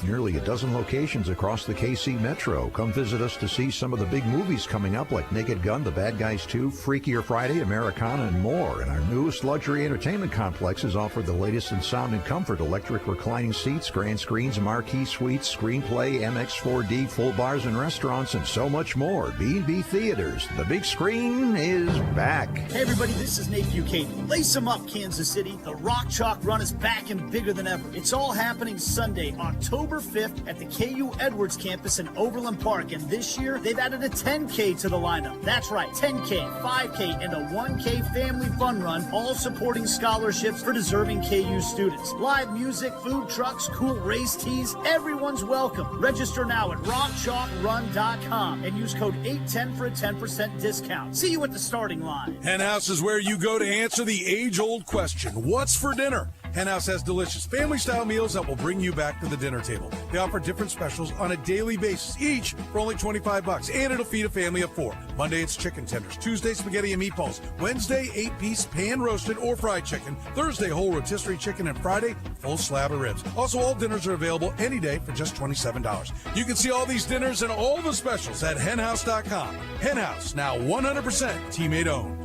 nearly a dozen locations across the KC Metro. Come visit us to see some of the big movies coming up like Naked Gun, The Bad Guys 2, Freakier Friday, Americana, and more. And our newest luxury entertainment complexes offer the latest in sound and comfort, electric reclining seats, grand screens, marquee suites, screenplay, MX4D, full bars and restaurants, and so much more. B&B Theaters, the big screen is back. Hey everybody, this is Nate Buchanan. Lace them up, Kansas City. The Rock Chalk Run is back and bigger than ever. It's all happening Sunday, October 5th at the KU Edwards campus in Overland Park. And this year, they've added a 10K to the lineup. That's right, 10K, 5K, and a 1K family fun run, all supporting scholarships for deserving KU students. Live music, food trucks, cool race tees, everyone's welcome. Register now at rockchalkrun.com and use code 810 for a 10% discount. See you at the starting line. Hen House is where you go to answer the age-old question, what's for dinner? Hen House has delicious family-style meals that will bring you back to the dinner table. They offer different specials on a daily basis, each for only $25, and it'll feed a family of 4. Monday, it's chicken tenders. Tuesday, spaghetti and meatballs. Wednesday, 8-piece pan-roasted or fried chicken. Thursday, whole rotisserie chicken. And Friday, full slab of ribs. Also, all dinners are available any day for just $27. You can see all these dinners and all the specials at henhouse.com. Hen House, now 100% teammate-owned.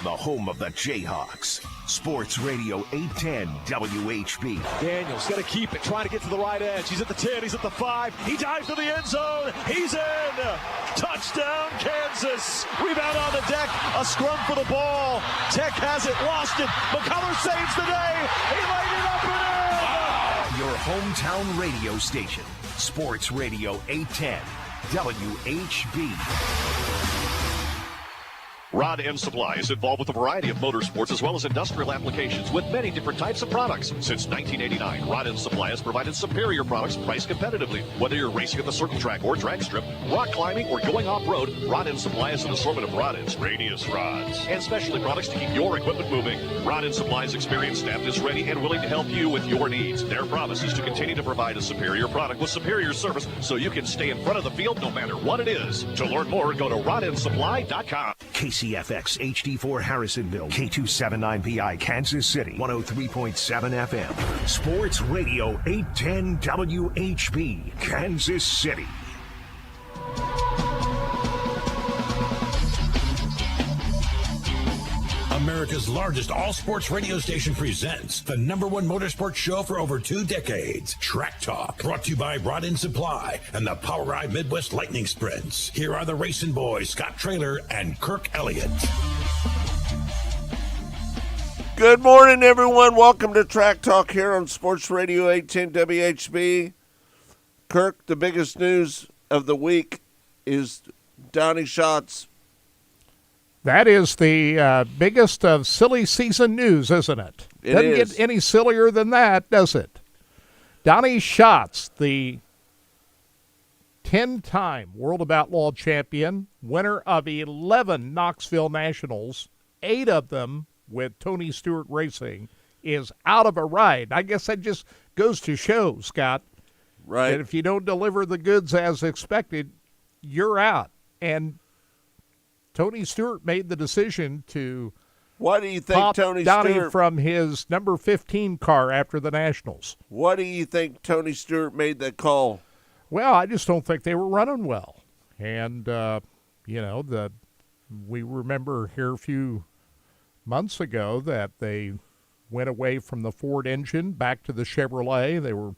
The home of the Jayhawks. Sports Radio 810 WHB. Daniels got to keep it, trying to get to the right edge. He's at the 10, he's at the 5. He dives to the end zone. He's in. Touchdown, Kansas. Rebound on the deck. A scrum for the ball. Tech has it, lost it. McCullough saves the day. He laid it up and in. Your hometown radio station. Sports Radio 810 WHB. Rod End Supply is involved with a variety of motorsports as well as industrial applications with many different types of products. Since 1989, Rod End Supply has provided superior products priced competitively. Whether you're racing at the circle track or drag strip, rock climbing, or going off-road, Rod End Supply has an assortment of rod ends, radius rods, and specialty products to keep your equipment moving. Rod End Supply's experienced staff is ready and willing to help you with your needs. Their promise is to continue to provide a superior product with superior service so you can stay in front of the field no matter what it is. To learn more, go to rodendsupply.com. KCFX HD4 Harrisonville, K279PI Kansas City, 103.7 FM. Sports Radio 810 WHB, Kansas City. America's largest all-sports radio station presents the #1 motorsports show for over 2 decades, Track Talk, brought to you by Rod End Supply and the Power Ride Midwest Lightning Sprints. Here are the racing boys, Scott Traylor and Kirk Elliott. Good morning, everyone. Welcome to Track Talk here on Sports Radio 810 WHB. Kirk, the biggest news of the week is Donnie Schatz. That is the biggest of silly season news, isn't it? Doesn't get any sillier than that, does it? Donnie Schatz, the 10-time World of Outlaw champion, winner of 11 Knoxville Nationals, 8 of them with Tony Stewart Racing, is out of a ride. I guess that just goes to show, Scott, right, that if you don't deliver the goods as expected, you're out. And Tony Stewart made the decision to Why do you think pop Tony Donnie Stewart from his number 15 car after the Nationals. Why do you think Tony Stewart made that call? Well, I just don't think they were running well. And, we remember here a few months ago that they went away from the Ford engine back to the Chevrolet. They were,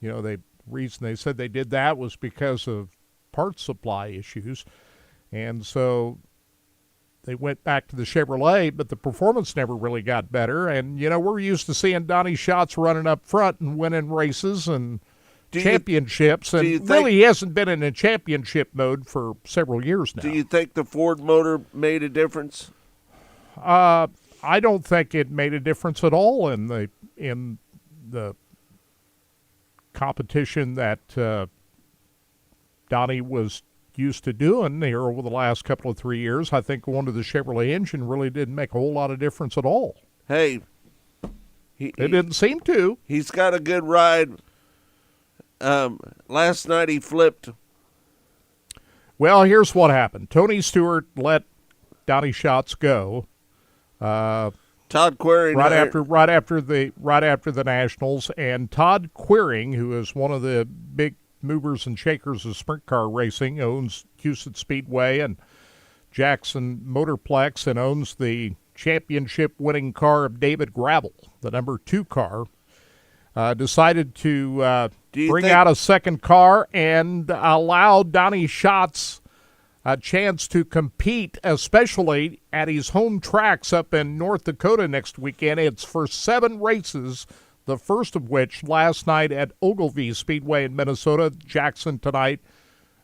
the reason they said they did that was because of parts supply issues. And so they went back to the Chevrolet, but the performance never really got better. And, we're used to seeing Donnie Schatz running up front and winning races and championships. And really he hasn't been in a championship mode for several years now. Do you think the Ford motor made a difference? I don't think it made a difference at all in the competition that Donnie was used to doing here over the last couple of 3 years. I think going to the Chevrolet engine really didn't make a whole lot of difference at all. Hey, it didn't seem to. He's got a good ride. Last night he flipped. Well, here's what happened. Tony Stewart let Donnie Schatz go. Todd Quiring right after the Nationals, and Todd Quiring, who is one of the big movers and shakers of sprint car racing, owns Houston Speedway and Jackson Motorplex, and owns the championship-winning car of David Gravel, the number 2 car. Decided to bring out a second car and allow Donnie Schatz a chance to compete, especially at his home tracks up in North Dakota next weekend. It's for 7 races, the first of which last night at Ogilvie Speedway in Minnesota, Jackson tonight,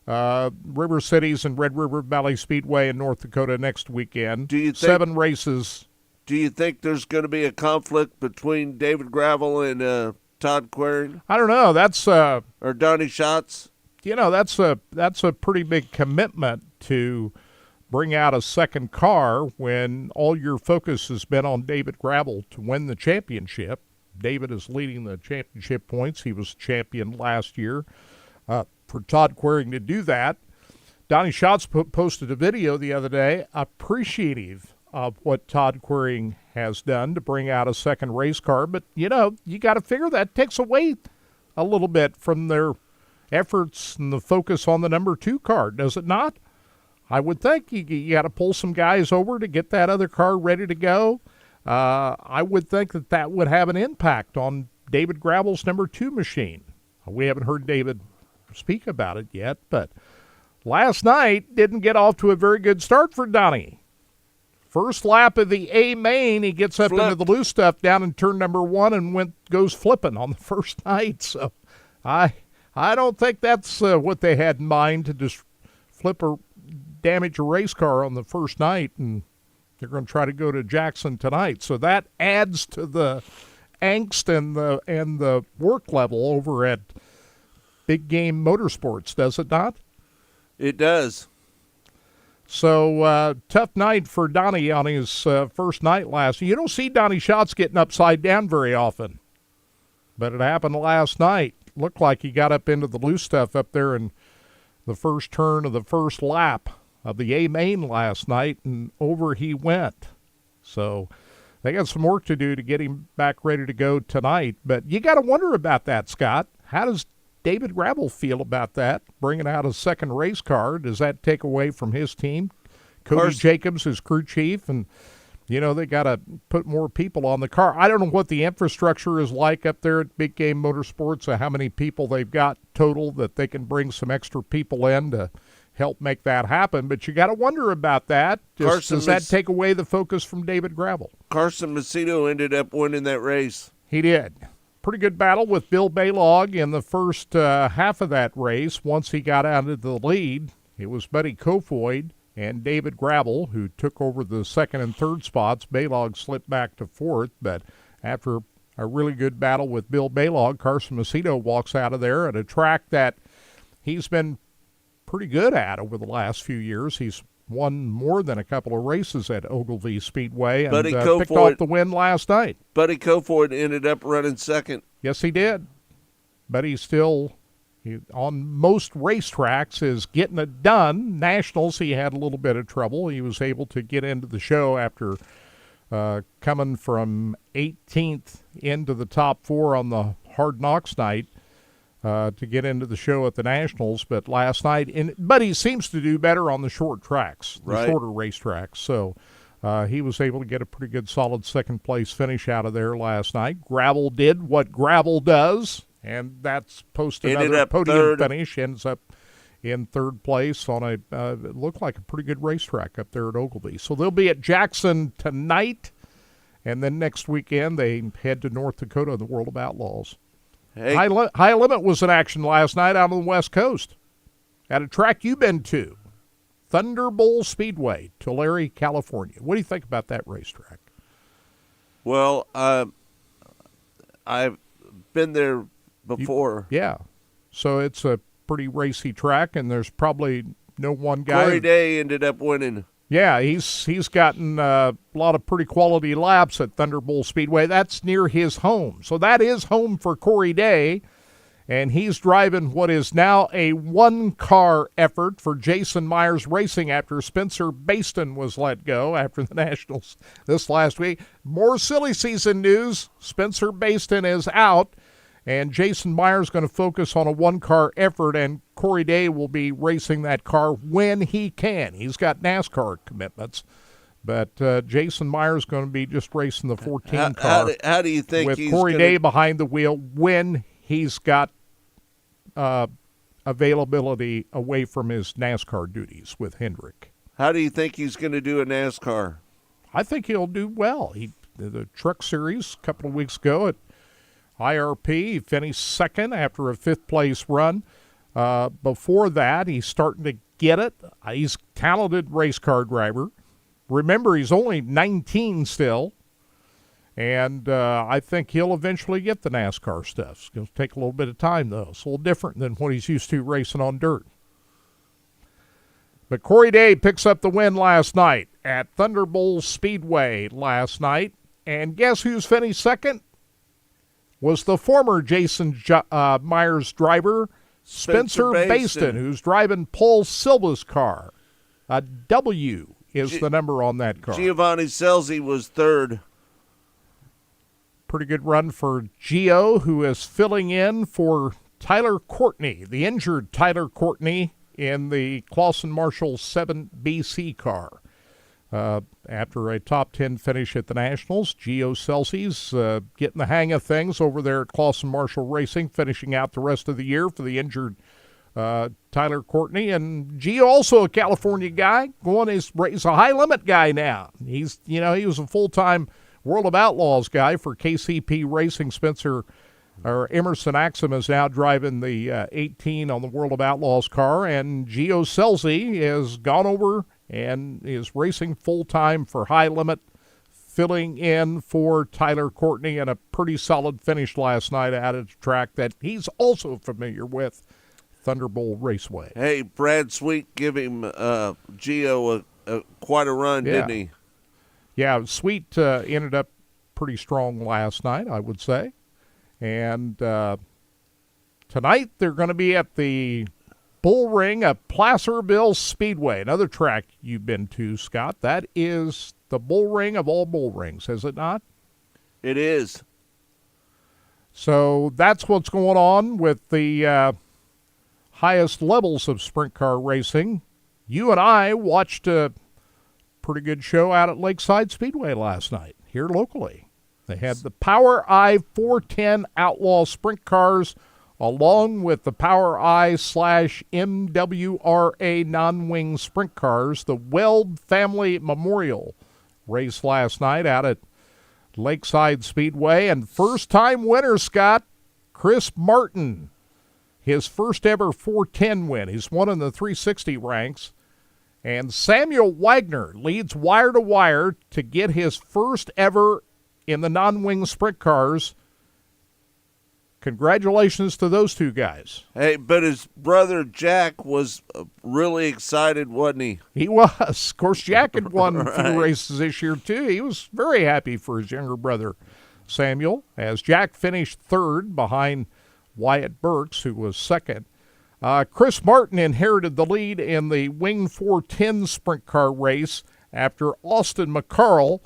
River Cities and Red River Valley Speedway in North Dakota next weekend. 7 races. Do you think there's going to be a conflict between David Gravel and Todd Quiring? I don't know. That's or Donnie Schatz? That's a pretty big commitment to bring out a second car when all your focus has been on David Gravel to win the championship. David is leading the championship points. He was champion last year. For Todd Quiring to do that, Donnie Schatz posted a video the other day appreciative of what Todd Quiring has done to bring out a second race car. But, you got to figure that takes away a little bit from their efforts and the focus on the number 2 car, does it not? I would think you got to pull some guys over to get that other car ready to go. I would think that would have an impact on David Gravel's number 2 machine. We haven't heard David speak about it yet, but last night didn't get off to a very good start for Donnie. First lap of the A main, he gets up into the loose stuff down in turn number 1 and goes flipping on the first night. So I don't think that's what they had in mind, to just flip or damage a race car on the first night, and they're going to try to go to Jackson tonight. So that adds to the angst and the work level over at Big Game Motorsports, does it not? It does. So tough night for Donnie on his first night last. You don't see Donnie Schatz getting upside down very often, but it happened last night. Looked like he got up into the loose stuff up there in the first turn of the first lap of the A main last night, and over he went. So they got some work to do to get him back ready to go tonight. But you got to wonder about that, Scott. How does David Gravel feel about that, bringing out a second race car? Does that take away from his team? Cody Jacobs is crew chief, and they got to put more people on the car. I don't know what the infrastructure is like up there at Big Game Motorsports, or how many people they've got total that they can bring some extra people in to help make that happen. But you got to wonder about that. Does that take away the focus from David Gravel? Carson Macedo ended up winning that race. He did. Pretty good battle with Bill Balog in the first half of that race. Once he got out of the lead, it was Buddy Kofoid and David Gravel who took over the second and third spots. Balog slipped back to fourth, but after a really good battle with Bill Balog, Carson Macedo walks out of there at a track that he's been pretty good at over the last few years. He's won more than a couple of races at Ogilvie Speedway and picked off the win last night. Buddy Kofoid ended up running second. Yes, he did. But he's still, on most racetracks, is getting it done. Nationals, he had a little bit of trouble. He was able to get into the show after coming from 18th into the top 4 on the Hard Knocks night to get into the show at the Nationals. But last night, but he seems to do better on the short tracks, the shorter racetracks. So he was able to get a pretty good, solid second-place finish out of there last night. Gravel did what Gravel does, and that's another podium finish. Ends up in third place on it looked like a pretty good racetrack up there at Ogilvie. So they'll be at Jackson tonight, and then next weekend they head to North Dakota, the World of Outlaws. Hey. High Limit was in action last night out on the West Coast at a track you've been to, Thunder Bowl Speedway, Tulare, California. What do you think about that racetrack? Well, I've been there before. So it's a pretty racy track, and there's probably no one guy. Corey Day ended up winning. Yeah, he's gotten a lot of pretty quality laps at Thunder Bowl Speedway. That's near his home. So that is home for Corey Day. and he's driving what is now a one-car effort for Jason Myers Racing after Spencer Baston was let go after the Nationals this last week. More silly season news. Spencer Baston is out, and Jason Myers going to focus on a one-car effort, and Corey Day will be racing that car when he can. He's got NASCAR commitments, but Jason Myers going to be just racing the 14 car. How do you think with he's Corey Day behind the wheel when he's got availability away from his NASCAR duties with Hendrick? How do you think he's going to do in NASCAR? I think he'll do well. The Truck Series a couple of weeks ago at IRP, he finished second after a fifth-place run. Before that, he's starting to get it. He's a talented race car driver. Remember, he's only 19 still, and I think he'll eventually get the NASCAR stuff. It's going to take a little bit of time, though. It's a little different than what he's used to racing on dirt. But Corey Day picks up the win last night at Thunderbolt Speedway last night, and guess who's finished second? Was the former Jason Myers driver, Spencer Baston, who's driving Paul Silva's car. A W is the number on that car. Giovanni Scelzi was third. Pretty good run for Gio, who is filling in for Tyler Courtney, the injured Tyler Courtney, in the Clauson Marshall 7BC car. After a top 10 finish at the Nationals, Gio Scelzi's getting the hang of things over there at Clauson Marshall Racing, finishing out the rest of the year for the injured Tyler Courtney. And Gio, also a California guy, he's a high limit guy now. He was a full-time World of Outlaws guy for KCP Racing. Emerson Axum is now driving the 18 on the World of Outlaws car, and Gio Scelzi has gone over and is racing full-time for High Limit, filling in for Tyler Courtney, and a pretty solid finish last night out at a track that he's also familiar with, Thunderbolt Raceway. Hey, Brad Sweet gave him Gio quite a run, didn't he? Yeah, Sweet ended up pretty strong last night, I would say. And tonight they're going to be at the Bull Ring of Placerville Speedway, another track you've been to, Scott. That is the Bull Ring of all bull rings, is it not? It is. So that's what's going on with the highest levels of sprint car racing. You and I watched a pretty good show out at Lakeside Speedway last night, here locally. They had the Power I 410 Outlaw Sprint Cars along with the Power I / MWRA non-wing sprint cars, the Weld Family Memorial race last night out at Lakeside Speedway. And first-time winner, Scott, Chris Martin. His first ever 410 win. He's won in the 360 ranks. And Samuel Wagner leads wire to wire to get his first ever in the non-wing sprint cars. Congratulations to those two guys. Hey, but his brother Jack was really excited, wasn't he? He was. Of course, Jack had won a few races this year, too. He was very happy for his younger brother, Samuel, as Jack finished third behind Wyatt Burks, who was second. Chris Martin inherited the lead in the Wing 410 sprint car race after Austin McCarl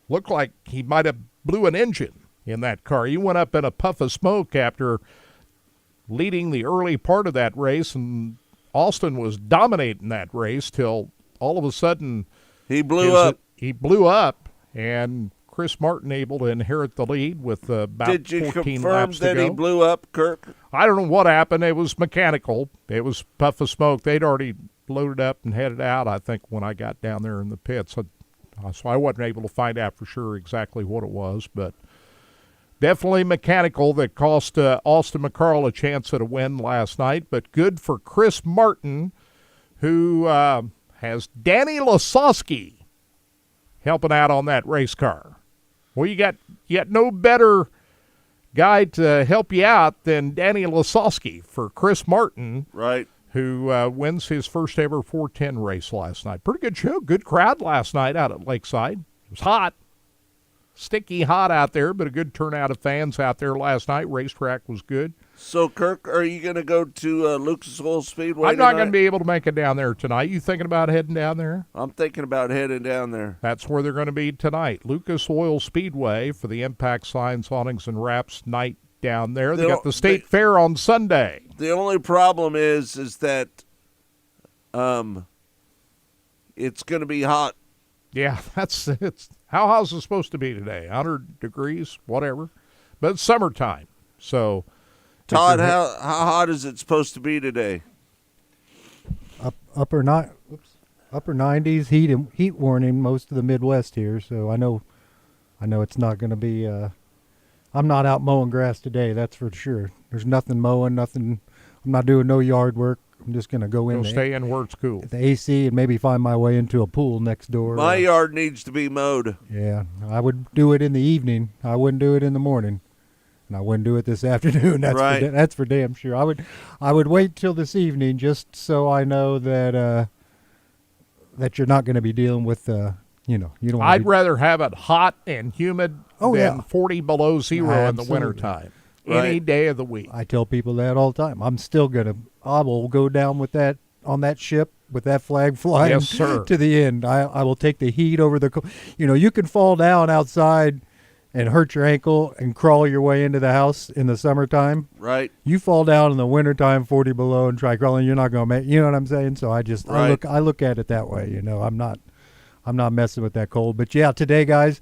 looked like he might have blew an engine in that car. He went up in a puff of smoke after leading the early part of that race, and Austin was dominating that race till all of a sudden he blew up. He blew up, and Chris Martin able to inherit the lead with about 14 laps to go. Did you confirm that he blew up, Kirk? I don't know what happened. It was mechanical. It was puff of smoke. They'd already loaded up and headed out, I think, when I got down there in the pits. So I wasn't able to find out for sure exactly what it was, but definitely mechanical that cost Austin McCarl a chance at a win last night. But good for Chris Martin, who has Danny Lasowski helping out on that race car. Well, you got no better guy to help you out than Danny Lasowski for Chris Martin, right? Who wins his first ever 410 race last night. Pretty good show. Good crowd last night out at Lakeside. It was hot. Sticky hot out there, but a good turnout of fans out there last night. Racetrack was good. So, Kirk, are you going to go to Lucas Oil Speedway I'm not going to tonight? be able to make it down there tonight. You thinking about heading down there? I'm thinking about heading down there. That's where they're going to be tonight. Lucas Oil Speedway for the Impact Signs, Awnings, and Wraps night down there. They got the State Fair on Sunday. The only problem is that it's going to be hot. Yeah, it's how hot is it supposed to be today? 100 degrees, whatever. But it's summertime, so. Todd, how hot is it supposed to be today? Upper 90s, heat warning most of the Midwest here. So I know it's not going to be. I'm not out mowing grass today. That's for sure. There's nothing mowing, nothing. I'm not doing no yard work. I'm just going to go in. Stay in where it's cool. The AC and maybe find my way into a pool next door. My yard needs to be mowed. Yeah, I would do it in the evening. I wouldn't do it in the morning. And I wouldn't do it this afternoon. That's right. That's for damn sure. I would wait till this evening just so I know that that you're not going to be dealing with you don't. I'd rather have it hot and humid than 40 below zero in the wintertime. Any day of the week. I tell people that all the time. I will go down with that on that ship with that flag flying Yes, sir. to the end. I will take the heat over the. You can fall down outside and hurt your ankle and crawl your way into the house in the summertime. Right. You fall down in the wintertime, 40 below, and try crawling, you're not going to make. You know what I'm saying? So I look at it that way. I'm not messing with that cold. But yeah, today, guys,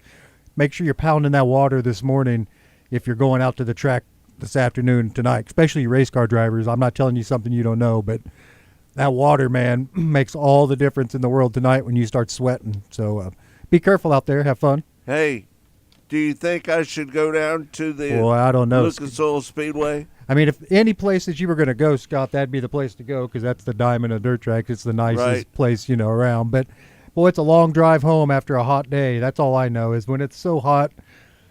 make sure you're pounding that water this morning if you're going out to the track this afternoon, tonight, especially race car drivers. I'm not telling you something you don't know, but that water, man, makes all the difference in the world tonight when you start sweating. So be careful out there. Have fun. Hey, do you think I should go down to the I don't know. Lucas Oil Speedway? I mean, if any place that you were going to go, Scott, that'd be the place to go because that's the diamond of dirt track. It's the nicest place, around. But, boy, it's a long drive home after a hot day. That's all I know is when it's so hot.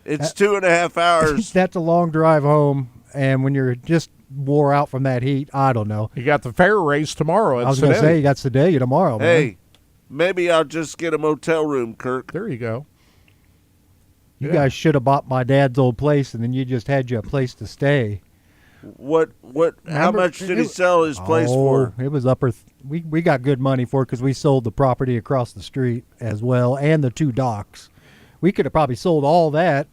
It's 2.5 hours. That's a long drive home. And when you're just wore out from that heat, I don't know. You got the fair race tomorrow. I was going to say, you got Sedalia tomorrow, man. Hey, maybe I'll just get a motel room, Kirk. There you go. You guys should have bought my dad's old place, and then you just had you a place to stay. How much did he sell his place for? It was upper. We got good money for it because we sold the property across the street as well and the 2 docks. We could have probably sold all that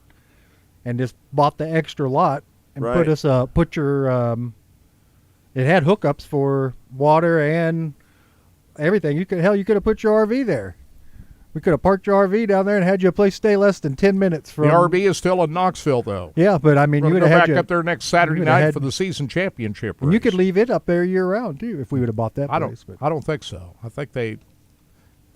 and just bought the extra lot and put your. It had hookups for water and everything. You could have put your RV there. We could have parked your RV down there and had you a place to stay less than 10 minutes from. The RV is still in Knoxville, though. Yeah, but I mean, you would have had back up there next Saturday night for the season championship race. And you could leave it up there year round too if we would have bought that place. I don't think so. I think they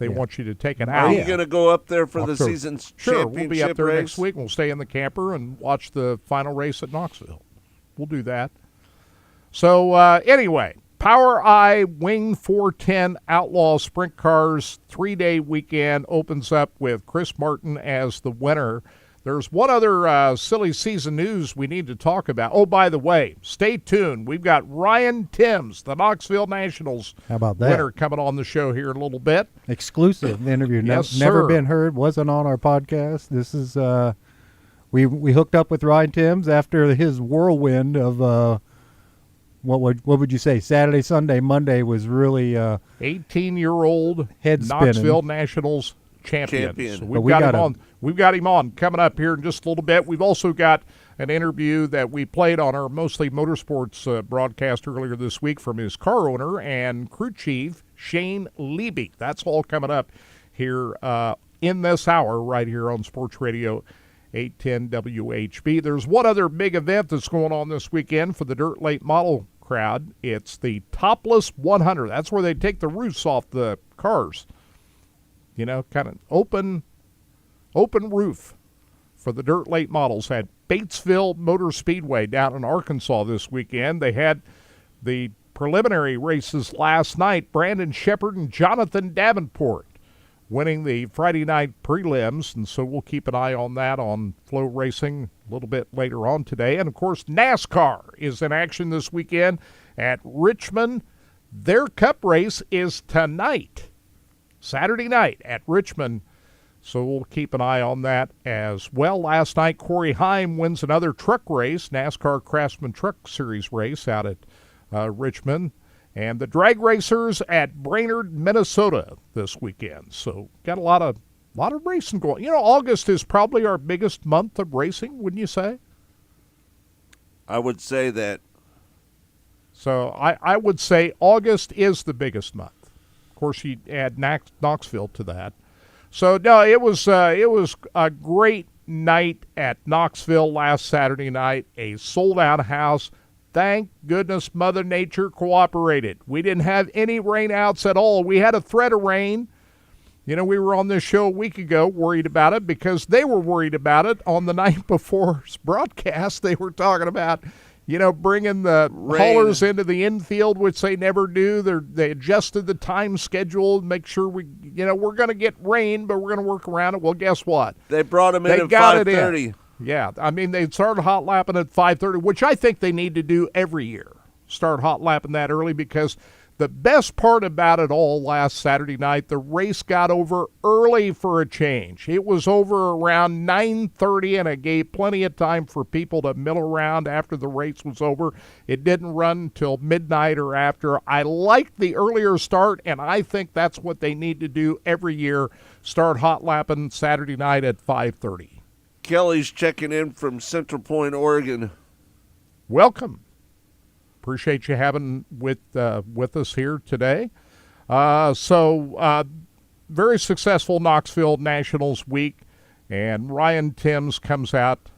want you to take it Are out. you going to go up there for the season Sure, championship we'll be up there race? next week. We'll stay in the camper and watch the final race at Knoxville. We'll do that. So anyway. Power Eye Wing 410 Outlaw Sprint Cars 3-day weekend opens up with Chris Martin as the winner. There's one other silly season news we need to talk about. Oh, by the way, stay tuned. We've got Ryan Timms, the Knoxville Nationals winner, coming on the show here in a little bit. Exclusive interview. Yes, never sir. been heard. Wasn't on our podcast. This is we hooked up with Ryan Timms after his whirlwind of what would you say? Saturday, Sunday, Monday was really 18-year-old head Knoxville Nationals champion. So we've got him on coming up here in just a little bit. We've also got an interview that we played on our Mostly Motorsports broadcast earlier this week from his car owner and crew chief Shane Levy. That's all coming up here in this hour right here on Sports Radio 810 WHB. There's one other big event that's going on this weekend for the Dirt Late Model crowd. It's the Topless 100. That's where they take the roofs off the cars. Kind of open roof for the Dirt Late Models at Batesville Motor Speedway down in Arkansas this weekend. They had the preliminary races last night. Brandon Shepard and Jonathan Davenport winning the Friday night prelims, and so we'll keep an eye on that on Flow Racing a little bit later on today. And, of course, NASCAR is in action this weekend at Richmond. Their Cup race is tonight, Saturday night at Richmond. So we'll keep an eye on that as well. Last night, Corey Heim wins another truck race, NASCAR Craftsman Truck Series race out at Richmond. And the drag racers at Brainerd, Minnesota this weekend. So got a lot of racing going. You know, August is probably our biggest month of racing, wouldn't you say? I would say that. So I would say August is the biggest month. Of course, you add Knoxville to that. So, no, it was a great night at Knoxville last Saturday night, a sold-out house. Thank goodness Mother Nature cooperated. We didn't have any rainouts at all. We had a threat of rain. You know, we were on this show a week ago worried about it because they were worried about it on the night before's broadcast. They were talking about, you know, bringing the haulers into the infield, which they never do. They adjusted the time schedule to make sure we're going to get rain, but we're going to work around it. Well, guess what? They brought them in at 5:30. Yeah, I mean, they started hot lapping at 5:30, which I think they need to do every year. Start hot lapping that early because the best part about it all last Saturday night, the race got over early for a change. It was over around 9:30, and it gave plenty of time for people to mill around after the race was over. It didn't run till midnight or after. I liked the earlier start, and I think that's what they need to do every year, start hot lapping Saturday night at 5:30. Kelly's checking in from Central Point, Oregon. Welcome. Appreciate you having with us here today. Very successful Knoxville Nationals week, and Ryan Timms comes out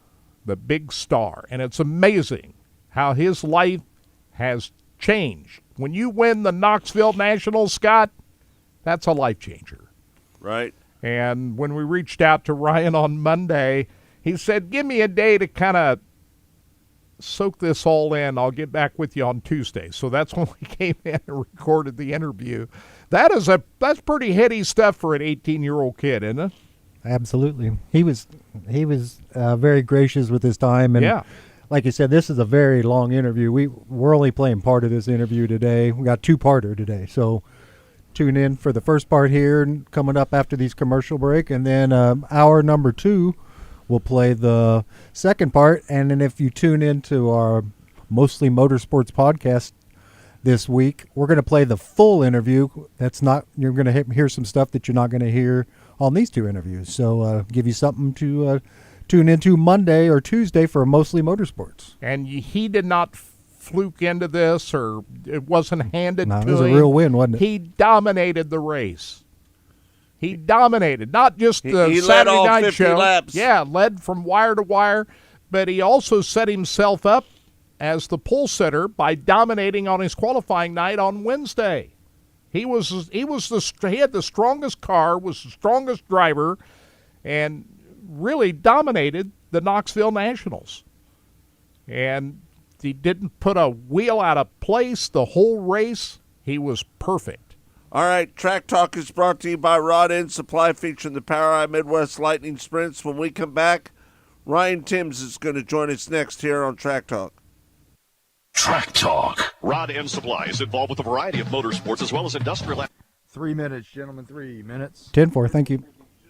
the big star. And it's amazing how his life has changed. When you win the Knoxville Nationals, Scott, that's a life changer. Right. And when we reached out to Ryan on Monday, he said, give me a day to kind of soak this all in. I'll get back with you on Tuesday. So that's when we came in and recorded the interview. That's pretty heady stuff for an 18-year-old kid, isn't it? Absolutely. He was very gracious with his time, and yeah. Like you said, this is a very long interview. We're only playing part of this interview today. We got two-parter today, so tune in for the first part here and coming up after these commercial break, and then hour number 2 we'll play the second part. And then if you tune into our Mostly Motorsports podcast this week, we're going to play the full interview. You're going to hear some stuff that you're not going to hear on these two interviews. So give you something to tune into Monday or Tuesday for Mostly Motorsports. And he did not fluke into this, or it wasn't handed to him. It was a real win, wasn't it? He dominated the race. He dominated, not just the he Saturday led all night 50 show. laps. Yeah, led from wire to wire, but he also set himself up as the pole sitter by dominating on his qualifying night on Wednesday. He had the strongest car, was the strongest driver, and really dominated the Knoxville Nationals. And he didn't put a wheel out of place the whole race. He was perfect. All right, Track Talk is brought to you by Rod End Supply, featuring the POWRi Midwest Lightning Sprints. When we come back, Ryan Timms is going to join us next here on Track Talk. Track Talk. Rod End Supply is involved with a variety of motorsports as well as industrial. 3 minutes, gentlemen, 3 minutes. 10-4, thank you.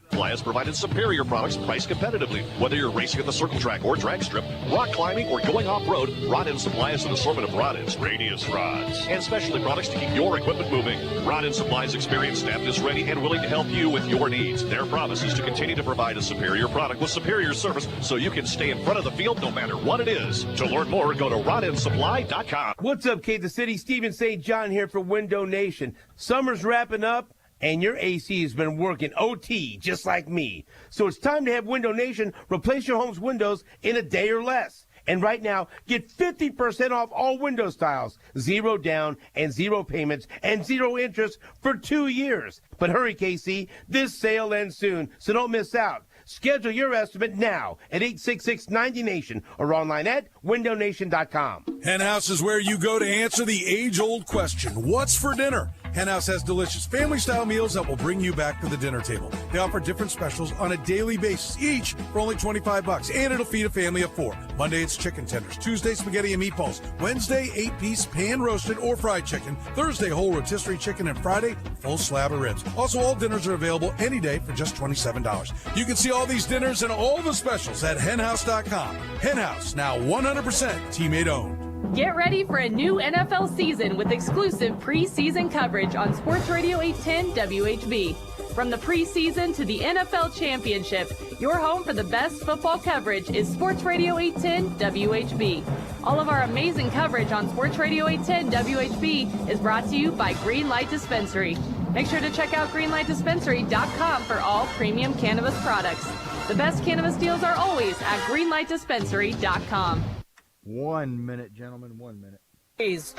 Supply has provided superior products priced competitively. Whether you're racing at the circle track or drag strip, rock climbing, or going off-road, Rod End Supply has an assortment of rod ends, radius rods, and specialty products to keep your equipment moving. Rod End Supply's experienced staff is ready and willing to help you with your needs. Their promise is to continue to provide a superior product with superior service so you can stay in front of the field no matter what it is. To learn more, go to rodendsupply.com. What's up, Kansas City? Steven St. John here for Window Nation. Summer's wrapping up, and your AC has been working OT just like me. So it's time to have Window Nation replace your home's windows in a day or less. And right now, get 50% off all window styles, 0 down and 0 payments and 0 interest for 2 years. But hurry, KC, this sale ends soon, so don't miss out. Schedule your estimate now at 866-90Nation or online at windownation.com. Hen House is where you go to answer the age-old question, what's for dinner? Henhouse has delicious family-style meals that will bring you back to the dinner table. They offer different specials on a daily basis, each for only $25, and it'll feed a family of 4. Monday, it's chicken tenders. Tuesday, spaghetti and meatballs. Wednesday, 8-piece pan-roasted or fried chicken. Thursday, whole rotisserie chicken, and Friday, full slab of ribs. Also, all dinners are available any day for just $27. You can see all these dinners and all the specials at henhouse.com. Henhouse, now 100% teammate owned. Get ready for a new NFL season with exclusive preseason coverage on Sports Radio 810 WHB. From the preseason to the NFL championship, your home for the best football coverage is Sports Radio 810 WHB. All of our amazing coverage on Sports Radio 810 WHB is brought to you by Greenlight Dispensary. Make sure to check out greenlightdispensary.com for all premium cannabis products. The best cannabis deals are always at greenlightdispensary.com. 1 minute, gentlemen, 1 minute.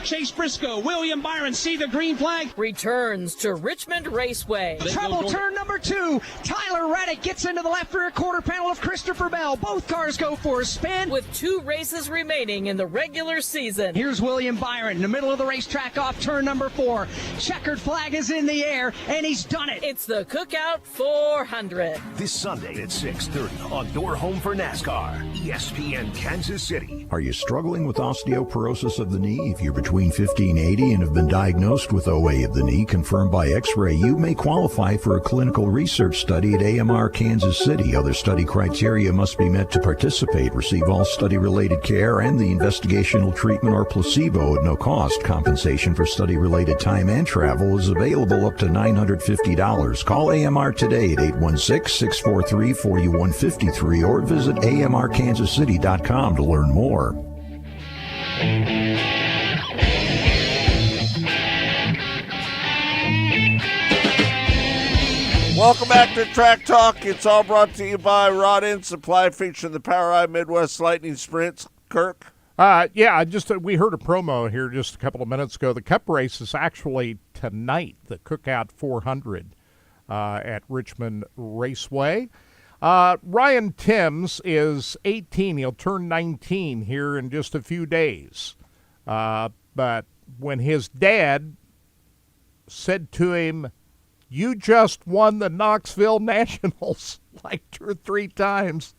Chase Briscoe, William Byron, see the green flag. Returns to Richmond Raceway. Trouble turn number 2. Tyler Reddick gets into the left rear quarter panel of Christopher Bell. Both cars go for a spin. With 2 races remaining in the regular season. Here's William Byron in the middle of the racetrack off turn number 4. Checkered flag is in the air, and he's done it. It's the Cookout 400. This Sunday at 6:30 on Your Home for NASCAR, ESPN Kansas City. Are you struggling with osteoporosis of the knee? If you're between 50 and 80 and have been diagnosed with OA of the knee confirmed by X-ray, you may qualify for a clinical research study at AMR Kansas City. Other study criteria must be met to participate. Receive all study-related care and the investigational treatment or placebo at no cost. Compensation for study-related time and travel is available up to $950. Call AMR today at 816-643-4153 or visit amrkansascity.com to learn more. Welcome back to Track Talk. It's all brought to you by Rod End Supply, featuring the POWRi Midwest Lightning Sprints. Kirk? We heard a promo here just a couple of minutes ago. The Cup race is actually tonight, the Cookout 400 at Richmond Raceway. Ryan Timms is 18. He'll turn 19 here in just a few days. But when his dad said to him, "You just won the Knoxville Nationals," like 2 or 3 times,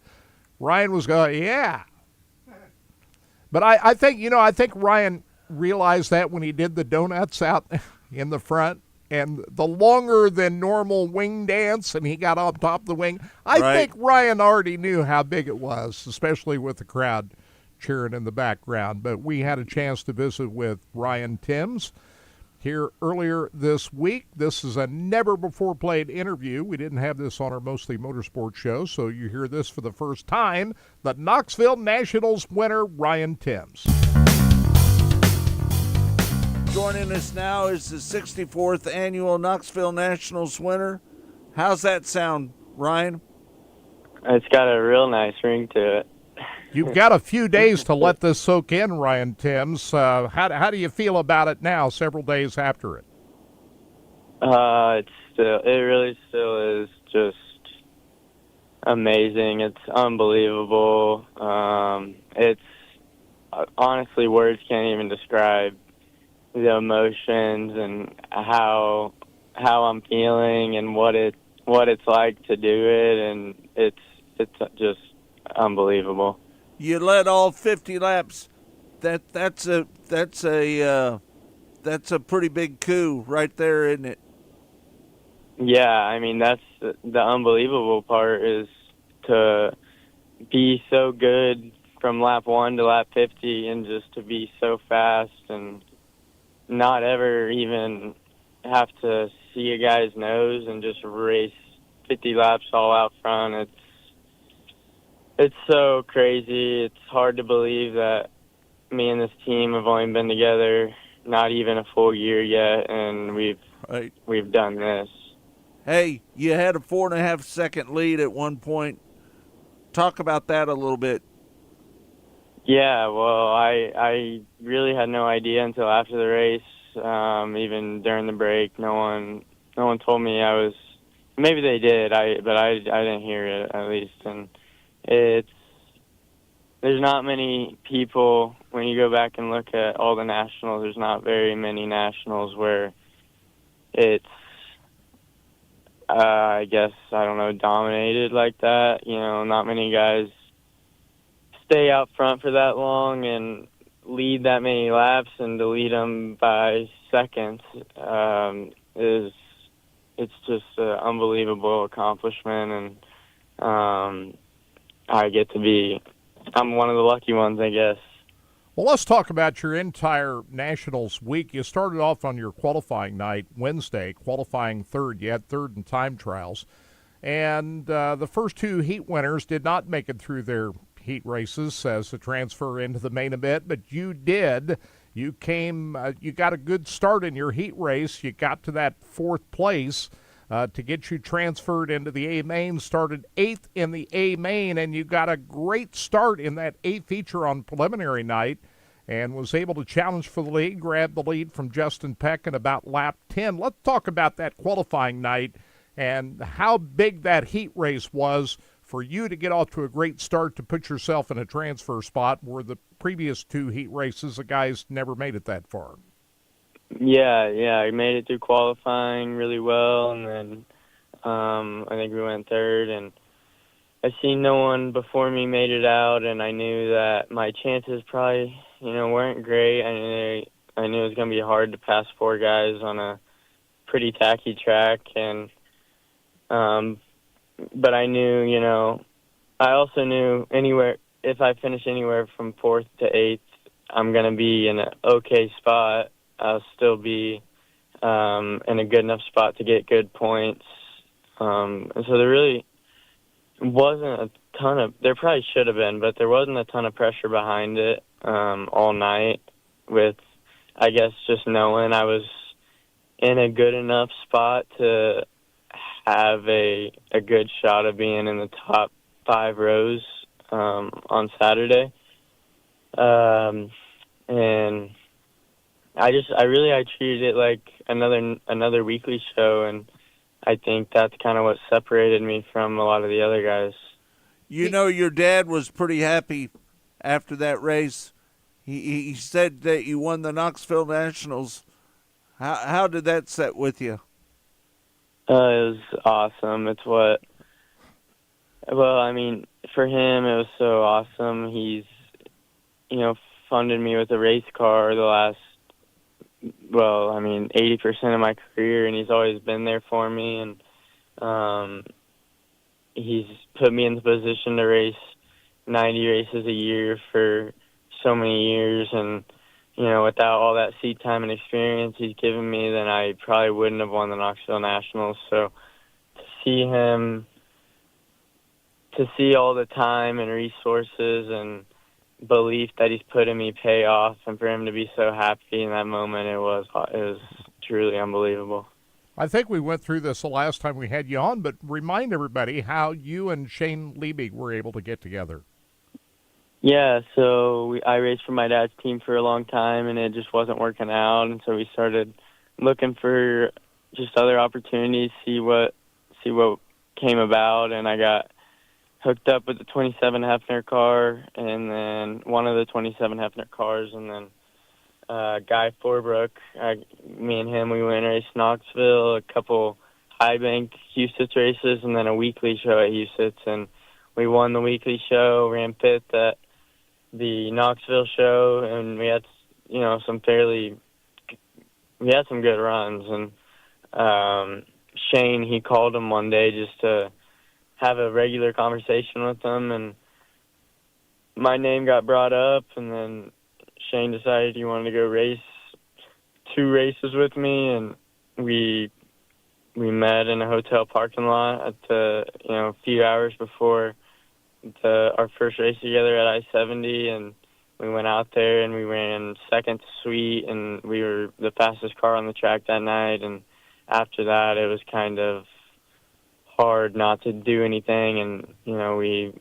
Ryan was going, "Yeah." But I think Ryan realized that when he did the donuts out in the front and the longer than normal wing dance, and he got on top of the wing. I think Ryan already knew how big it was, especially with the crowd cheering in the background. But we had a chance to visit with Ryan Timms here earlier this week. This is a never-before-played interview. We didn't have this on our Mostly Motorsports show, so you hear this for the first time. The Knoxville Nationals winner, Ryan Timms. Joining us now is the 64th annual Knoxville Nationals winner. How's that sound, Ryan? It's got a real nice ring to it. You've got a few days to let this soak in, Ryan Timms. How do you feel about it now, several days after it? It really still is just amazing. It's unbelievable. It's honestly, words can't even describe the emotions and how I'm feeling and what it's like to do it, and it's just unbelievable. You led all 50 laps. That's a pretty big coup right there, isn't it? Yeah, I mean, that's the unbelievable part, is to be so good from lap 1 to lap 50 and just to be so fast and not ever even have to see a guy's nose and just race 50 laps all out front. It's so crazy. It's hard to believe that me and this team have only been together not even a full year yet, and we've done this. Hey, you had a 4.5-second lead at one point. Talk about that a little bit. Yeah, well, I really had no idea until after the race. Even during the break, no one told me I was. Maybe they did, but I didn't hear it, at least. And there's not many people, when you go back and look at all the nationals, there's not very many nationals where it's, I guess, I don't know, dominated like that. You know, not many guys stay out front for that long and lead that many laps, and to lead them by seconds it's just an unbelievable accomplishment, and I'm one of the lucky ones, I guess. Well, let's talk about your entire Nationals week. You started off on your qualifying night, Wednesday, qualifying third. You had third in time trials. And the first two heat winners did not make it through their heat races as a transfer into the main event, but you did. You came, you got a good start in your heat race. You got to that fourth place to get you transferred into the A main, started 8th in the A main, and you got a great start in that A feature on preliminary night and was able to challenge for the lead, grab the lead from Justin Peck in about lap 10. Let's talk about that qualifying night and how big that heat race was for you to get off to a great start to put yourself in a transfer spot where the previous two heat races, the guys never made it that far. Yeah, I made it through qualifying really well, and then I think we went third, and I seen no one before me made it out, and I knew that my chances probably, weren't great. I knew it was going to be hard to pass four guys on a pretty tacky track, and but I knew, I also knew if I finish anywhere from 4th to 8th, I'm going to be in an okay spot. I'll still be in a good enough spot to get good points. And so there really wasn't a ton of, there probably should have been, but there wasn't a ton of pressure behind it all night with, I guess, just knowing I was in a good enough spot to have a good shot of being in the top 5 rows on Saturday. And I treated it like another weekly show, and I think that's kind of what separated me from a lot of the other guys. Your dad was pretty happy after that race. He said that you won the Knoxville Nationals. How did that set with you? It was awesome. For him, it was so awesome. He's, funded me with a race car the last, 80% of my career, and he's always been there for me, and he's put me in the position to race 90 races a year for so many years, and without all that seat time and experience he's given me, then I probably wouldn't have won the Knoxville Nationals. So to see all the time and resources and belief that he's put in me pay off, and for him to be so happy in that moment, it was truly unbelievable. I think we went through this the last time we had you on, but remind everybody how you and Shane Liebig were able to get together. Yeah, so I raced for my dad's team for a long time, and it just wasn't working out, and so we started looking for just other opportunities, see what came about, and I got hooked up with the 27 Hefner car, and then one of the 27 Hefner cars, and then Guy Forbrook, me and him, we went and raced Knoxville, a couple high bank Huset's races, and then a weekly show at Huset's, and we won the weekly show, ran fifth at the Knoxville show, and we had some good runs, and Shane, he called him one day just to have a regular conversation with him, and my name got brought up, and then Shane decided he wanted to go race 2 races with me, and we met in a hotel parking lot at a few hours before our first race together at I-70, and we went out there and we ran second to Sweet, and we were the fastest car on the track that night, and after that it was kind of hard not to do anything, and we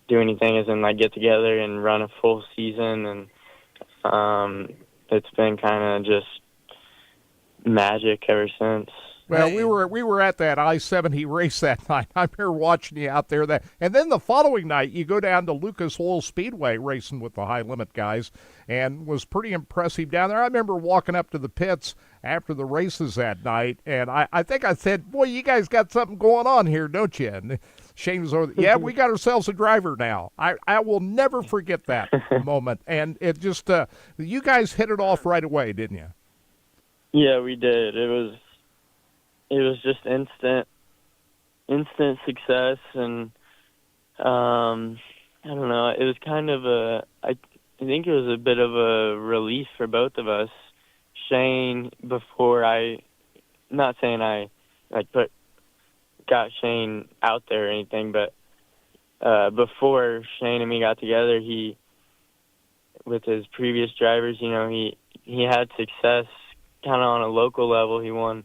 do anything as in get together and run a full season, and it's been kind of just magic ever since. Well, we were at that I-70 race that night. I'm here watching you out there. And then the following night, you go down to Lucas Oil Speedway racing with the high limit guys, and was pretty impressive down there. I remember walking up to the pits after the races that night, and I think I said, "Boy, you guys got something going on here, don't you?" And Shane was over. Yeah, we got ourselves a driver now. I will never forget that moment, and it just you guys hit it off right away, didn't you? Yeah, we did. It was just instant success, and I don't know. It was kind of I think it was a bit of a relief for both of us. Shane, before not saying I got Shane out there or anything, but before Shane and me got together, he, with his previous drivers, he had success kind of on a local level. He won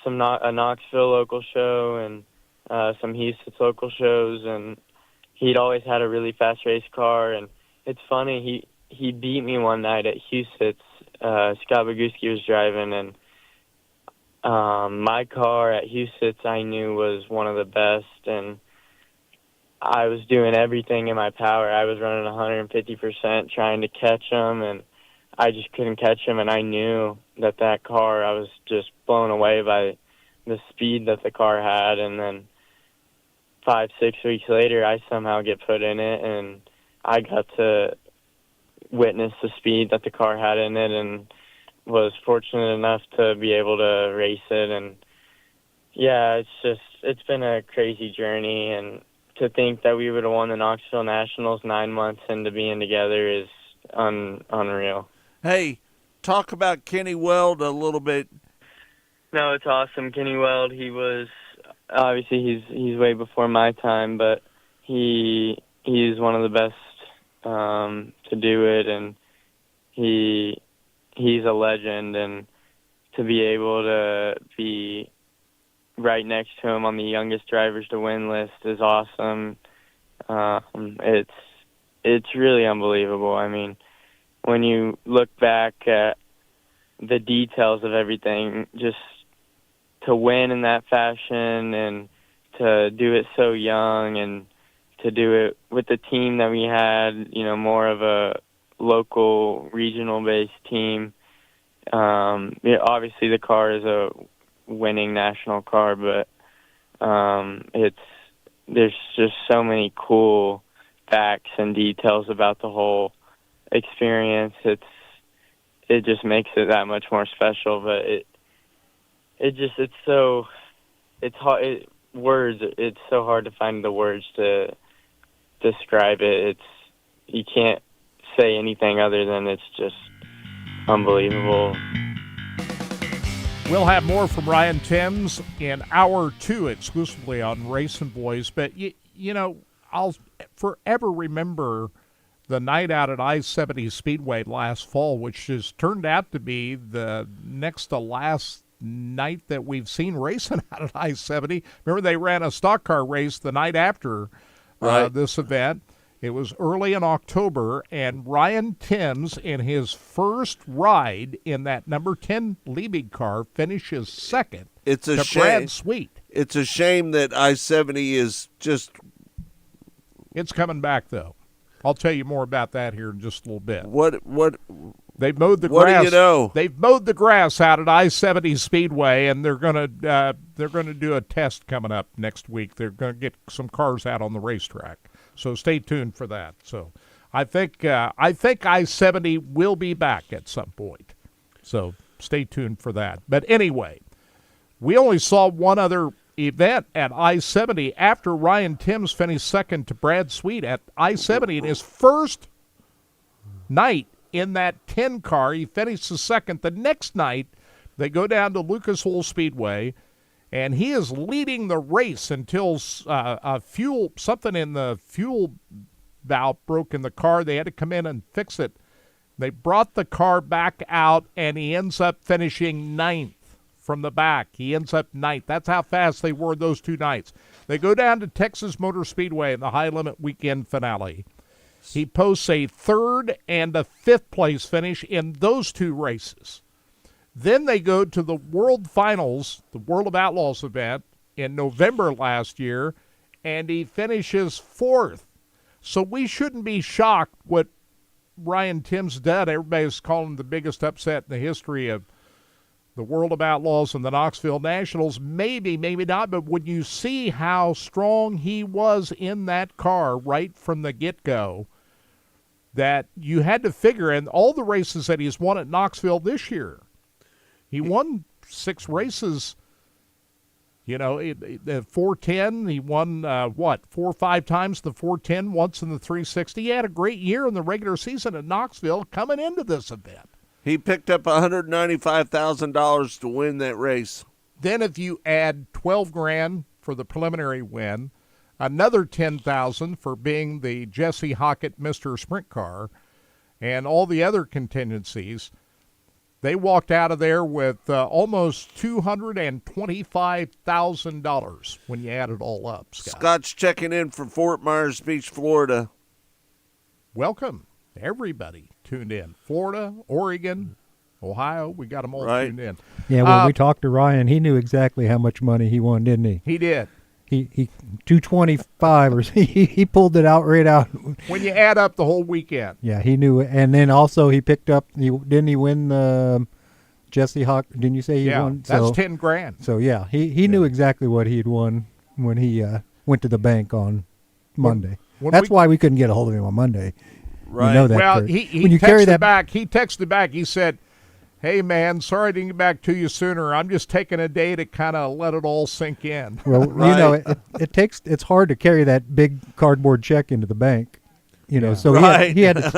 a Knoxville local show and some Houston local shows, and he'd always had a really fast race car. And it's funny, he beat me one night at Houston. Scott Boguski was driving, and my car at Houston I knew was one of the best, and I was doing everything in my power. I was running 150% trying to catch him, and I just couldn't catch him, and I knew that car, I was just blown away by the speed that the car had. And then 5-6 weeks later, I somehow get put in it, and I got to witness the speed that the car had in it, and was fortunate enough to be able to race it. And yeah, it's been a crazy journey, and to think that we would have won the Knoxville Nationals 9 months into being together is unreal. Hey, talk about Kenny Weld a little bit. No, it's awesome. Kenny Weld, he was obviously he's way before my time, but he's one of the best to do it, and he's a legend, and to be able to be right next to him on the youngest drivers to win list is awesome. It's really unbelievable. I mean, when you look back at the details of everything, just to win in that fashion and to do it so young and to do it with the team that we had, more of a local, regional-based team. Obviously the car is a winning national car, but there's just so many cool facts and details about the whole experience. It just makes it that much more special, but it's so hard to find the words to describe it. You can't say anything other than it's just unbelievable. We'll have more from Ryan Timms in hour 2 exclusively on Racing Boys, but I'll forever remember the night out at I-70 Speedway last fall, which has turned out to be the next to last night that we've seen racing out at I-70. Remember, they ran a stock car race the night after this event. It was early in October, and Ryan Timms, in his first ride in that number 10 Liebig car, finishes second. It's a shame. Brad Sweet. It's a shame that I-70 is just... It's coming back, though. I'll tell you more about that here in just a little bit. What? They've mowed the what grass. Do you know? They've mowed the grass out at I-70 Speedway, and they're gonna do a test coming up next week. They're gonna get some cars out on the racetrack. So stay tuned for that. So I think I-70 will be back at some point. So stay tuned for that. But anyway, we only saw one other event at I-70 after Ryan Timms finished second to Brad Sweet at I-70 in his first night in that 10 car. He finished the second. The next night, they go down to Lucas Oil Speedway, and he is leading the race until something in the fuel valve broke in the car. They had to come in and fix it. They brought the car back out, and he ends up finishing 9th from the back. He ends up 9th. That's how fast they were those 2 nights. They go down to Texas Motor Speedway in the high limit weekend finale. He posts a 3rd and a 5th place finish in those 2 races. Then they go to the World Finals, the World of Outlaws event, in November last year, and he finishes 4th. So we shouldn't be shocked what Ryan Timms did. Everybody's calling him the biggest upset in the history of the World of Outlaws and the Knoxville Nationals. Maybe, maybe not, but when you see how strong he was in that car right from the get-go, that you had to figure, and all the races that he's won at Knoxville this year, he won 6 races. You know, the 410, he won, 4 or 5 times the 410, once in the 360. He had a great year in the regular season at Knoxville coming into this event. He picked up $195,000 to win that race. Then if you add $12,000 for the preliminary win, another $10,000 for being the Jesse Hockett Mr. Sprint Car, and all the other contingencies, they walked out of there with almost $225,000 when you add it all up, Scott. Scott's checking in from Fort Myers Beach, Florida. Welcome, everybody tuned in. Florida, Oregon, Ohio, we got them all tuned in. Yeah, when we talked to Ryan, he knew exactly how much money he won, didn't he? He did. He 225 or he pulled it out right out. When you add up the whole weekend. Yeah, he knew it. And then also he picked up, didn't he win the Jesse Hawk? Didn't you say he won? That's $10,000. So yeah, he knew exactly what he'd won when he went to the bank on Monday. That's why we couldn't get a hold of him on Monday. Right. You know that, well, Kurt. he when you carry that back. He texted back. He said, "Hey man, sorry I didn't get back to you sooner. I'm just taking a day to kind of let it all sink in." Well, you know, it's hard to carry that big cardboard check into the bank. You know, so he had to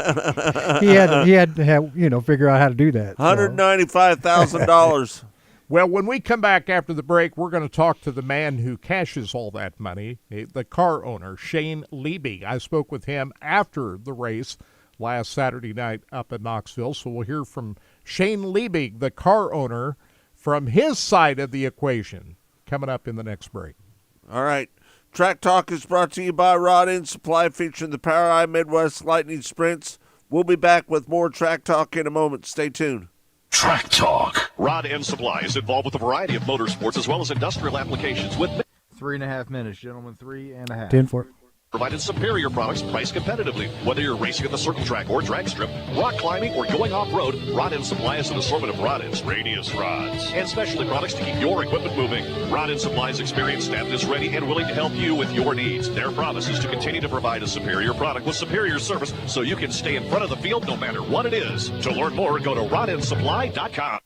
have, figure out how to do that. $195,000. Well, when we come back after the break, we're going to talk to the man who cashes all that money, the car owner, Shane Liebig. I spoke with him after the race last Saturday night up in Knoxville, so we'll hear from Shane Liebig, the car owner, from his side of the equation, coming up in the next break. All right. Track Talk is brought to you by Rod End Supply, featuring the POWRi Midwest Lightning Sprints. We'll be back with more Track Talk in a moment. Stay tuned. Track Talk. Rod End Supply is involved with a variety of motorsports as well as industrial applications with 3.5 minutes, gentlemen. 3.5. 10 for it. provided superior products priced competitively. Whether you're racing at the circle track or drag strip, rock climbing, or going off-road, Rod End Supply is an assortment of rod ends, radius rods, and specialty products to keep your equipment moving. Rod End Supply's experienced staff is ready and willing to help you with your needs. Their promise is to continue to provide a superior product with superior service so you can stay in front of the field no matter what it is. To learn more, go to rodendsupply.com.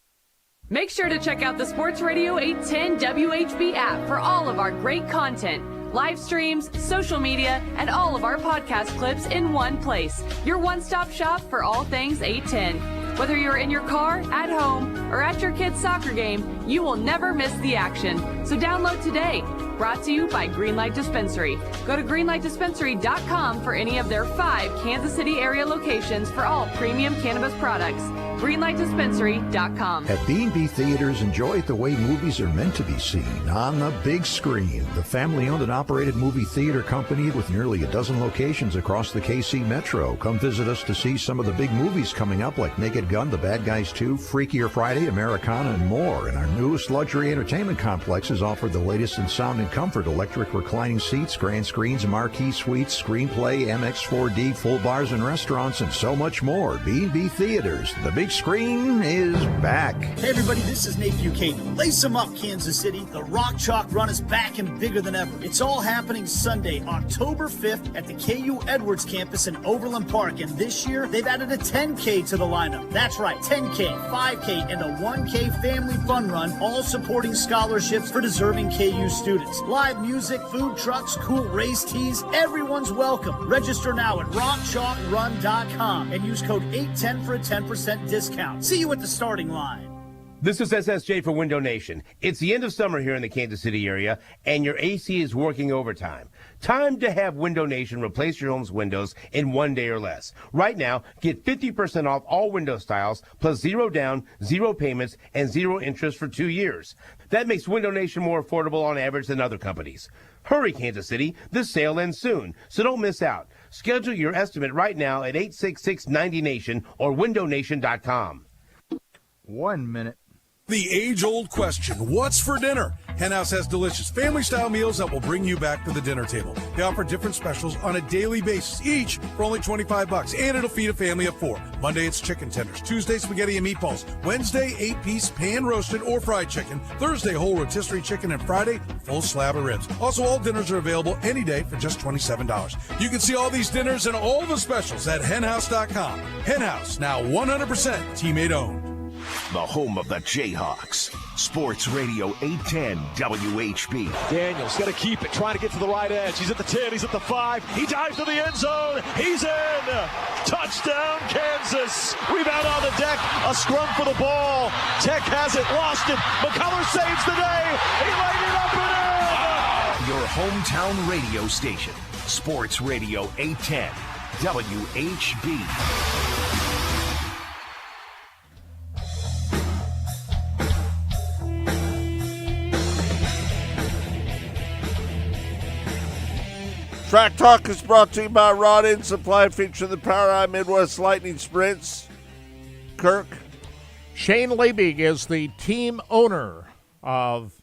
Make sure to check out the Sports Radio 810 WHB app for all of our great content, live streams, social media, and all of our podcast clips in one place. Your one-stop shop for all things 810. Whether you're in your car, at home, or at your kid's soccer game, you will never miss the action. So download today. Brought to you by Greenlight Dispensary. Go to greenlightdispensary.com for any of their 5 Kansas City area locations for all premium cannabis products. greenlightdispensary.com. At B&B Theaters, enjoy it the way movies are meant to be seen, on the big screen. The family-owned and operated movie theater company with nearly a dozen locations across the KC Metro. Come visit us to see some of the big movies coming up like Naked Gun, The Bad Guys 2, Freakier Friday, Americana, and more. And our newest luxury entertainment complexes offer the latest in sound and comfort, electric reclining seats, grand screens, marquee suites, screenplay, MX4D, full bars and restaurants, and so much more. B&B Theaters, the big screen is back. Hey everybody, this is Nate Buchanan. Lace 'em up, Kansas City. The Rock Chalk Run is back and bigger than ever. It's all happening Sunday, October 5th at the KU Edwards campus in Overland Park. And this year, they've added a 10K to the lineup. That's right, 10K, 5K, and a 1K family fun run, all supporting scholarships for deserving KU students. Live music, food trucks, cool race tees, everyone's welcome. Register now at rockchalkrun.com and use code 810 for a 10% discount. See you at the starting line. This is SSJ for Window Nation. It's the end of summer here in the Kansas City area, and your AC is working overtime. Time to have Window Nation replace your home's windows in 1 day or less. Right now, get 50% off all window styles, plus 0 down, 0 payments, and 0 interest for 2 years. That makes Window Nation more affordable on average than other companies. Hurry, Kansas City. This sale ends soon, so don't miss out. Schedule your estimate right now at 866-90-NATION or windownation.com. 1 minute. The age-old question, what's for dinner? Hen House has delicious family-style meals that will bring you back to the dinner table. They offer different specials on a daily basis, each for only $25, and it'll feed a family of 4. Monday, it's chicken tenders. Tuesday, spaghetti and meatballs. Wednesday, 8-piece pan-roasted or fried chicken. Thursday, whole rotisserie chicken. And Friday, full slab of ribs. Also, all dinners are available any day for just $27. You can see all these dinners and all the specials at henhouse.com. Hen House, now 100% teammate owned. The home of the Jayhawks. Sports Radio 810 WHB. Daniels got to keep it, trying to get to the right edge. He's at the 10, he's at the 5. He dives to the end zone. He's in. Touchdown, Kansas. Rebound on the deck. A scrum for the ball. Tech has it, lost it. McCullough saves the day. He laid it up and in. Your hometown radio station. Sports Radio 810 WHB. Track Talk is brought to you by Rod End Supply, featuring the POWRi Midwest Lightning Sprints. Kirk? Shane Liebig is the team owner of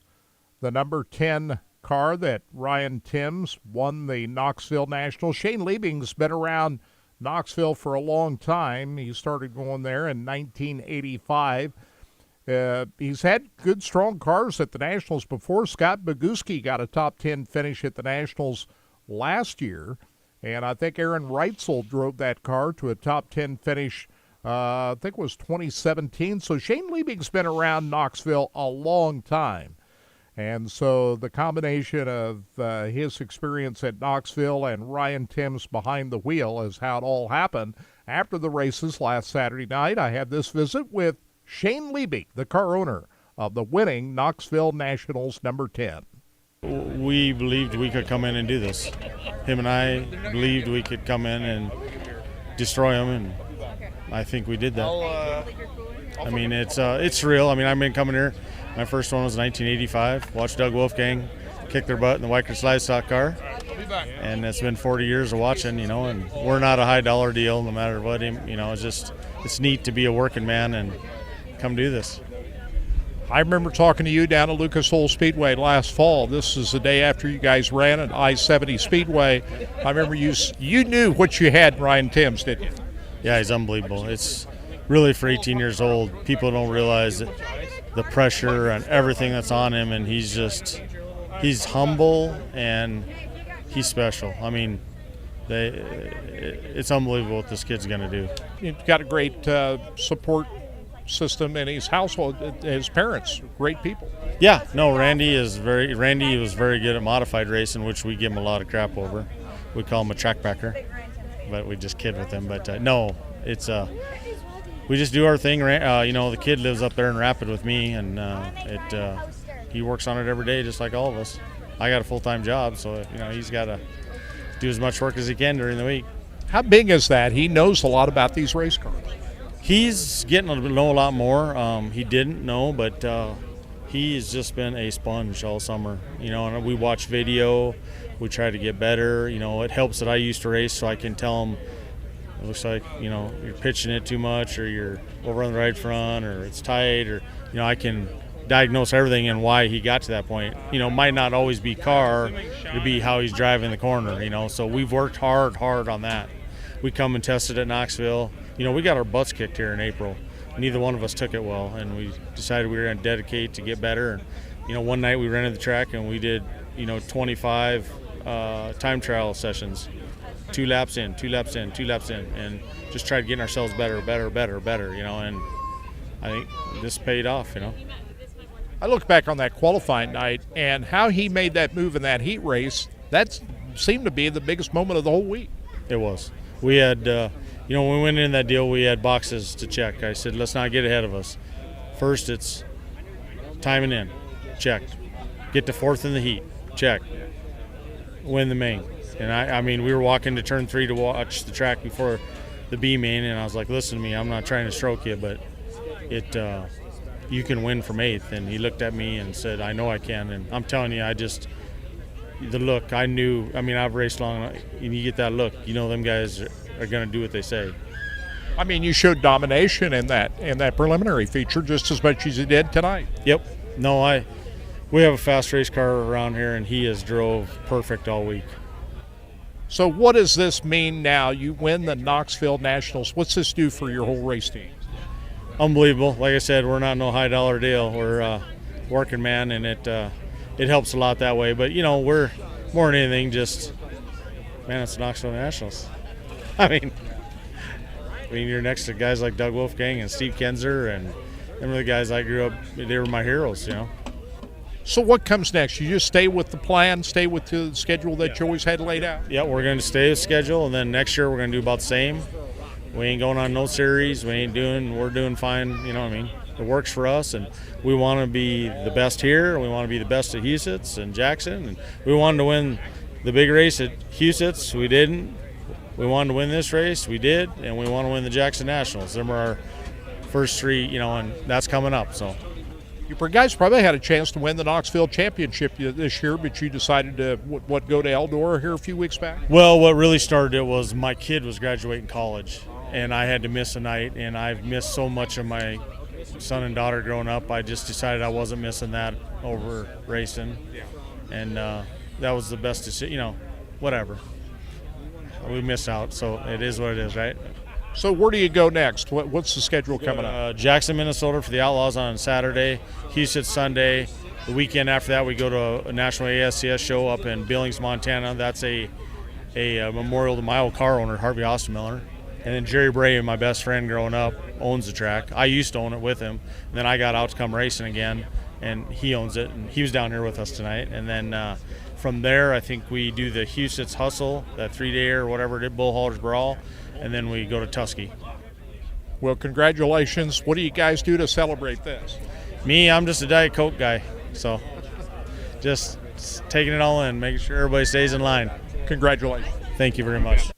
the number 10 car that Ryan Timms won the Knoxville National. Shane Liebig's been around Knoxville for a long time. He started going there in 1985. He's had good, strong cars at the Nationals before. Scott Boguski got a top 10 finish at the Nationals last year, and I think Aaron Reitzel drove that car to a top 10 finish, I think it was 2017. So Shane Liebig's been around Knoxville a long time. And so the combination of his experience at Knoxville and Ryan Timms behind the wheel is how it all happened. After the races last Saturday night, I had this visit with Shane Liebig, the car owner of the winning Knoxville Nationals number 10. We believed we could come in and do this. Him and I believed we could come in and destroy them, and I think we did that. I mean, it's real. I mean, I've been coming here. My first one was 1985. Watched Doug Wolfgang kick their butt in the Weichert Livestock car, and it's been 40 years of watching, you know. And we're not a high-dollar deal, no matter what. You know, it's neat to be a working man and come do this. I remember talking to you down at Lucas Oil Speedway last fall. This is the day after you guys ran at I-70 Speedway. I remember you knew what you had in Ryan Timms, didn't you? Yeah, he's unbelievable. It's really, for 18 years old, people don't realize the pressure and everything that's on him, and he's humble and he's special. I mean, it's unbelievable what this kid's going to do. He's got a great support system in his household. His parents, great people. Yeah, no, Randy was very good at modified racing, which we give him a lot of crap over. We call him a trackbacker, but we just kid with him. But no, it's we just do our thing. You know, the kid lives up there in Rapid with me, and he works on it every day, just like all of us. I got a full-time job, so you know he's got to do as much work as he can during the week. How big is that? He knows a lot about these race cars. He's getting to know a lot more. He didn't know, but he's just been a sponge all summer. You know, and we watch video. We try to get better. You know, it helps that I used to race, so I can tell him, it looks like, you know, you're pitching it too much, or you're over on the right front, or it's tight, or, you know, I can diagnose everything and why he got to that point. You know, might not always be car, it'd be how he's driving the corner, you know. So we've worked hard on that. We come and tested at Knoxville. You know, we got our butts kicked here in April. Neither one of us took it well, and we decided we were going to dedicate to get better. And, you know, one night we rented the track and we did, you know, 25 time trial sessions, 2 laps in, and just tried getting ourselves better, you know, and I think this paid off, you know. I look back on that qualifying night and how he made that move in that heat race. That seemed to be the biggest moment of the whole week. It was. We had, you know, when we went in that deal, we had boxes to check. I said, let's not get ahead of us. First, it's timing in, checked. Get to 4th in the heat, check. Win the main. And I mean, we were walking to turn 3 to watch the track before the B main, and I was like, listen to me, I'm not trying to stroke you, but you can win from 8th. And he looked at me and said, I know I can. And I'm telling you, the look, I knew. I mean, I've raced long, and you get that look. You know them guys are going to do what they say. I mean, you showed domination in that preliminary feature just as much as you did tonight. Yep. No, we have a fast race car around here, and he has drove perfect all week. So what does this mean now? You win the Knoxville Nationals. What's this do for your whole race team? Unbelievable. Like I said, we're not no high dollar deal. We're working man, and it helps a lot that way. But we're more than anything just, man, it's the Knoxville Nationals. I mean, you're next to guys like Doug Wolfgang and Steve Kenzer, and them are the guys I grew up. They were my heroes, So what comes next? You just stay with the plan, stay with the schedule that you always had laid out? Yeah, we're going to stay with schedule, and then next year we're going to do about the same. We ain't going on no series. We're doing fine, It works for us, and we want to be the best here. We want to be the best at Huset's and Jackson, and we wanted to win the big race at Huset's. We didn't. We wanted to win this race. We did, and we want to win the Jackson Nationals. Them are our first three, and that's coming up, so. You guys probably had a chance to win the Knoxville Championship this year, but you decided to go to Eldora here a few weeks back? Well, what really started it was my kid was graduating college, and I had to miss a night, and I've missed so much of my son and daughter growing up. I just decided I wasn't missing that over racing, and that was the best decision. Whatever. We missed out, so it is what it is, right? So where do you go next? What's the schedule coming up? Jackson, Minnesota for the Outlaws on Saturday, Houston Sunday. The weekend after that, we go to a national ASCS show up in Billings, Montana. That's a memorial to my old car owner, Harvey Ostermiller. And then Jerry Bray, my best friend growing up, owns the track. I used to own it with him. And then I got out to come racing again, and he owns it. And he was down here with us tonight. And then from there, I think we do the Houston's Hustle, that 3-day or whatever it is, Bull Haulers Brawl. And then we go to Tusky. Well, congratulations. What do you guys do to celebrate this? Me, I'm just a Diet Coke guy. So just taking it all in, making sure everybody stays in line. Congratulations. Thank you very much.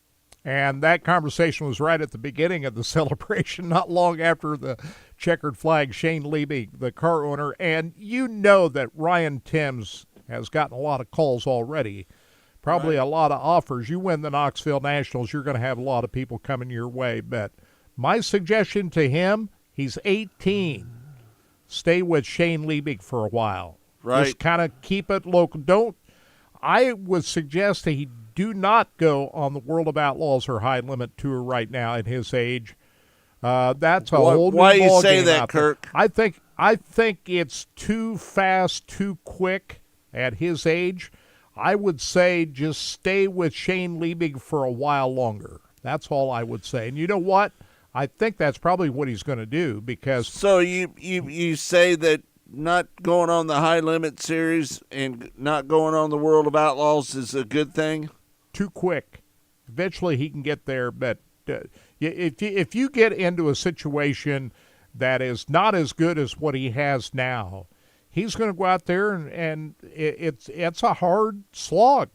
And that conversation was right at the beginning of the celebration, not long after the checkered flag. Shane Liebig, the car owner. And you know that Ryan Timms has gotten a lot of calls already. Probably a lot of offers. You win the Knoxville Nationals, you're going to have a lot of people coming your way. But my suggestion to him, he's 18. Stay with Shane Liebig for a while. Right. Just kind of keep it local. I would suggest that he do not go on the World of Outlaws or High Limit Tour right now at his age. That's a whole new ball game. Why you say that, Kirk? I think it's too fast, too quick at his age. I would say just stay with Shane Liebig for a while longer. That's all I would say. And you know what? I think that's probably what he's going to do because. So you say that not going on the High Limit Series and not going on the World of Outlaws is a good thing? Too quick. Eventually he can get there, but if you get into a situation that is not as good as what he has now, he's going to go out there and it's a hard slog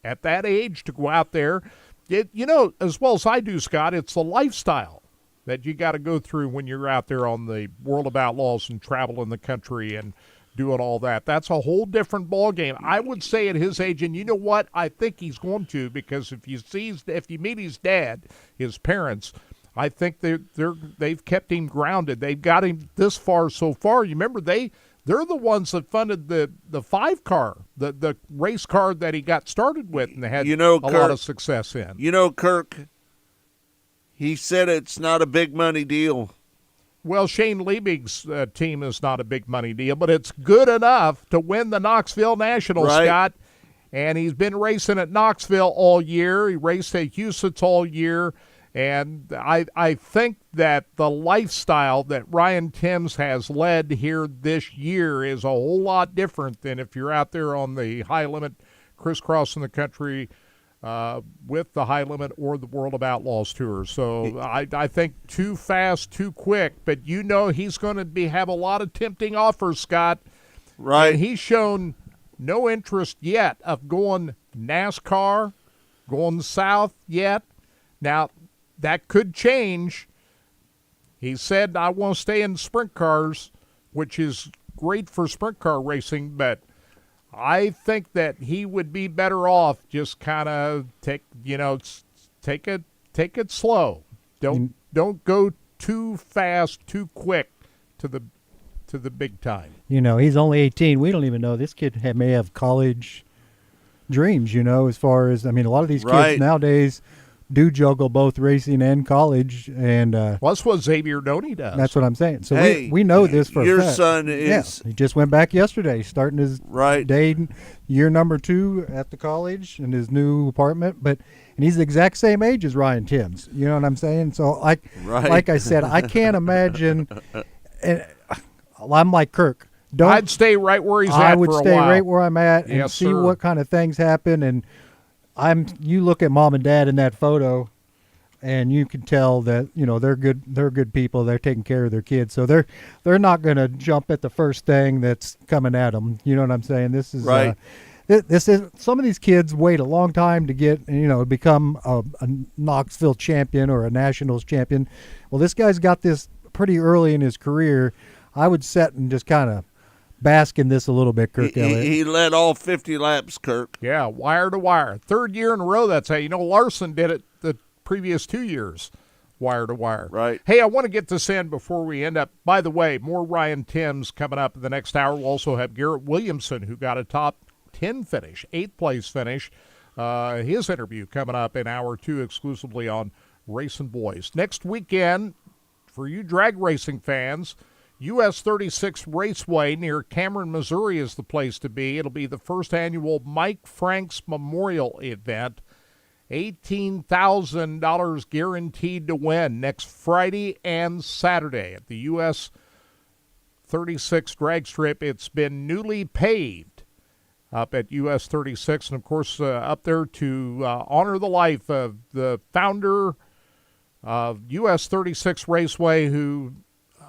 at that age to go out there. As well as I do, Scott, it's the lifestyle that you got to go through when you're out there on the World of Outlaws and traveling the country and doing all that. That's a whole different ball game. I would say at his age, and you know what? I think he's going to, because if you meet his dad, his parents, I think they've kept him grounded. They've got him this far so far. You remember they're the ones that funded the 5-car, the race car that he got started with, and they had a lot of success in. Kirk, he said it's not a big money deal. Well, Shane Liebig's team is not a big money deal, but it's good enough to win the Knoxville Nationals, right, Scott. And he's been racing at Knoxville all year. He raced at Houston all year. And I think that the lifestyle that Ryan Timms has led here this year is a whole lot different than if you're out there on the High Limit, crisscrossing the country with the High Limit or the World of Outlaws Tour. So I think too fast, too quick. But he's going to have a lot of tempting offers, Scott. Right. And he's shown no interest yet of going NASCAR, going south yet. Now, that could change. He said, I want to stay in sprint cars, which is great for sprint car racing, but I think that he would be better off just kind of take it slow. Don't go too fast, too quick to the big time. He's only 18. We don't even know this kid may have college dreams. As far as a lot of these kids nowadays do juggle both racing and college, and that's what Xavier Doney does. That's what I'm saying. So we know this for your a fact. son is. Yeah, he just went back yesterday, starting his day, year number 2 at the college in his new apartment. And he's the exact same age as Ryan Timms. You know what I'm saying? So like I said, I can't imagine. And I'm like Kirk. I'd stay right where he's at. I would for a stay while. right where I'm at and see what kind of things happen. And you look at mom and dad in that photo, and you can tell that they're good. They're good people. They're taking care of their kids, so they're not going to jump at the first thing that's coming at them. You know what I'm saying? This is right. This is some of these kids wait a long time to get become a Knoxville champion or a nationals champion. Well, this guy's got this pretty early in his career. I would sit and just kind of bask in this a little bit, Kirk Elliott. He led all 50 laps, Kirk. Yeah, wire to wire. Third year in a row, that's how. Larson did it the previous 2 years, wire to wire. Right. Hey, I want to get this in before we end up. By the way, more Ryan Timms coming up in the next hour. We'll also have Garrett Williamson, who got a top 10 finish, 8th place finish. His interview coming up in hour 2 exclusively on Racing Boys. Next weekend, for you drag racing fans, US 36 Raceway near Cameron, Missouri is the place to be. It'll be the first annual Mike Franks Memorial event. $18,000 guaranteed to win next Friday and Saturday at the US 36 drag strip. It's been newly paved up at US 36, and of course up there to honor the life of the founder of US 36 Raceway, who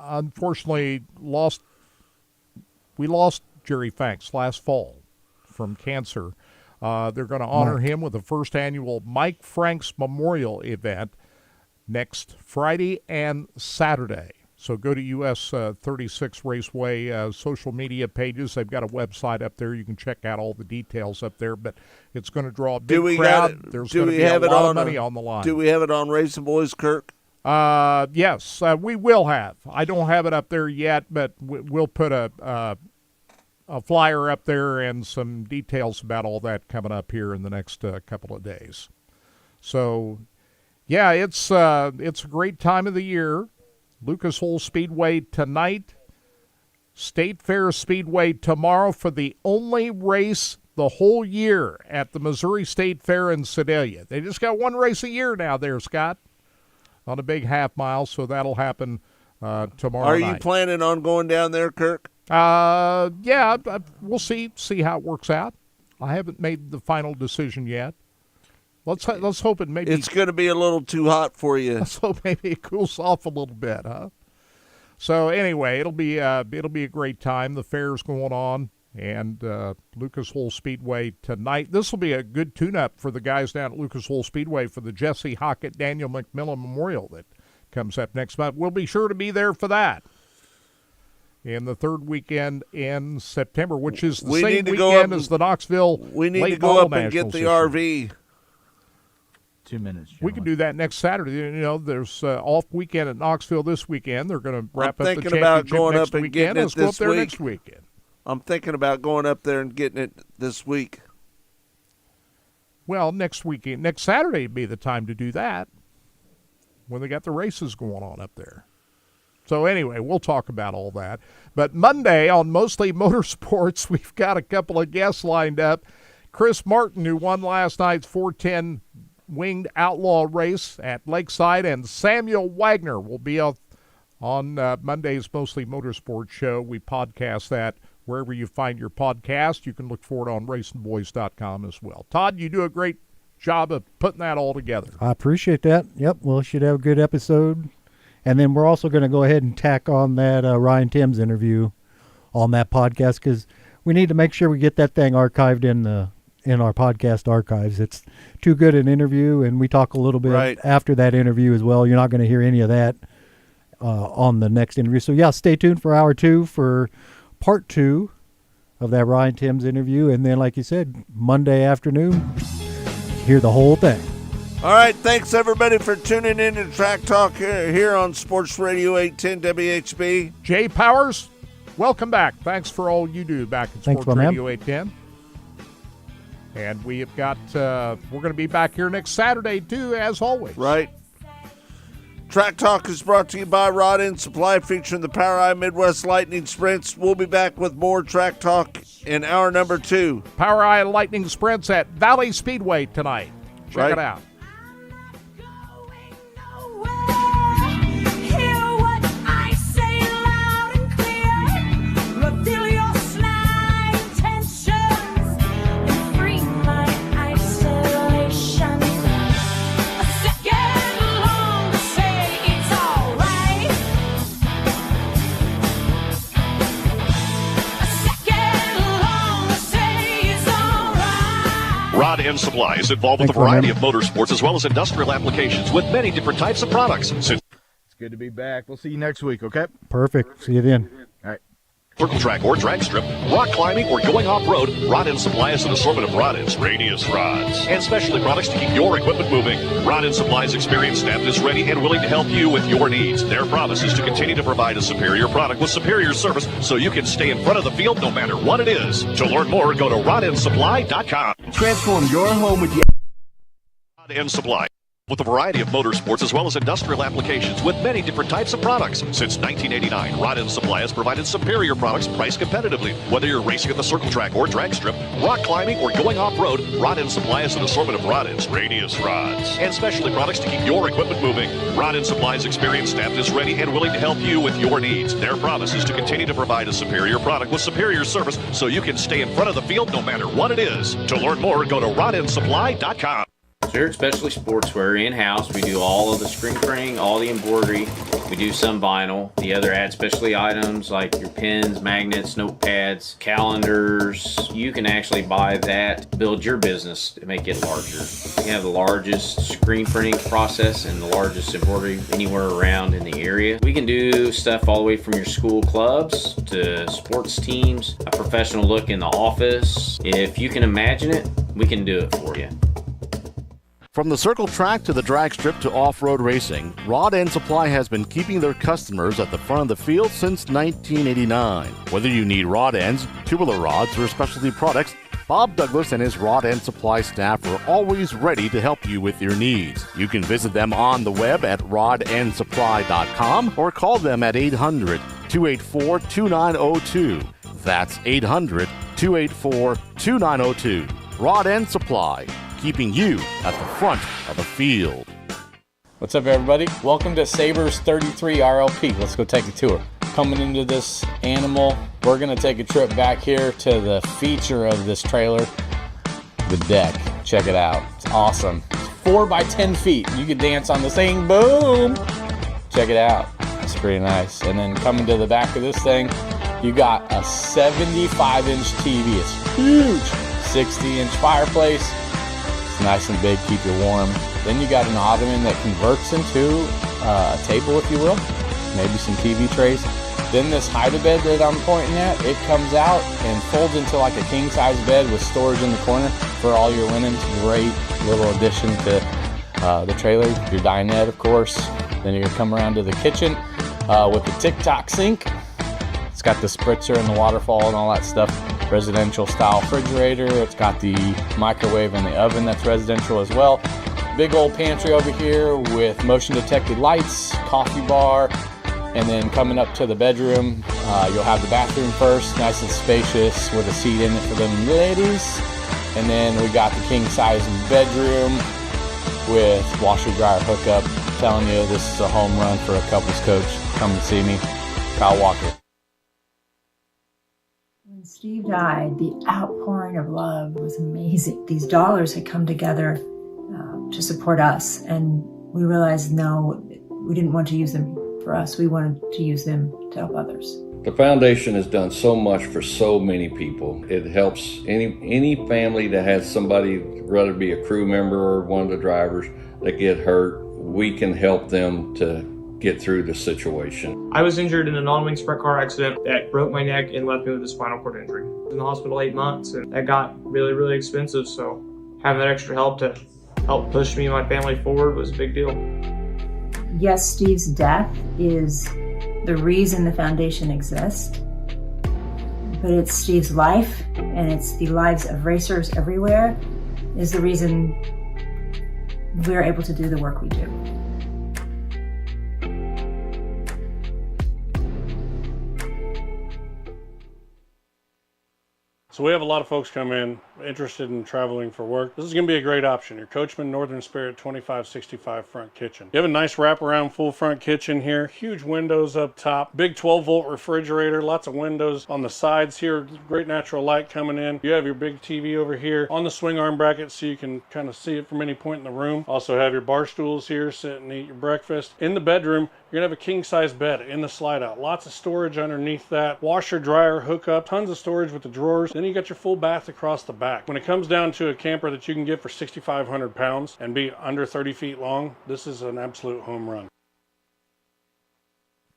unfortunately we lost Jerry Franks last fall from cancer. They're going to honor him with the first annual Mike Franks Memorial event next Friday and Saturday. So go to US 36 Raceway social media pages. They've got a website up there. You can check out all the details up there, but it's going to draw a big crowd. There's going to be a lot of money on the line. Do we have it on Racing Boys, Kirk? Yes, we will have. I don't have it up there yet, but we'll put a flyer up there and some details about all that coming up here in the next couple of days. So, yeah, it's a great time of the year. Lucas Oil Speedway tonight, State Fair Speedway tomorrow for the only race the whole year at the Missouri State Fair in Sedalia. They just got one race a year now there, Scott, on a big half mile, so that'll happen tomorrow night. Are you planning on going down there, Kirk? Yeah, we'll see how it works out. I haven't made the final decision yet. Let's hope it maybe it's going to be a little too hot for you. Let's hope maybe it cools off a little bit, huh? So anyway, it'll be a great time. The fair's going on, and Lucas Oil Speedway tonight. This will be a good tune-up for the guys down at Lucas Oil Speedway for the Jesse Hockett Daniel McMillan Memorial that comes up next month. We'll be sure to be there for that. In the third weekend in September, which is the same weekend as the Knoxville. We need Late to go up and Nationals get the RV. 2 minutes. We can do that next Saturday. There's off weekend at Knoxville this weekend. They're going to wrap up the championship about going next up and weekend. getting it Let's go up this there week. next weekend. I'm thinking about going up there and getting it this week. Well, next weekend, next Saturday would be the time to do that when they got the races going on up there. So anyway, we'll talk about all that. But Monday on Mostly Motorsports, we've got a couple of guests lined up. Chris Martin, who won last night's 410 Winged Outlaw race at Lakeside, and Samuel Wagner will be on Monday's Mostly Motorsports show. We podcast that wherever you find your podcast. You can look for it on racingboys.com as well. Todd, you do a great job of putting that all together. I appreciate that. Yep, we should have a good episode. And then we're also going to go ahead and tack on that Ryan Timms interview on that podcast, because we need to make sure we get that thing archived in our podcast archives. It's too good an interview, and we talk a little bit after that interview as well. You're not going to hear any of that on the next interview. So, yeah, stay tuned for hour 2 for part 2 of that Ryan Timms interview. And then, like you said, Monday afternoon, hear the whole thing. All right, thanks everybody for tuning in to Track Talk here on Sports Radio 810 WHB. Jay Powers, welcome back. Thanks for all you do back at Thanks, Sports Radio 810. And we have got, we're going to be back here next Saturday too, as always. Right. Track Talk is brought to you by Rod End Supply, featuring the POWRi Midwest Lightning Sprints. We'll be back with more Track Talk in hour number 2. POWRi Lightning Sprints at Valley Speedway tonight. Check it out. Rod End Supply is involved with a variety of motorsports as well as industrial applications with many different types of products. It's good to be back. We'll see you next week, okay? Perfect. See you then. All right. Circle track or drag strip, rock climbing, or going off-road, Rod End Supply is an assortment of rod ends, radius rods, and specialty products to keep your equipment moving. Rod End Supply's experienced staff is ready and willing to help you with your needs. Their promise is to continue to provide a superior product with superior service so you can stay in front of the field no matter what it is. To learn more, go to rodendsupply.com. Transform your home with the Rod End Supply. With a variety of motorsports as well as industrial applications with many different types of products. Since 1989, Rod End Supply has provided superior products priced competitively. Whether you're racing at the circle track or drag strip, rock climbing, or going off-road, Rod End Supply is an assortment of rod ends, radius rods, and specialty products to keep your equipment moving. Rod End Supply's experienced staff is ready and willing to help you with your needs. Their promise is to continue to provide a superior product with superior service so you can stay in front of the field no matter what it is. To learn more, go to rodendsupply.com. Dirt Specialty Sportswear in-house. We do all of the screen printing, all the embroidery. We do some vinyl. The other add specialty items like your pens, magnets, notepads, calendars. You can actually buy that, build your business to make it larger. We have the largest screen printing process and the largest embroidery anywhere around in the area. We can do stuff all the way from your school clubs to sports teams, a professional look in the office. If you can imagine it, we can do it for you. From the circle track to the drag strip to off-road racing, Rod End Supply has been keeping their customers at the front of the field since 1989. Whether you need rod ends, tubular rods, or specialty products, Bob Douglas and his Rod End Supply staff are always ready to help you with your needs. You can visit them on the web at rodendsupply.com or call them at 800-284-2902. That's 800-284-2902. Rod End Supply, keeping you at the front of the field. What's up, everybody? Welcome to Sabres 33 RLP. Let's go take a tour. Coming into this animal, we're going to take a trip back here to the feature of this trailer, the deck. Check it out. It's awesome. It's 4 by 10 feet. You can dance on the thing. Boom! Check it out. It's pretty nice. And then coming to the back of this thing, you got a 75-inch TV. It's huge. 60-inch fireplace. Nice and big, keep you warm. Then you got an ottoman that converts into a table, if you will, maybe some TV trays. Then this hide-a-bed that I'm pointing at, it comes out and folds into like a king-size bed with storage in the corner for all your linens. Great little addition to the trailer. Your dinette, of course. Then you're gonna come around to the kitchen with the tic-toc sink. It's got the spritzer and the waterfall and all that stuff. Residential style refrigerator. It's got the microwave and the oven that's residential as well. Big old pantry over here with motion detected lights, coffee bar, and then coming up to the bedroom, you'll have the bathroom first, nice and spacious with a seat in it for them ladies. And then we got the king size bedroom with washer dryer hookup. I'm telling you, this is a home run for a couples coach. Come and see me, Kyle Walker. Steve died, the outpouring of love was amazing. These dollars had come together to support us, and we realized, no, we didn't want to use them for us. We wanted to use them to help others. The foundation has done so much for so many people. It helps any family that has somebody, whether it be a crew member or one of the drivers, that get hurt. We can help them to get through the situation. I was injured in a non-wing sprint car accident that broke my neck and left me with a spinal cord injury. I was in the hospital 8 months, and that got really, really expensive, so having that extra help to helped push me and my family forward was a big deal. Yes, Steve's death is the reason the foundation exists, but it's Steve's life and it's the lives of racers everywhere is the reason we're able to do the work we do. So we have a lot of folks come in interested in traveling for work. This is going to be a great option. Your Coachman Northern Spirit 2565 front kitchen. You have a nice wraparound full front kitchen here. Huge windows up top. Big 12-volt refrigerator. Lots of windows on the sides here. Great natural light coming in. You have your big TV over here on the swing arm bracket so you can kind of see it from any point in the room. Also have your bar stools here. Sit and eat your breakfast. In the bedroom, you're going to have a king-size bed in the slide-out. Lots of storage underneath that. Washer, dryer, hookup. Tons of storage with the drawers. Then you got your full bath across the back. When it comes down to a camper that you can get for 6,500 pounds and be under 30 feet long, this is an absolute home run.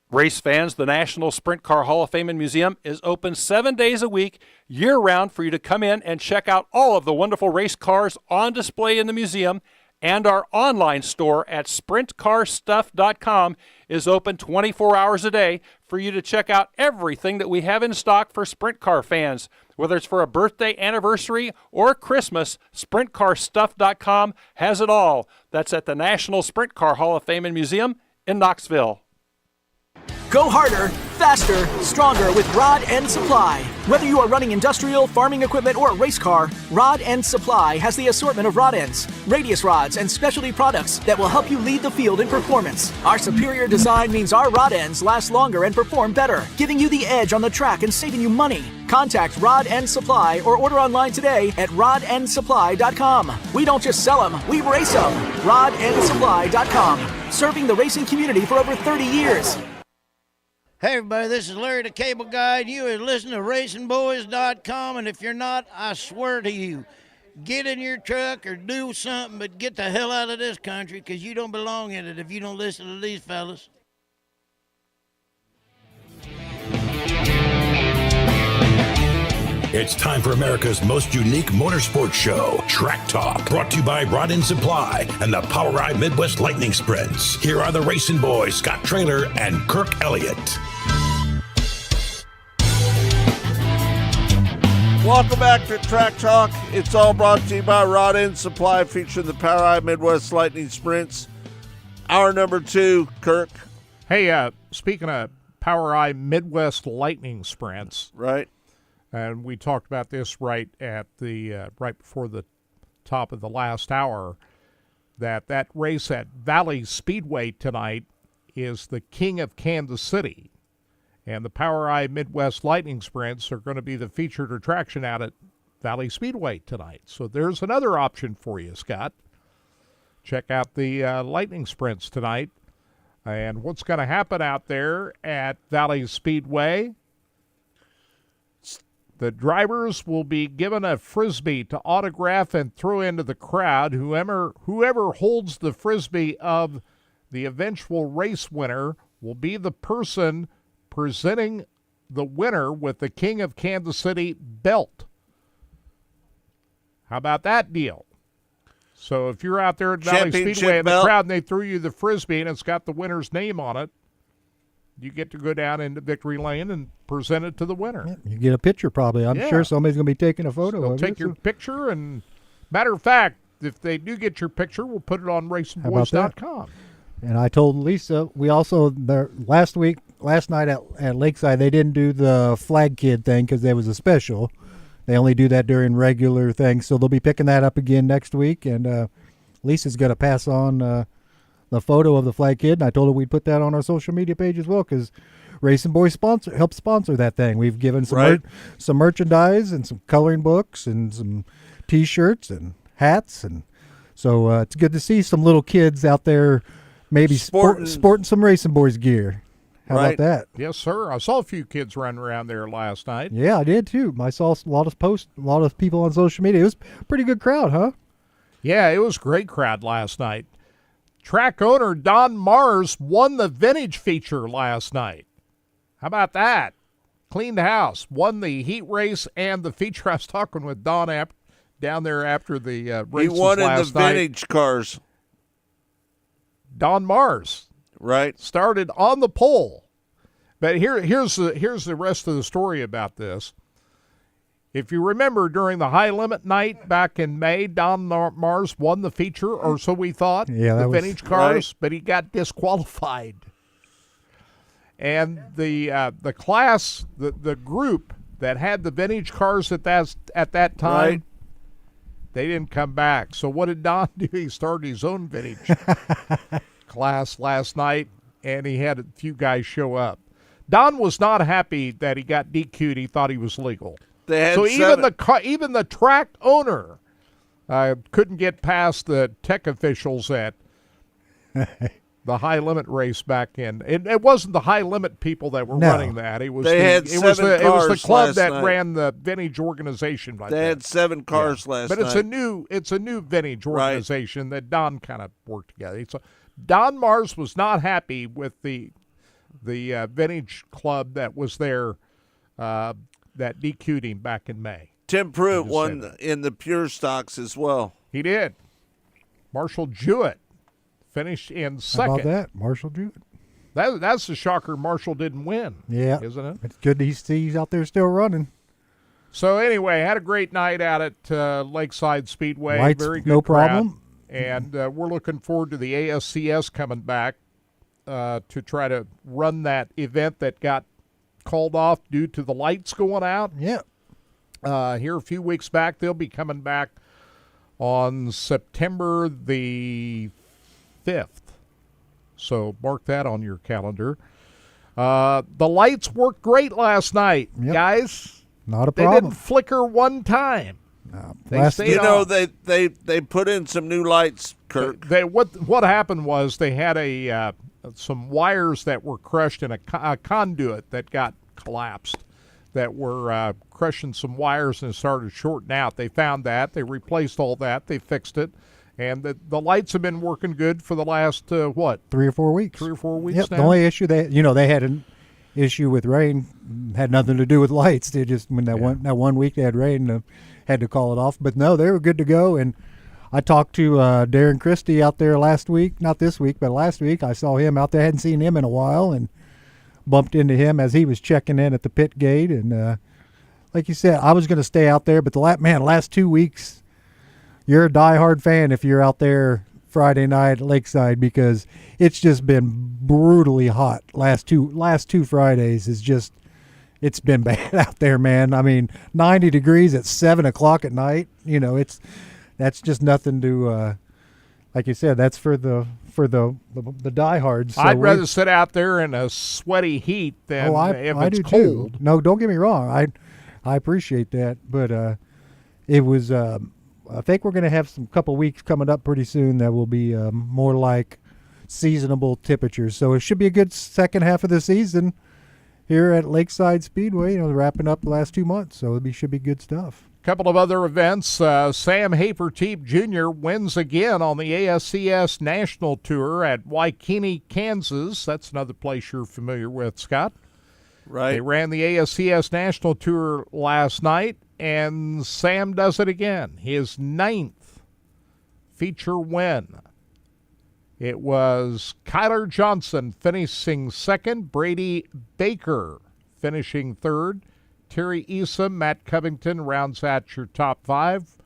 Race fans, the National Sprint Car Hall of Fame and Museum is open 7 days a week, year-round, for you to come in and check out all of the wonderful race cars on display in the museum. And our online store at sprintcarstuff.com is open 24 hours a day for you to check out everything that we have in stock for sprint car fans. Whether it's for a birthday, anniversary, or Christmas, sprintcarstuff.com has it all. That's at the National Sprint Car Hall of Fame and Museum in Knoxville. Go harder, faster, stronger with Rod End Supply. Whether you are running industrial, farming equipment, or a race car, Rod End Supply has the assortment of rod ends, radius rods, and specialty products that will help you lead the field in performance. Our superior design means our rod ends last longer and perform better, giving you the edge on the track and saving you money. Contact Rod End Supply or order online today at rodendsupply.com. We don't just sell them, we race them. rodendsupply.com. Serving the racing community for over 30 years. Hey everybody, this is Larry the Cable Guide. You are listening to RacingBoys.com, and if you're not, I swear to you, get in your truck or do something, but get the hell out of this country because you don't belong in it if you don't listen to these fellas. It's time for America's most unique motorsports show, Track Talk, brought to you by Rod End Supply and the POWRi Midwest Lightning Sprints. Here are the racing boys, Scott Traylor and Kirk Elliott. Welcome back to Track Talk. It's all brought to you by Rod End Supply, featuring the POWRi Midwest Lightning Sprints. Hour number 2, Kirk. Hey, speaking of POWRi Midwest Lightning Sprints, right? And we talked about this right at the right before the top of the last hour, that race at Valley Speedway tonight is the King of Kansas City, and the POWRi Midwest Lightning Sprints are going to be the featured attraction out at Valley Speedway tonight. So there's another option for you, Scott. Check out the Lightning Sprints tonight, and what's going to happen out there at Valley Speedway. The drivers will be given a Frisbee to autograph and throw into the crowd. Whoever holds the Frisbee of the eventual race winner will be the person presenting the winner with the King of Kansas City belt. How about that deal? So if you're out there at Valley Speedway in the crowd and they threw you the Frisbee and it's got the winner's name on it, you get to go down into victory lane and present it to the winner. Yeah, you get a picture probably. I'm sure somebody's going to be taking a photo of it. Take your picture, and matter of fact, if they do get your picture, we'll put it on RacingBoys.com. And I told Lisa, we also, last night at Lakeside, they didn't do the Flag Kid thing because there was a special. They only do that during regular things, so they'll be picking that up again next week. And Lisa's going to pass on the photo of the Flag Kid, and I told her we'd put that on our social media page as well because Racing Boys help sponsor that thing. We've given some merchandise and some coloring books and some T-shirts and hats, and so it's good to see some little kids out there maybe sporting some Racing Boys gear. How about that? Yes, sir. I saw a few kids running around there last night. Yeah, I did too. I saw a lot of people on social media. It was a pretty good crowd, huh? Yeah, it was a great crowd last night. Track owner Don Mars won the vintage feature last night. How about that? Cleaned house. Won the heat race and the feature. I was talking with Don down there after the He races won in the last night. vintage cars. Don Mars, right, started on the pole. But here's the rest of the story about this. If you remember, during the high limit night back in May, Don Mars won the feature, or so we thought, Yeah, the that was- vintage cars, Right. but he got disqualified. And the class, the group that had the vintage cars at that time, Right. they didn't come back. So what did Don do? He started his own vintage class last night, and he had a few guys show up. Don was not happy that he got DQ'd. He thought he was legal. They had So seven- even the track owner couldn't get past the tech officials at the high limit race back in. It wasn't the high limit people that were No. running that. It was They had it was seven the cars club last that night. ran the vintage organization. I They think. had 7 cars last But night. it's a new vintage organization that Don kind of worked together. So Don Mars was not happy with the vintage club that was there that DQ'd him back in May. Tim Pruitt won in the pure stocks as well. He did. Marshall Jewett finished in How second. about that, Marshall Jewett? That's the shocker. Marshall didn't win. Yeah, isn't it? It's good he's out there still running. So anyway, had a great night out at Lakeside Speedway. Lights, Very good no crowd. problem. And we're looking forward to the ASCS coming back to try to run that event that got called off due to the lights going out. Yeah. Here a few weeks back, they'll be coming back on September the 5th. So mark that on your calendar. The lights worked great last night, guys. Not a They problem. didn't flicker one time. They stayed You know, on. they put in some new lights, Kirk. What happened was they had some wires that were crushed in a conduit that got collapsed, that were crushing some wires and started shorting out. They found that. They replaced all that. They fixed it. And the lights have been working good for the last, 3 or 4 weeks. 3 or 4 weeks Yep. now? The only issue they had an issue with rain, had nothing to do with lights. They just when that one week they had rain, had to call it off. But no, they were good to go. And I talked to Darren Christie out there last week, not this week, but last week. I saw him out there. Hadn't seen him in a while, and bumped into him as he was checking in at the pit gate. And like you said, I was going to stay out there, but the last 2 weeks, you're a diehard fan if you're out there Friday night at Lakeside, because it's just been brutally hot. Last two Fridays is just, it's been bad out there, man. I mean, 90 degrees at 7 o'clock at night. You know, that's just nothing to, like you said, that's for the diehards. So I'd rather sit out there in a sweaty heat than if I it's do cold. too. No, don't get me wrong. I appreciate that, but it was. I think we're going to have some couple weeks coming up pretty soon that will be more like seasonable temperatures. So it should be a good second half of the season here at Lakeside Speedway. You know, wrapping up the last 2 months, so it should be good stuff. Couple of other events. Sam Haferteep Jr. wins again on the ASCS National Tour at Waikini, Kansas. That's another place you're familiar with, Scott. Right. They ran the ASCS National Tour last night, and Sam does it again. His 9th feature win. It was Kyler Johnson finishing second, Brady Baker finishing third, Terry Easom, Matt Covington rounds out your top 5.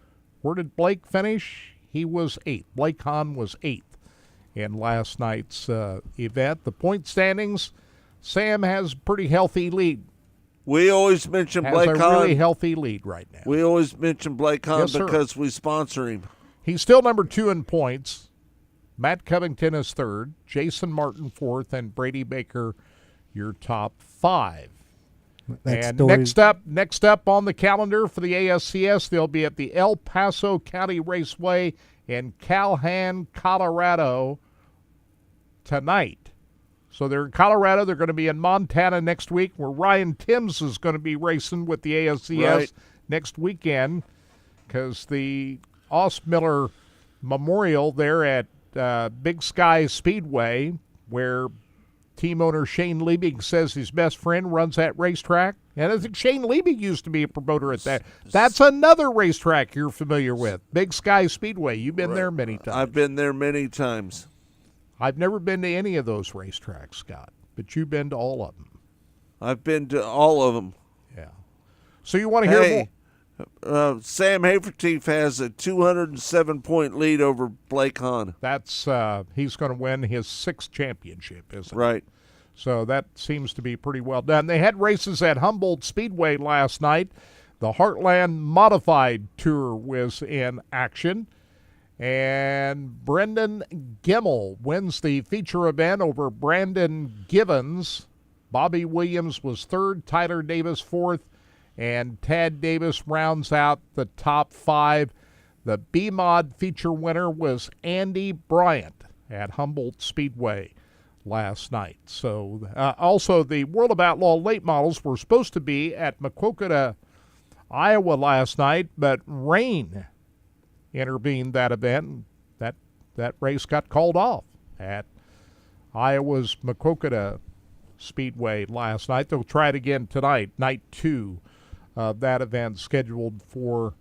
Where did Blake finish? He was 8th. Blake Hahn was 8th in last night's event. The point standings, Sam has a pretty healthy lead. We always mention Blake Has a Hahn. really healthy lead right now. We always mention Blake Hahn Yes, sir. because we sponsor him. He's still number 2 in points. Matt Covington is 3rd, Jason Martin 4th, and Brady Baker your top 5. And next up on the calendar for the ASCS, they'll be at the El Paso County Raceway in Calhoun, Colorado tonight. So they're in Colorado. They're going to be in Montana next week, where Ryan Timms is going to be racing with the ASCS next weekend, because the Osmiller Memorial there at Big Sky Speedway, where Team owner Shane Liebig says his best friend runs that racetrack. And I think Shane Liebig used to be a promoter at that. That's another racetrack you're familiar with, Big Sky Speedway. You've been there many times. I've been there many times. I've never been to any of those racetracks, Scott, but you've been to all of them. I've been to all of them. Yeah. So you want to hear more? Sam Haferteef has a 207-point lead over Blake Hahn. That's he's going to win his 6th championship, isn't it? Right. So that seems to be pretty well done. They had races at Humboldt Speedway last night. The Heartland Modified Tour was in action. And Brendan Gimmel wins the feature event over Brandon Givens. Bobby Williams was 3rd, Tyler Davis 4th, and Tad Davis rounds out the top 5. The B-Mod feature winner was Andy Bryant at Humboldt Speedway last night. So also the World of Outlaw late models were supposed to be at Maquoketa, Iowa last night, but rain intervened that event. That race got called off at Iowa's Maquoketa Speedway last night. They'll try it again tonight, night 2 of that event scheduled for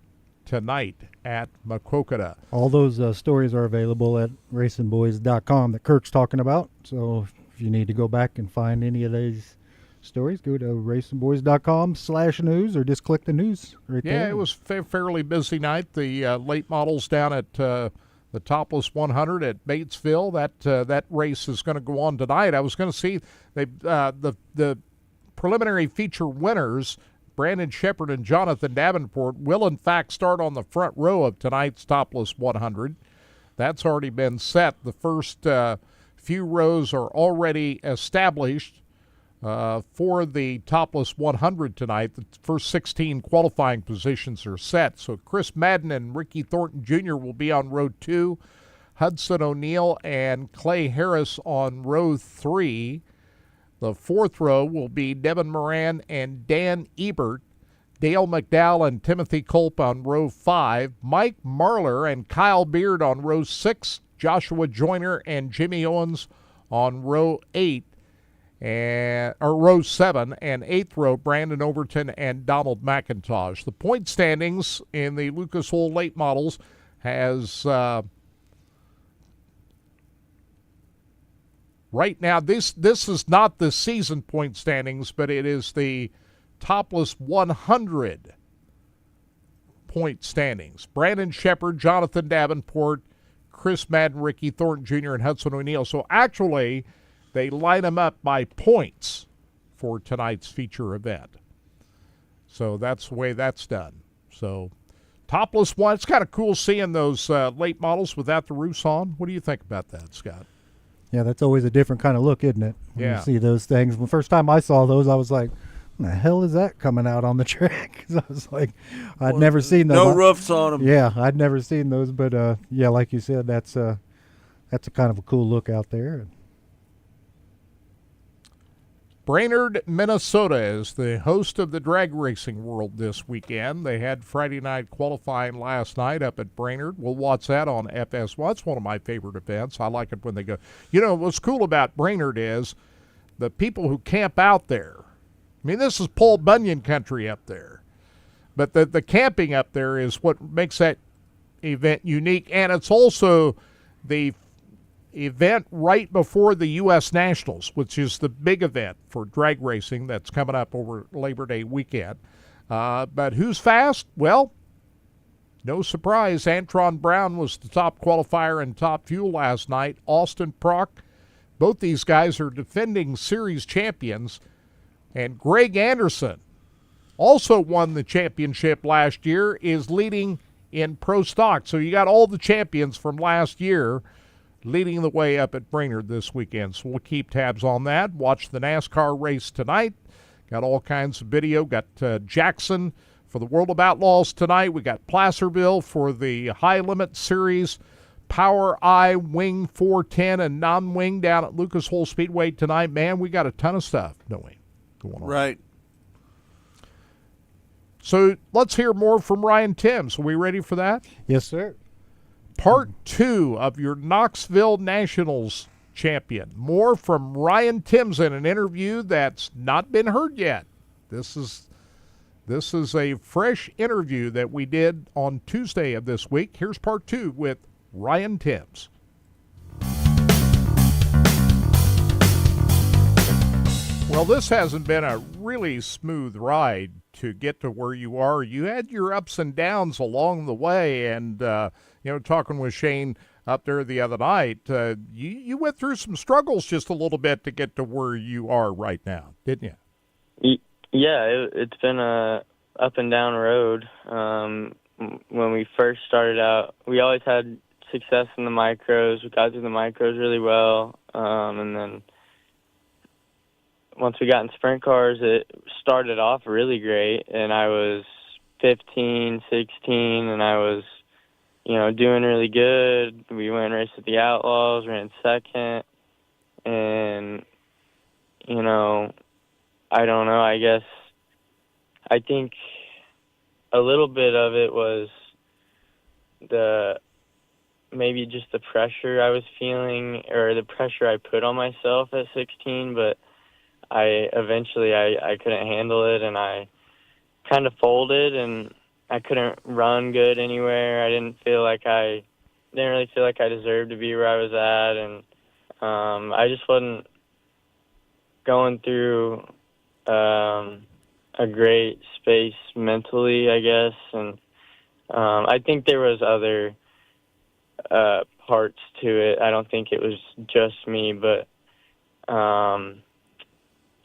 tonight at Maquoketa. All those stories are available at racingboys.com that Kirk's talking about. So if you need to go back and find any of these stories, go to racingboys.com/news or just click the news right there. Yeah, it was a fairly busy night. The late models down at the Topless 100 at Batesville. That race is going to go on tonight. I was going to see the preliminary feature winners, Brandon Shepard and Jonathan Davenport, will in fact start on the front row of tonight's Topless 100. That's already been set. The first few rows are already established for the Topless 100 tonight. The first 16 qualifying positions are set. So Chris Madden and Ricky Thornton Jr. will be on row 2. Hudson O'Neill and Clay Harris on row 3. The 4th row will be Devin Moran and Dan Ebert. Dale McDowell and Timothy Culp on row 5. Mike Marlar and Kyle Beard on row 6. Joshua Joyner and Jimmy Owens on row 8. Row 7, and 8th row, Brandon Overton and Donald McIntosh. The point standings in the Lucas Oil late models has right now, this is not the season point standings, but it is the Topless 100 point standings. Brandon Shepard, Jonathan Davenport, Chris Madden, Ricky Thornton Jr., and Hudson O'Neill. So actually, they line them up by points for tonight's feature event. So that's the way that's done. So Topless 1, it's kind of cool seeing those late models without the roofs on. What do you think about that, Scott? Yeah, that's always a different kind of look, isn't it? When you see those things. The first time I saw those, I was like, what the hell is that coming out on the track? 'Cause I was like, I'd never seen those. No roofs on them. Yeah, I'd never seen those. But, yeah, like you said, that's a kind of a cool look out there. Brainerd, Minnesota is the host of the drag racing world this weekend. They had Friday night qualifying last night up at Brainerd. We'll watch that on FS1. It's one of my favorite events. I like it when they go. You know, what's cool about Brainerd is the people who camp out there. I mean, this is Paul Bunyan country up there. But the camping up there is what makes that event unique. And it's also the event right before the U.S. Nationals, which is the big event for drag racing that's coming up over Labor Day weekend. But who's fast? Well, no surprise. Antron Brown was the top qualifier in Top Fuel last night. Austin Prock. Both these guys are defending series champions. And Greg Anderson also won the championship last year, is leading in Pro Stock. So you got all the champions from last year leading the way up at Brainerd this weekend. So we'll keep tabs on that. Watch the NASCAR race tonight. Got all kinds of video. Got Jackson for the World of Outlaws tonight. We got Placerville for the High Limit Series. Power Eye Wing 410 and non-wing down at Lucas Oil Speedway tonight. Man, we got a ton of stuff, don't we, going on? Right. So let's hear more from Ryan Timms. Are we ready for that? Yes, sir. Part 2 of your Knoxville Nationals champion. More from Ryan Timms in an interview that's not been heard yet. This is a fresh interview that we did on Tuesday of this week. Here's part 2 with Ryan Timms. Well, this hasn't been a really smooth ride to get to where you are. You had your ups and downs along the way, and talking with Shane up there the other night, you went through some struggles just a little bit to get to where you are right now, didn't you? Yeah, it's been a up and down road. When we first started out, we always had success in the micros. We got through the micros really well, and then once we got in sprint cars, it started off really great, and I was 15, 16, and I was, doing really good. We went and raced at the Outlaws, ran second, and, I don't know, I think a little bit of it was maybe just the pressure I was feeling, or the pressure I put on myself at 16, but I couldn't handle it, and I kind of folded, and I couldn't run good anywhere. I didn't really feel like I deserved to be where I was at, and I just wasn't going through a great space mentally, I guess, and I think there was other parts to it. I don't think it was just me, but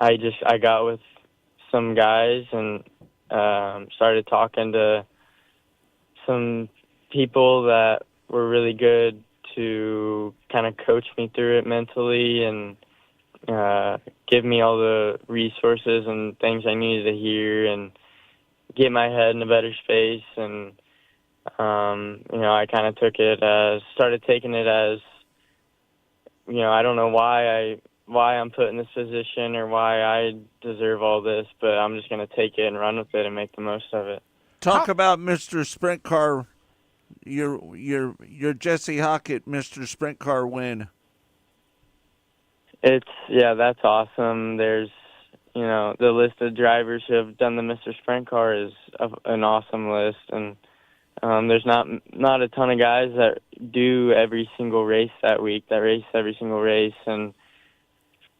I got with some guys and started talking to some people that were really good to kind of coach me through it mentally and give me all the resources and things I needed to hear and get my head in a better space. And, I kind of started taking it as, I don't know why I'm put in this position or why I deserve all this, but I'm just going to take it and run with it and make the most of it. Talk about Mr. Sprint Car, your Jesse Hockett Mr. Sprint Car win. That's awesome. There's, the list of drivers who have done the Mr. Sprint Car is an awesome list, and there's not a ton of guys that do every single race that week, that race every single race, and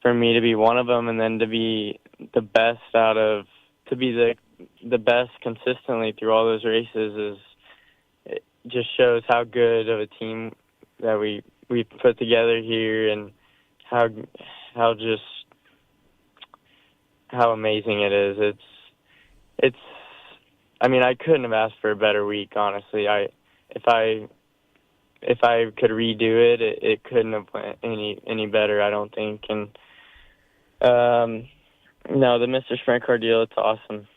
for me to be one of them and then to be the best the best consistently through all those races it just shows how good of a team that we put together here and how amazing it is. I couldn't have asked for a better week, honestly. If I could redo it, it couldn't have went any better, I don't think. And no, the Mr. Sprint Car deal, it's awesome.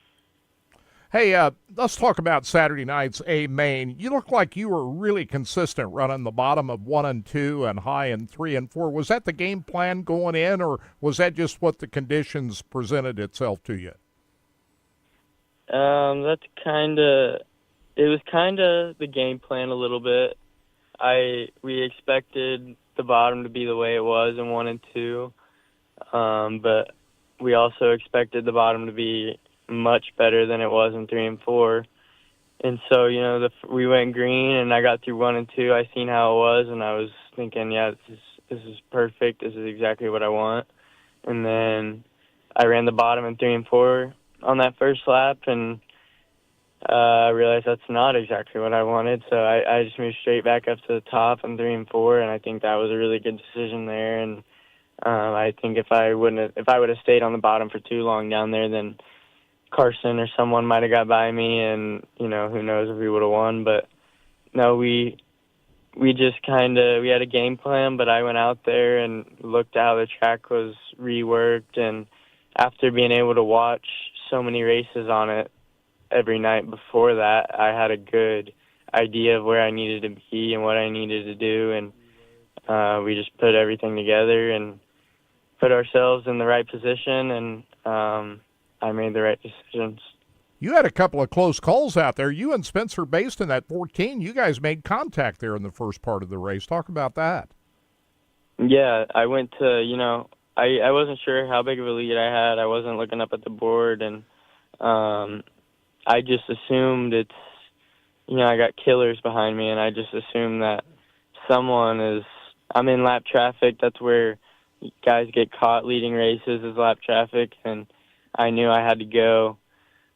Hey, let's talk about Saturday night's A-Main. You look like you were really consistent running the bottom of 1 and 2 and high in 3 and 4. Was that the game plan going in, or was that just what the conditions presented itself to you? It was kind of the game plan a little bit. We expected the bottom to be the way it was in 1 and 2, but we also expected the bottom to be much better than it was in 3 and 4. And so, we went green, and I got through 1 and 2. I seen how it was, and I was thinking, this is perfect. This is exactly what I want. And then I ran the bottom in 3 and 4 on that first lap, and I realized that's not exactly what I wanted. So I just moved straight back up to the top in 3 and 4, and I think that was a really good decision there. And I think if I would have stayed on the bottom for too long down there, then Carson or someone might have got by me, and who knows if we would have won. But no, we just we had a game plan, but I went out there and looked how the track was reworked, and after being able to watch so many races on it every night before that, I had a good idea of where I needed to be and what I needed to do, and we just put everything together and put ourselves in the right position, and I made the right decisions. You had a couple of close calls out there. You and Spencer Based in that 14, you guys made contact there in the first part of the race. Talk about that. Yeah, I went to, I wasn't sure how big of a lead I had. I wasn't looking up at the board, and I just assumed it's, I got killers behind me, and I just assumed that I'm in lap traffic. That's where guys get caught leading races, is lap traffic, and I knew I had to go.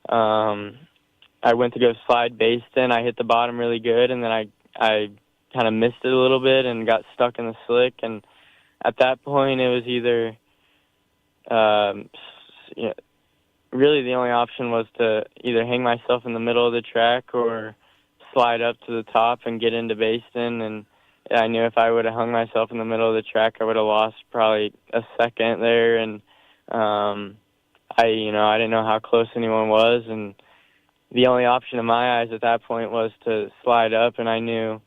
I went to go slide Baston. I hit the bottom really good, and then I kind of missed it a little bit and got stuck in the slick. And at that point, it was either, really the only option was to either hang myself in the middle of the track or slide up to the top and get into Baston. And I knew if I would have hung myself in the middle of the track, I would have lost probably a second there. And I didn't know how close anyone was, and the only option in my eyes at that point was to slide up, and I knew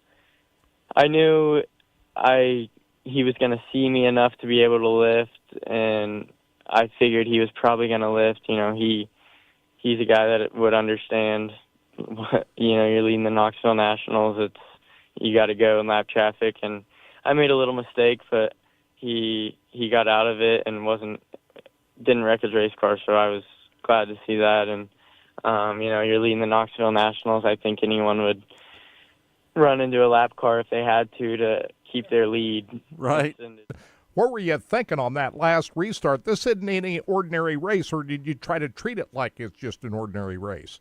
he was going to see me enough to be able to lift, and I figured he was probably going to lift. He's a guy that would understand. You're leading the Knoxville Nationals. You got to go in lap traffic, and I made a little mistake, but he got out of it and didn't wreck his race car, so I was glad to see that. And you're leading the Knoxville Nationals. I think anyone would run into a lap car if they had to keep their lead. Right. What were you thinking on that last restart? This isn't any ordinary race, or did you try to treat it like it's just an ordinary race?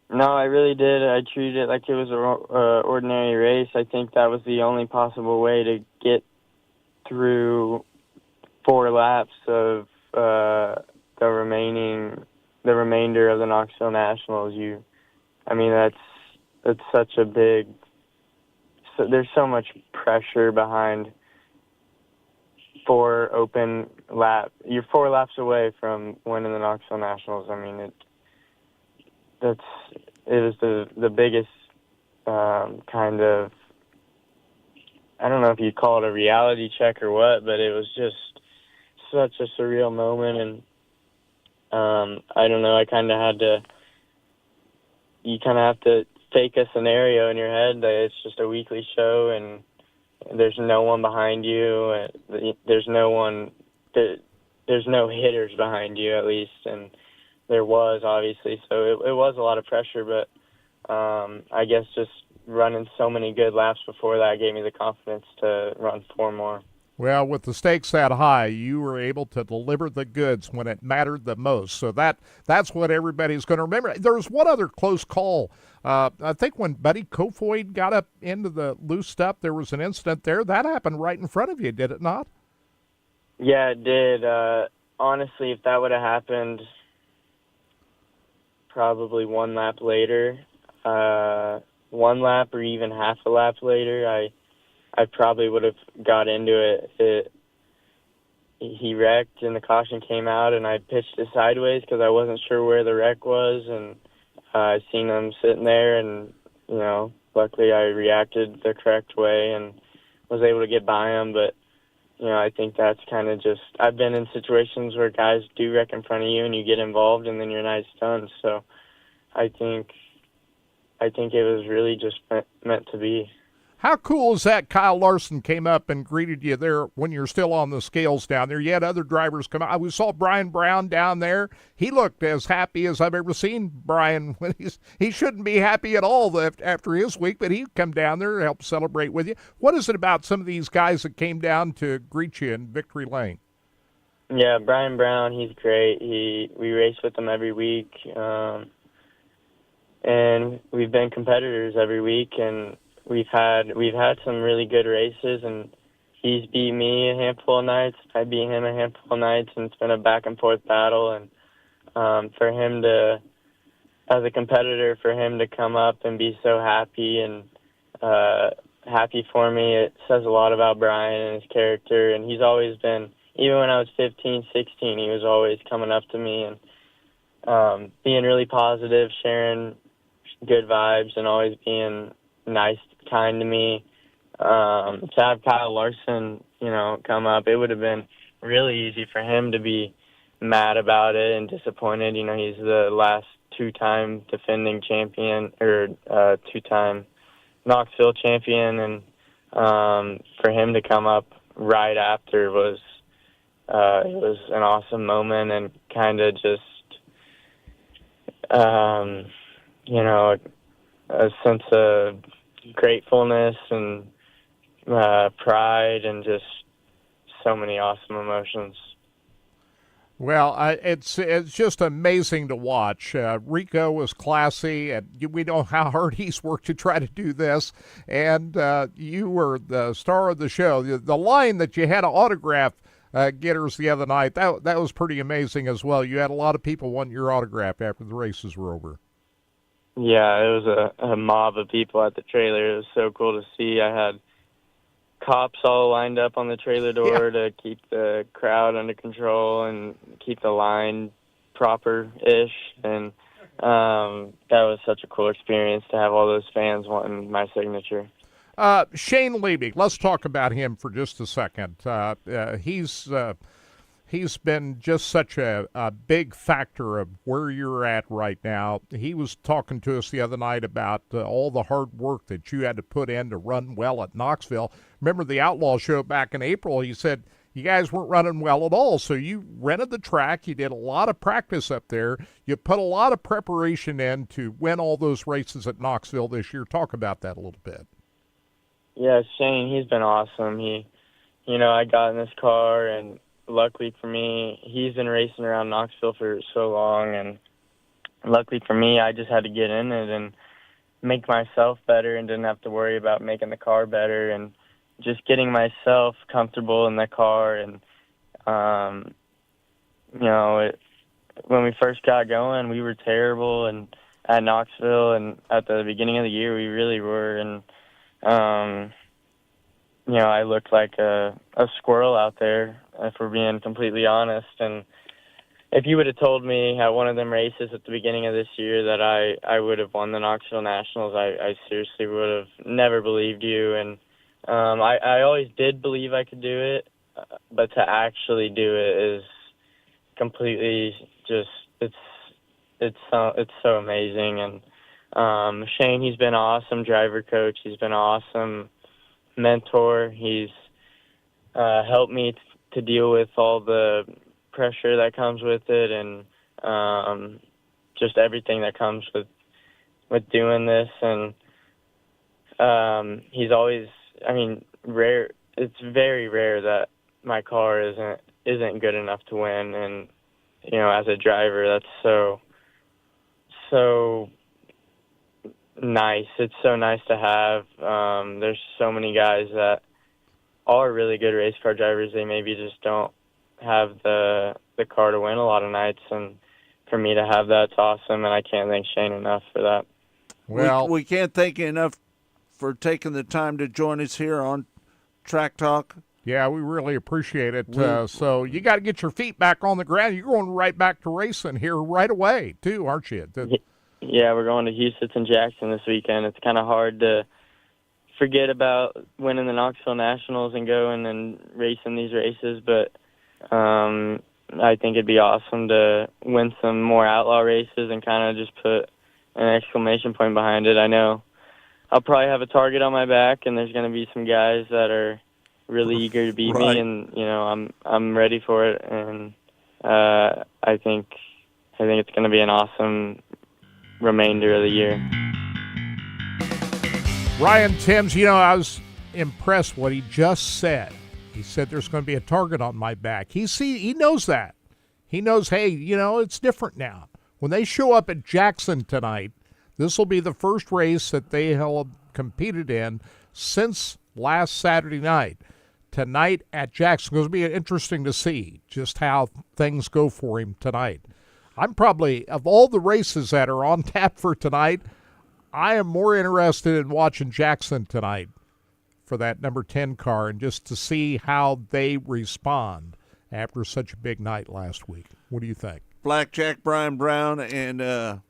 No, I really did. I treated it like it was an ordinary race. I think that was the only possible way to get through 4 laps of the remainder of the Knoxville Nationals. That's such a big. So there's so much pressure behind 4 open laps. You're 4 laps away from winning the Knoxville Nationals. It was the biggest kind of, I don't know if you'd call it a reality check or what, but it was just such a surreal moment. And I don't know, you kind of have to fake a scenario in your head that it's just a weekly show and there's no one behind you. There's no hitters behind you, at least, and there was, obviously. So it was a lot of pressure, but I guess just running so many good laps before that gave me the confidence to run 4 more. Well, with the stakes that high, you were able to deliver the goods when it mattered the most. So that's what everybody's going to remember. There was one other close call. I think when Buddy Kofoid got up into the loose step, there was an incident there. That happened right in front of you, did it not? Yeah, it did. Honestly, if that would have happened probably 1 lap later, 1 lap or even half a lap later, I probably would have got into it. He wrecked and the caution came out, and I pitched it sideways because I wasn't sure where the wreck was, and I seen him sitting there, and luckily I reacted the correct way and was able to get by him. But I think that's kind of just, I've been in situations where guys do wreck in front of you and you get involved and then your night's done. So I think it was really just meant to be. How cool is that Kyle Larson came up and greeted you there when you're still on the scales down there? You had other drivers come out. We saw Brian Brown down there. He looked as happy as I've ever seen Brian. When he shouldn't be happy at all after his week, but he'd come down there and help celebrate with you. What is it about some of these guys that came down to greet you in Victory Lane? Yeah, Brian Brown, he's great. We race with him every week, and we've been competitors every week, and we've had some really good races, and he's beat me a handful of nights. I beat him a handful of nights, and it's been a back and forth battle. And for him to, as a competitor, for him to come up and be so happy and happy for me, it says a lot about Brian and his character. And he's always been, even when I was 15, 16, he was always coming up to me and being really positive, sharing good vibes, and always being nice, kind to me. To have Kyle Larson, come up, it would have been really easy for him to be mad about it and disappointed. He's the last 2-time defending champion, or 2-time Knoxville champion, and for him to come up right after was it was an awesome moment, and kind of just you know, a sense of gratefulness and pride, and just so many awesome emotions. Well, it's just amazing to watch. Rico was classy, and we know how hard he's worked to try to do this. And you were the star of the show. The line that you had to autograph getters the other night, that was pretty amazing as well. You had a lot of people wanting your autograph after the races were over. Yeah, it was a mob of people at the trailer. It was so cool to see. I had cops all lined up on the trailer door to keep the crowd under control and keep the line proper-ish. And that was such a cool experience to have all those fans wanting my signature. Shane Levy, let's talk about him for just a second. He's been just such a big factor of where you're at right now. He was talking to us the other night about all the hard work that you had to put in to run well at Knoxville. Remember the Outlaw show back in April? He said you guys weren't running well at all, so you rented the track. You did a lot of practice up there. You put a lot of preparation in to win all those races at Knoxville this year. Talk about that a little bit. Yeah, Shane, he's been awesome. I got in this car, and luckily for me, he's been racing around Knoxville for so long, and luckily for me, I just had to get in it and make myself better and didn't have to worry about making the car better, and just getting myself comfortable in the car. And, when we first got going, we were terrible and at Knoxville, and at the beginning of the year, we really were. And, I looked like a squirrel out there, if we're being completely honest. And if you would have told me at one of them races at the beginning of this year that I would have won the Knoxville Nationals, I seriously would have never believed you. And I always did believe I could do it, but to actually do it is completely just it's so amazing. And Shane, he's been an awesome driver coach. He's been an awesome mentor. He's helped me to deal with all the pressure that comes with it, and just everything that comes with doing this. And he's always, rare. It's very rare that my car isn't good enough to win. And as a driver, that's so nice. It's so nice to have. There's so many guys that are really good race car drivers. They maybe just don't have the car to win a lot of nights, and for me to have that's awesome, and I can't thank Shane enough for that. Well, we can't thank you enough for taking the time to join us here on Track Talk. Yeah, we really appreciate it. So you got to get your feet back on the ground. You're going right back to racing here right away, too, aren't you? Yeah, we're going to Houston and Jackson this weekend. It's kind of hard to forget about winning the Knoxville Nationals and going and racing these races, but I think it'd be awesome to win some more outlaw races and kind of just put an exclamation point behind it. I know I'll probably have a target on my back, and there's going to be some guys that are really eager to beat me, and I'm ready for it, and I think it's going to be an awesome remainder of the year. Ryan Timms, I was impressed what he just said. He said there's going to be a target on my back. He knows that. He knows, hey, it's different now. When they show up at Jackson tonight, this will be the first race that they have competed in since last Saturday night. Tonight at Jackson, it's going to be interesting to see just how things go for him tonight. I'm probably, of all the races that are on tap for tonight, I am more interested in watching Jackson tonight for that number 10 car, and just to see how they respond after such a big night last week. What do you think? Blackjack Brian Brown and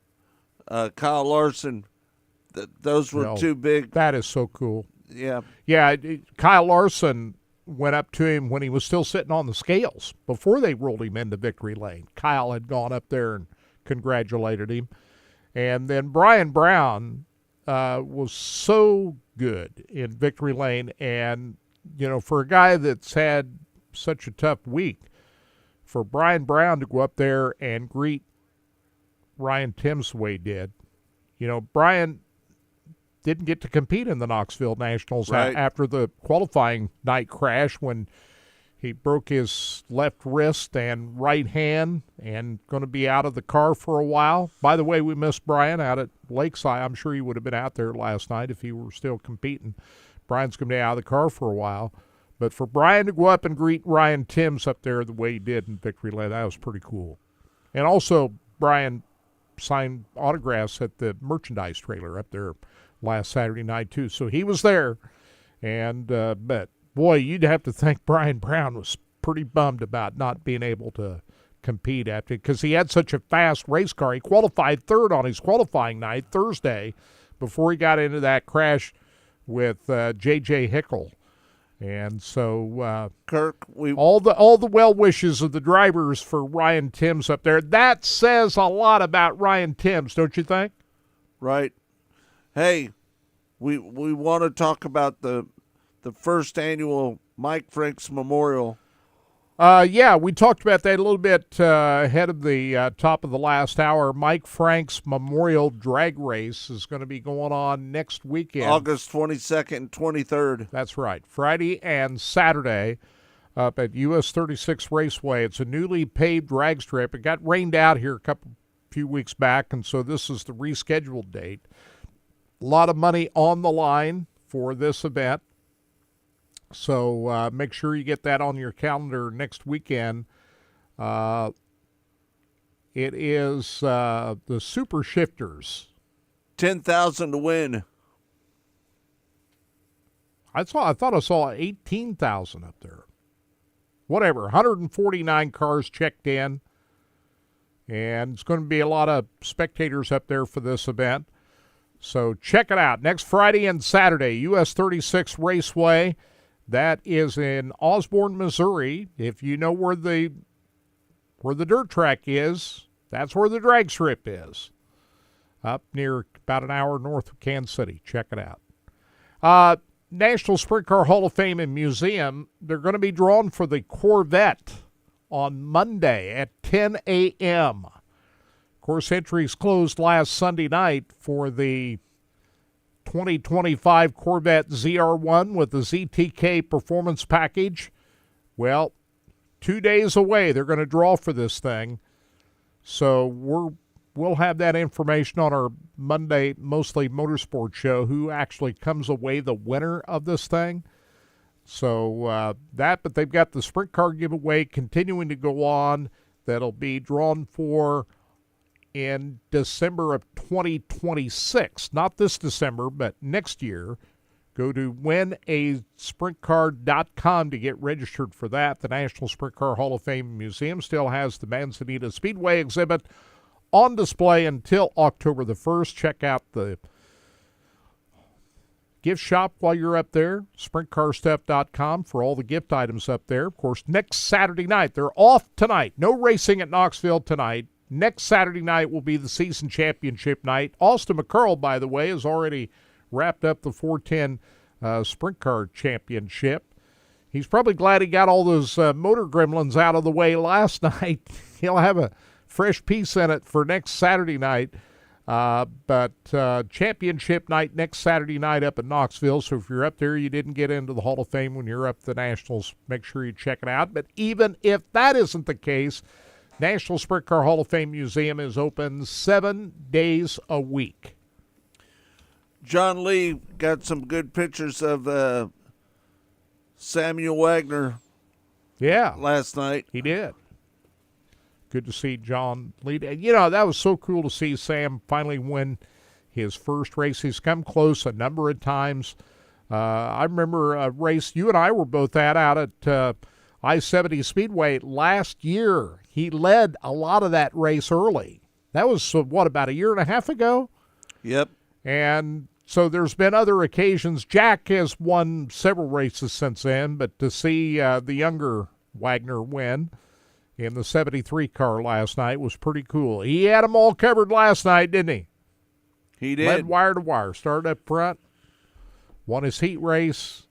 Kyle Larson, those were two big. That is so cool. Yeah. Yeah, Kyle Larson went up to him when he was still sitting on the scales before they rolled him into victory lane. Kyle had gone up there and congratulated him. And then Brian Brown was so good in victory lane, and for a guy that's had such a tough week, for Brian Brown to go up there and greet Ryan Timms the way he did. Brian didn't get to compete in the Knoxville Nationals after the qualifying night crash when he broke his left wrist and right hand and going to be out of the car for a while. By the way, we missed Brian out at Lakeside. I'm sure he would have been out there last night if he were still competing. Brian's going to be out of the car for a while. But for Brian to go up and greet Ryan Timms up there the way he did in Victory Lane, that was pretty cool. And also, Brian signed autographs at the merchandise trailer up there last Saturday night, too. So he was there. And, but, boy, you'd have to think Brian Brown was pretty bummed about not being able to compete after, because he had such a fast race car. He qualified third on his qualifying night, Thursday, before he got into that crash with J.J. Hickle. And so, Kirk, all the well wishes of the drivers for Ryan Timms up there. That says a lot about Ryan Timms, don't you think? Right. Hey, we want to talk about the first annual Mike Franks Memorial. Yeah, we talked about that a little bit ahead of the top of the last hour. Mike Franks Memorial Drag Race is going to be going on next weekend. August 22nd and 23rd. That's right. Friday and Saturday up at US 36 Raceway. It's a newly paved drag strip. It got rained out here a few weeks back, and so this is the rescheduled date. A lot of money on the line for this event. So make sure you get that on your calendar next weekend. It is the Super Shifters. 10,000 to win. I thought I saw 18,000 up there. Whatever, 149 cars checked in. And it's going to be a lot of spectators up there for this event. So check it out. Next Friday and Saturday, US 36 Raceway. That is in Osborne, Missouri. If you know where the dirt track is, that's where the drag strip is. Up near about an hour north of Kansas City. Check it out. National Sprint Car Hall of Fame and Museum, they're going to be drawn for the Corvette on Monday at 10 a.m. Course entries closed last Sunday night for the 2025 Corvette ZR1 with the ZTK performance package. Well, 2 days away, they're going to draw for this thing. So we'll have that information on our Monday Mostly Motorsports show, who actually comes away the winner of this thing. So but they've got the sprint car giveaway continuing to go on. That'll be drawn for in December of 2026. Not this December, but next year. Go to winasprintcar.com to get registered for that. The National Sprint Car Hall of Fame Museum still has the Manzanita Speedway exhibit on display until October the 1st. Check out the gift shop while you're up there, sprintcarstuff.com, for all the gift items up there. Of course, next Saturday night, they're off tonight. No racing at Knoxville tonight. Next Saturday night will be the season championship night. Austin McCurl, by the way, has already wrapped up the 410 Sprint Car Championship. He's probably glad he got all those motor gremlins out of the way last night. He'll have a fresh piece in it for next Saturday night. But championship night next Saturday night up in Knoxville. So if you're up there, you didn't get into the Hall of Fame when you're up at the Nationals, make sure you check it out. But even if that isn't the case, National Sprint Car Hall of Fame Museum is open 7 days a week. John Lee got some good pictures of Samuel Wagner. Yeah. Last night. He did. Good to see John Lee. You know, that was so cool to see Sam finally win his first race. He's come close a number of times. I remember a race you and I were both out at I-70 Speedway last year. He led a lot of that race early. That was, about a year and a half ago? Yep. And so there's been other occasions. Jack has won several races since then, but to see the younger Wagner win in the 73 car last night was pretty cool. He had them all covered last night, didn't he? He did. Led wire to wire. Started up front, won his heat race,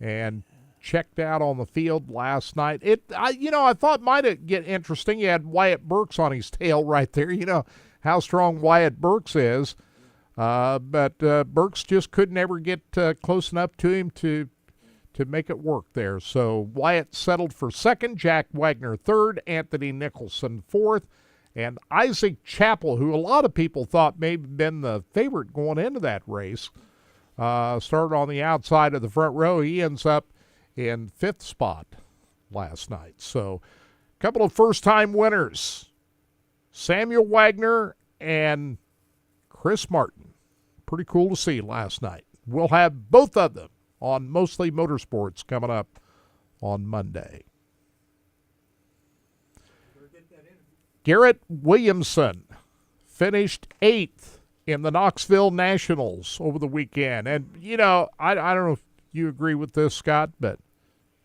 and checked out on the field last night. I thought might get interesting. You had Wyatt Burks on his tail right there. You know how strong Wyatt Burks is. But Burks just couldn't ever get close enough to him to make it work there. So Wyatt settled for second, Jack Wagner third, Anthony Nicholson fourth, and Isaac Chappell, who a lot of people thought may have been the favorite going into that race, started on the outside of the front row. He ends up in fifth spot last night. So a couple of first-time winners, Samuel Wagner and Chris Martin. Pretty cool to see last night. We'll have both of them on Mostly Motorsports coming up on Monday. Garrett Williamson finished 8th in the Knoxville Nationals over the weekend. And, I don't know if you agree with this, Scott, but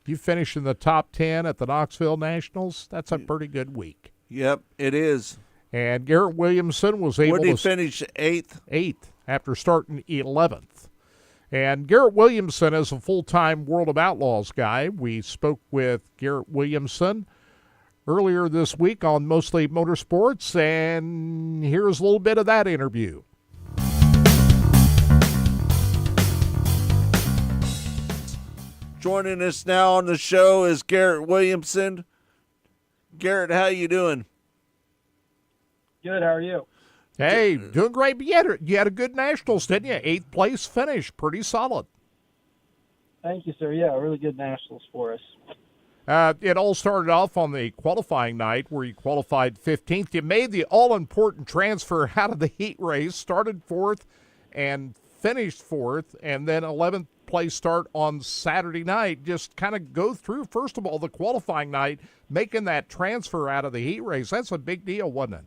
you finished in the top 10 at the Knoxville Nationals. That's a pretty good week. Yep, it is. And Garrett Williamson was able to finish 8th? 8th after starting 11th. And Garrett Williamson is a full-time World of Outlaws guy. We spoke with Garrett Williamson earlier this week on Mostly Motorsports, and here's a little bit of that interview. Joining us now on the show is Garrett Williamson. Garrett, how you doing? Good, how are you? Hey, doing great. But you had a good Nationals, didn't you? 8th place finish, pretty solid. Thank you, sir. Yeah, really good Nationals for us. It all started off on the qualifying night where you qualified 15th. You made the all-important transfer out of the heat race, started 4th and finished 4th, and then 11th place start on Saturday night. Just kind of go through, first of all, the qualifying night, making that transfer out of the heat race. That's a big deal, wasn't it?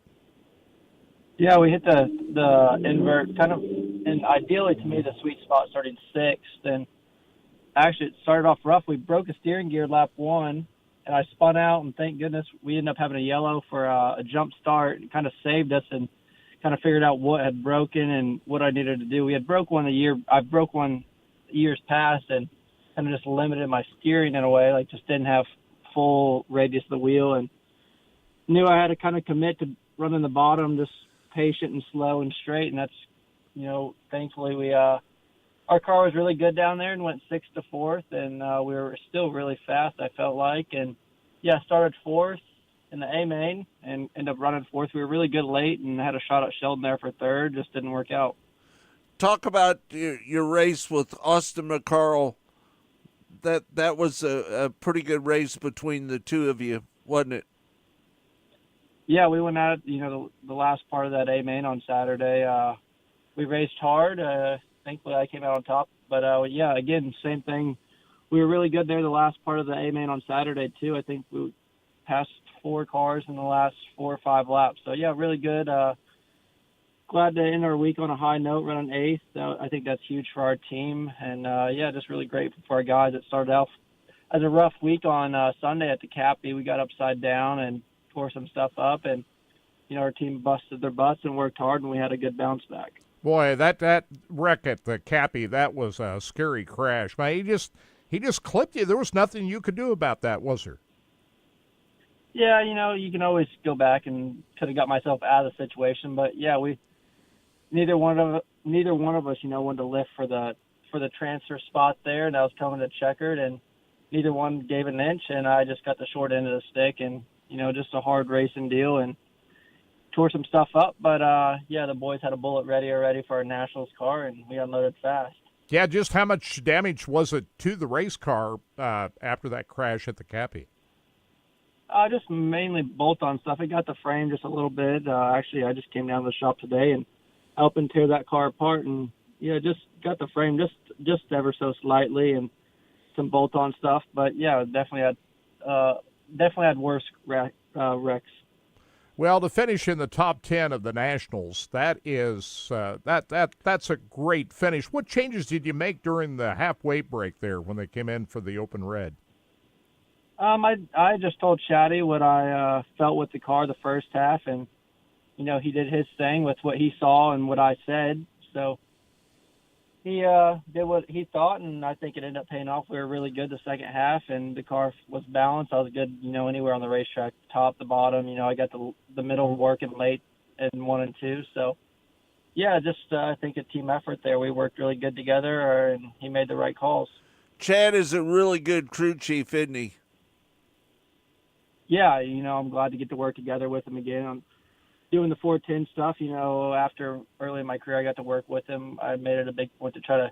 Yeah, we hit the invert kind of, and ideally to me the sweet spot starting 6th, and actually it started off rough. We broke a steering gear lap 1, and I spun out, and thank goodness we ended up having a yellow for a jump start. It kind of saved us and kind of figured out what had broken and what I needed to do. We had broke one I broke one years past and kind of just limited my steering in a way, like just didn't have full radius of the wheel, and knew I had to kind of commit to running the bottom, just patient and slow and straight. And that's, thankfully we, our car was really good down there and went 6th to 4th, and we were still really fast, I felt like. And yeah, started 4th in the A main and ended up running 4th. We were really good late and had a shot at Sheldon there for 3rd, just didn't work out. Talk about your race with Austin McCarl. That was a pretty good race between the two of you, wasn't it? Yeah, we went out, the last part of that A main on Saturday. We raced hard. Thankfully, I came out on top. But, yeah, again, same thing. We were really good there the last part of the A main on Saturday, too. I think we passed 4 cars in the last 4 or 5 laps. So, yeah, really good. Glad to end our week on a high note, running 8th. I think that's huge for our team. And, yeah, just really grateful for our guys. It started off as a rough week on Sunday at the Cappy. We got upside down and tore some stuff up, and our team busted their butts and worked hard, and we had a good bounce back. Boy, that wreck at the Cappy, that was a scary crash. Man, he just clipped you. There was nothing you could do about that, was there? Yeah, you can always go back and could have got myself out of the situation, but yeah, neither one of us, wanted to lift for the transfer spot there, and I was coming to checkered, and neither one gave an inch, and I just got the short end of the stick, and just a hard racing deal and tore some stuff up. But, yeah, the boys had a bullet ready already for our Nationals car, and we unloaded fast. Yeah, just how much damage was it to the race car after that crash at the Cappy? Just mainly bolt-on stuff. It got the frame just a little bit. Actually, I just came down to the shop today and helping tear that car apart, and, just got the frame just ever so slightly and some bolt-on stuff. But, yeah, definitely had worse wrecks. Well, to finish in the top 10 of the Nationals, that is that's a great finish. What changes did you make during the halfway break there when they came in for the Open Red? I just told Shaddy what I felt with the car the first half, and he did his thing with what he saw and what I said. So he did what he thought, and I think it ended up paying off. We were really good the second half, and the car was balanced. I was good, anywhere on the racetrack, top to bottom. I got the middle working late in 1 and 2. So, yeah, just I think a team effort there. We worked really good together, and he made the right calls. Chad is a really good crew chief, isn't he? Yeah, I'm glad to get to work together with him again. I'm doing the 410 stuff. After early in my career, I got to work with him. I made it a big point to try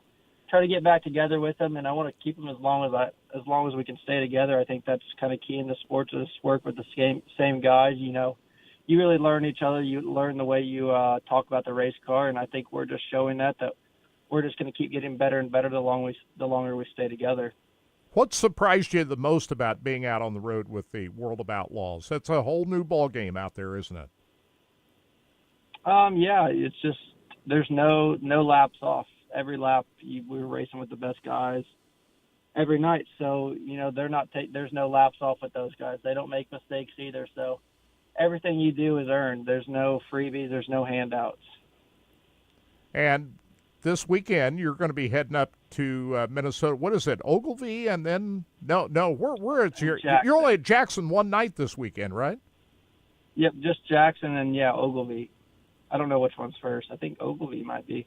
to get back together with him, and I want to keep him as long as we can stay together. I think that's kind of key in the sport, to just work with the same guys. You really learn each other. You learn the way you talk about the race car, and I think we're just showing that we're just going to keep getting better and better the longer we stay together. What surprised you the most about being out on the road with the World of Outlaws? That's a whole new ball game out there, isn't it? Yeah, it's just there's no laps off. Every lap we were racing with the best guys every night. So they're not there's no laps off with those guys. They don't make mistakes either. So everything you do is earned. There's no freebies. There's no handouts. And this weekend, you're going to be heading up to Minnesota. What is it, Ogilvie? And then we're at you're only at Jackson one night this weekend, right? Yep, just Jackson and Ogilvie. I don't know which one's first. I think Ogilvie might be.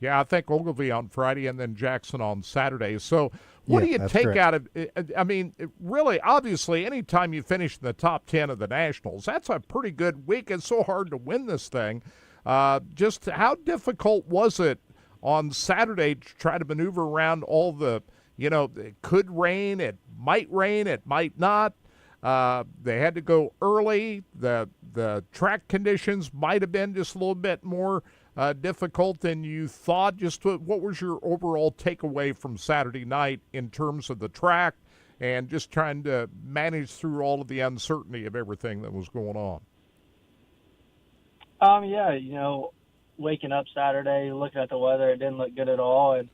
Yeah, I think Ogilvie on Friday and then Jackson on Saturday. So what do you take out of – I mean, really, obviously, anytime you finish in the top 10 of the Nationals, that's a pretty good week. It's so hard to win this thing. Just how difficult was it on Saturday to try to maneuver around all the – it could rain, it might not. They had to go early. The track conditions might have been just a little bit more difficult than you thought. Just what was your overall takeaway from Saturday night in terms of the track and just trying to manage through all of the uncertainty of everything that was going on? Waking up Saturday, looking at the weather, it didn't look good at all. And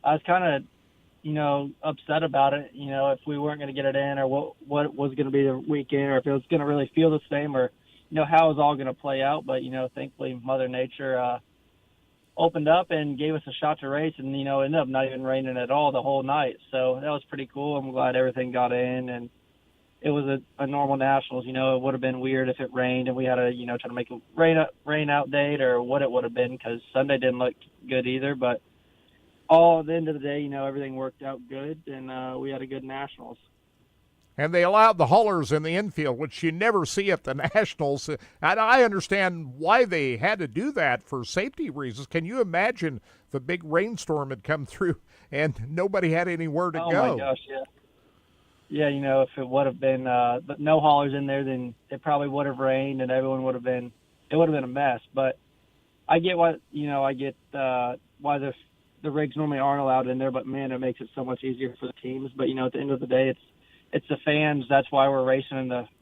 I was kind of, upset about it, if we weren't going to get it in or what was going to be the weekend or if it was going to really feel the same or, how it was all going to play out. But, thankfully Mother Nature opened up and gave us a shot to race and, ended up not even raining at all the whole night. So that was pretty cool. I'm glad everything got in and it was a normal Nationals. It would have been weird if it rained and we had to, try to make a rain out date or what it would have been because Sunday didn't look good either. But at the end of the day, everything worked out good and we had a good Nationals. And they allowed the haulers in the infield, which you never see at the Nationals. And I understand why they had to do that for safety reasons. Can you imagine the big rainstorm had come through and nobody had anywhere to go? Oh, my gosh, yeah. Yeah, if it would have been but no haulers in there, then it probably would have rained and everyone would have been – it would have been a mess. But I get why the rigs normally aren't allowed in there, but, man, it makes it so much easier for the teams. But, at the end of the day, it's the fans. That's why we're racing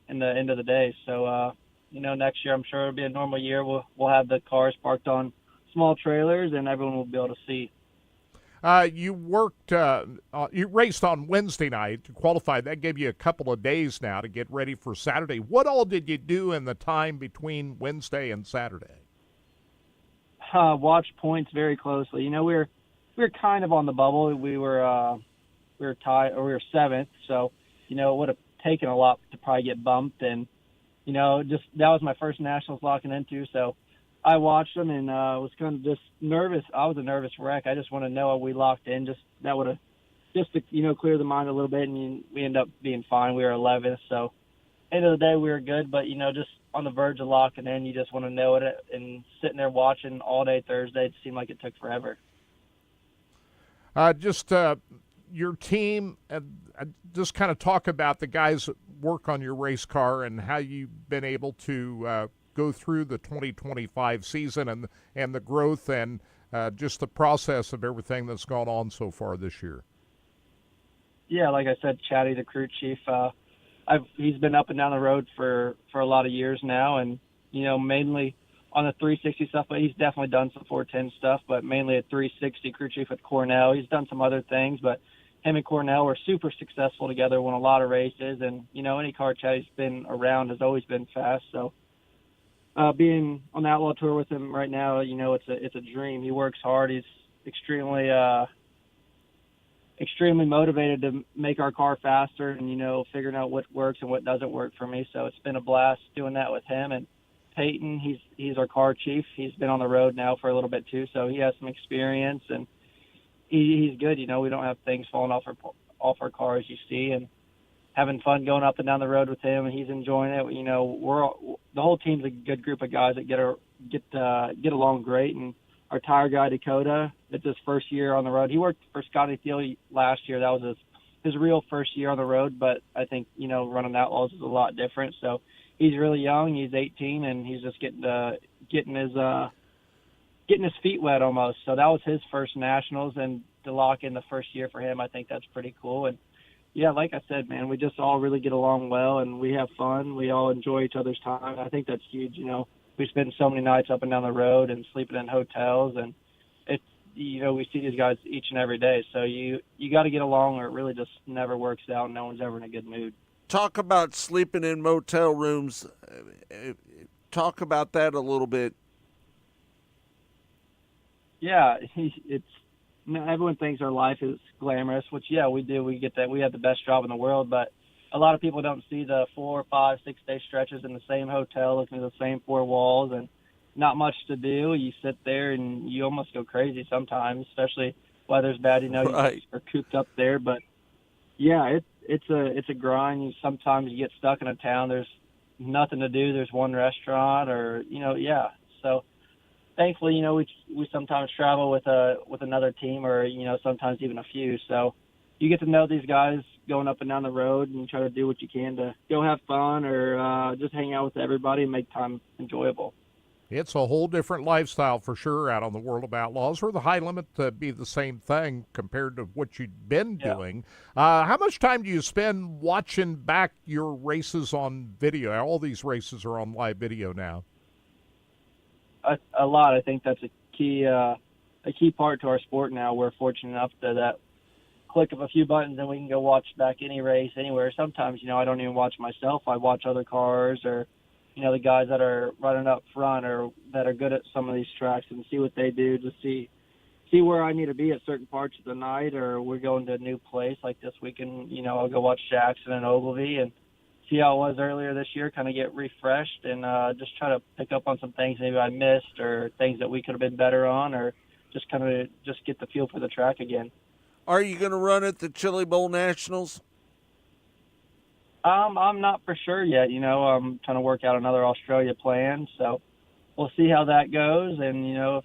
in the end of the day. So, next year I'm sure it'll be a normal year. We'll have the cars parked on small trailers, and everyone will be able to see. You raced on Wednesday night to qualify. That gave you a couple of days now to get ready for Saturday. What all did you do in the time between Wednesday and Saturday? Watch points very closely. We were kind of on the bubble. We were tied, or we were seventh. So, it would have taken a lot to probably get bumped. And, that was my first Nationals locking into. So I watched them and was kind of just nervous. I was a nervous wreck. I just want to know we locked in. That would have to clear the mind a little bit. And we ended up being fine. We were 11th. So end of the day, we were good. But, just on the verge of locking in, you just want to know it. And sitting there watching all day Thursday, it seemed like it took forever. Your team, just kind of talk about the guys that work on your race car and how you've been able to go through the 2025 season and the growth and just the process of everything that's gone on so far this year. Yeah, like I said, Chatty, the crew chief, he's been up and down the road for a lot of years now, and mainly on the 360 stuff, but he's definitely done some 410 stuff, but mainly a 360 crew chief at Cornell. He's done some other things, but him and Cornell were super successful together, won a lot of races, and, any car Chatty's been around has always been fast. So being on the Outlaw Tour with him right now, it's a dream. He works hard. He's extremely motivated to make our car faster and, you know, figuring out what works and what doesn't work for me. So it's been a blast doing that with him. And Peyton, he's our car chief. He's been on the road now for a little bit too, so he has some experience, and he's good. You know, we don't have things falling off our car, as you see, and having fun going up and down the road with him, and he's enjoying it. You know, the whole team's a good group of guys that get along great. And our tire guy Dakota, it's his first year on the road. He worked for Scotty Thiel last year. That was his real first year on the road, but I think, you know, running Outlaws is a lot different. So he's really young. He's 18, and he's just getting his feet wet almost. So that was his first nationals, and to lock in the first year for him, I think that's pretty cool. And yeah, like I said, man, we just all really get along well, and we have fun. We all enjoy each other's time. I think that's huge. You know, we spend so many nights up and down the road and sleeping in hotels, and it's, you know, we see these guys each and every day. So you got to get along, or it really just never works out. No one's ever in a good mood. Talk about sleeping in motel rooms. Talk about that a little bit. Yeah, everyone thinks our life is glamorous, which, yeah, we do. We get that. We have the best job in the world, but a lot of people don't see the 4, 5, 6 day stretches in the same hotel, looking at the same 4 walls, and not much to do. You sit there and you almost go crazy sometimes, especially weather's bad. You know, right. You are cooped up there, but yeah, it's a grind. Sometimes you get stuck in a town. There's nothing to do. There's one restaurant, or, you know, yeah. So thankfully, you know, we sometimes travel with another team, or, you know, sometimes even a few. So you get to know these guys going up and down the road, and you try to do what you can to go have fun, or just hang out with everybody and make time enjoyable. It's a whole different lifestyle for sure out on the World of Outlaws, or the High Limit be the same thing compared to what you'd been doing. How much time do you spend watching back your races on video? All these races are on live video now. A lot. I think that's a key part to our sport now. We're fortunate enough that click of a few buttons and we can go watch back any race anywhere. Sometimes, you know, I don't even watch myself. I watch other cars, or, you know, the guys that are running up front, or that are good at some of these tracks, and see what they do to see where I need to be at certain parts of the night, or we're going to a new place like this weekend. You know, I'll go watch Jackson and Ogilvy and see how it was earlier this year, kind of get refreshed, and just try to pick up on some things maybe I missed, or things that we could have been better on, or just kind of just get the feel for the track again. Are you going to run at the Chili Bowl Nationals? I'm not for sure yet. You know, I'm trying to work out another Australia plan, so we'll see how that goes. And, you know, if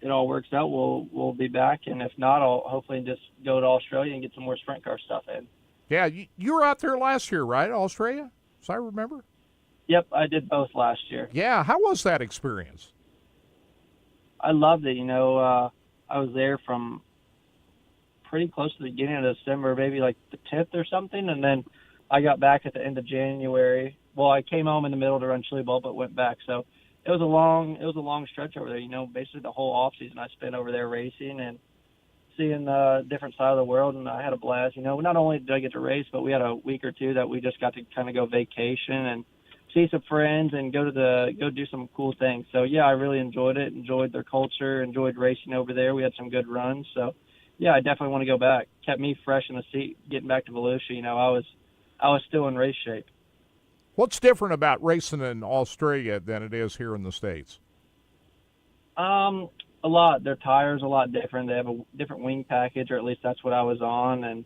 it all works out, we'll be back. And if not, I'll hopefully just go to Australia and get some more sprint car stuff in. Yeah, you were out there last year, right, Australia, as I remember? Yep, I did both last year. Yeah, how was that experience? I loved it. You know, I was there from pretty close to the beginning of December, maybe like the 10th or something, and then I got back at the end of January. Well, I came home in the middle to run Chili Bowl, but went back. So it was a long stretch over there. You know, basically the whole off season I spent over there racing and seeing the different side of the world, and I had a blast. You know, not only did I get to race, but we had a week or two that we just got to kind of go vacation and see some friends and go do some cool things. So yeah, I really enjoyed it. Enjoyed their culture. Enjoyed racing over there. We had some good runs. So yeah, I definitely want to go back. Kept me fresh in the seat getting back to Volusia. You know, I was still in race shape. What's different about racing in Australia than it is here in the States? A lot. Their tires are a lot different. They have a different wing package, or at least that's what I was on. And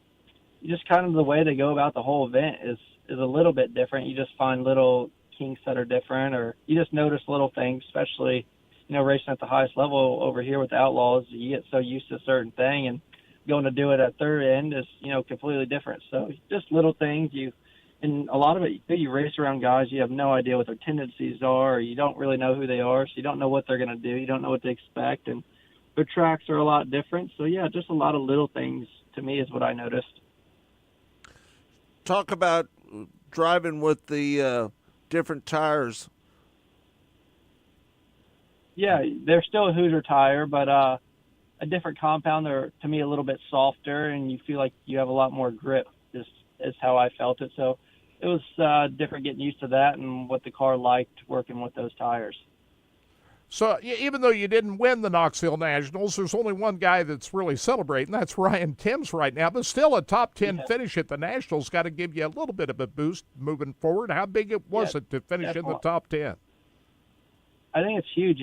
just kind of the way they go about the whole event is a little bit different. You just find little kinks that are different, or you just notice little things, especially, you know, racing at the highest level over here with the Outlaws. You get so used to a certain thing, and going to do it at third end is, you know, completely different. So just little things. And a lot of it, you race around guys, you have no idea what their tendencies are, or you don't really know who they are, so you don't know what they're going to do. You don't know what to expect, and their tracks are a lot different. So, yeah, just a lot of little things to me is what I noticed. Talk about driving with the different tires. Yeah, they're still a Hoosier tire, but a different compound. They're, to me, a little bit softer, and you feel like you have a lot more grip, is how I felt it. So it was different getting used to that and what the car liked working with those tires. So even though you didn't win the Knoxville Nationals, there's only one guy that's really celebrating. That's Ryan Timms right now. But still, a top 10 finish at the Nationals got to give you a little bit of a boost moving forward. How big was it to finish in the top 10? I think it's huge.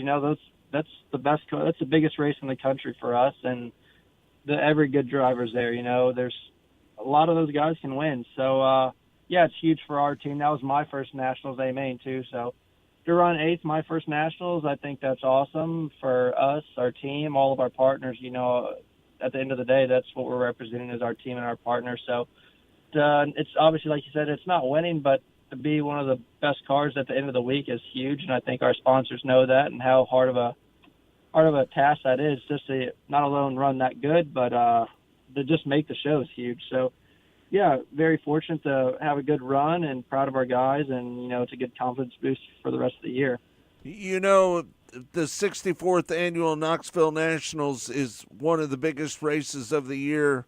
That's the best. That's the biggest race in the country for us, and every good driver's there. There's a lot of those guys can win. So it's huge for our team. That was my first Nationals A-Main too. So to run 8th, my first Nationals, I think that's awesome for us, our team, all of our partners. At the end of the day, that's what we're representing as our team and our partners. So it's obviously, like you said, it's not winning, but to be one of the best cars at the end of the week is huge. And I think our sponsors know that and how hard of a task that is, just to not alone run that good, but to just make the show is huge. So, yeah, very fortunate to have a good run and proud of our guys, and it's a good confidence boost for the rest of the year. The 64th annual Knoxville Nationals is one of the biggest races of the year.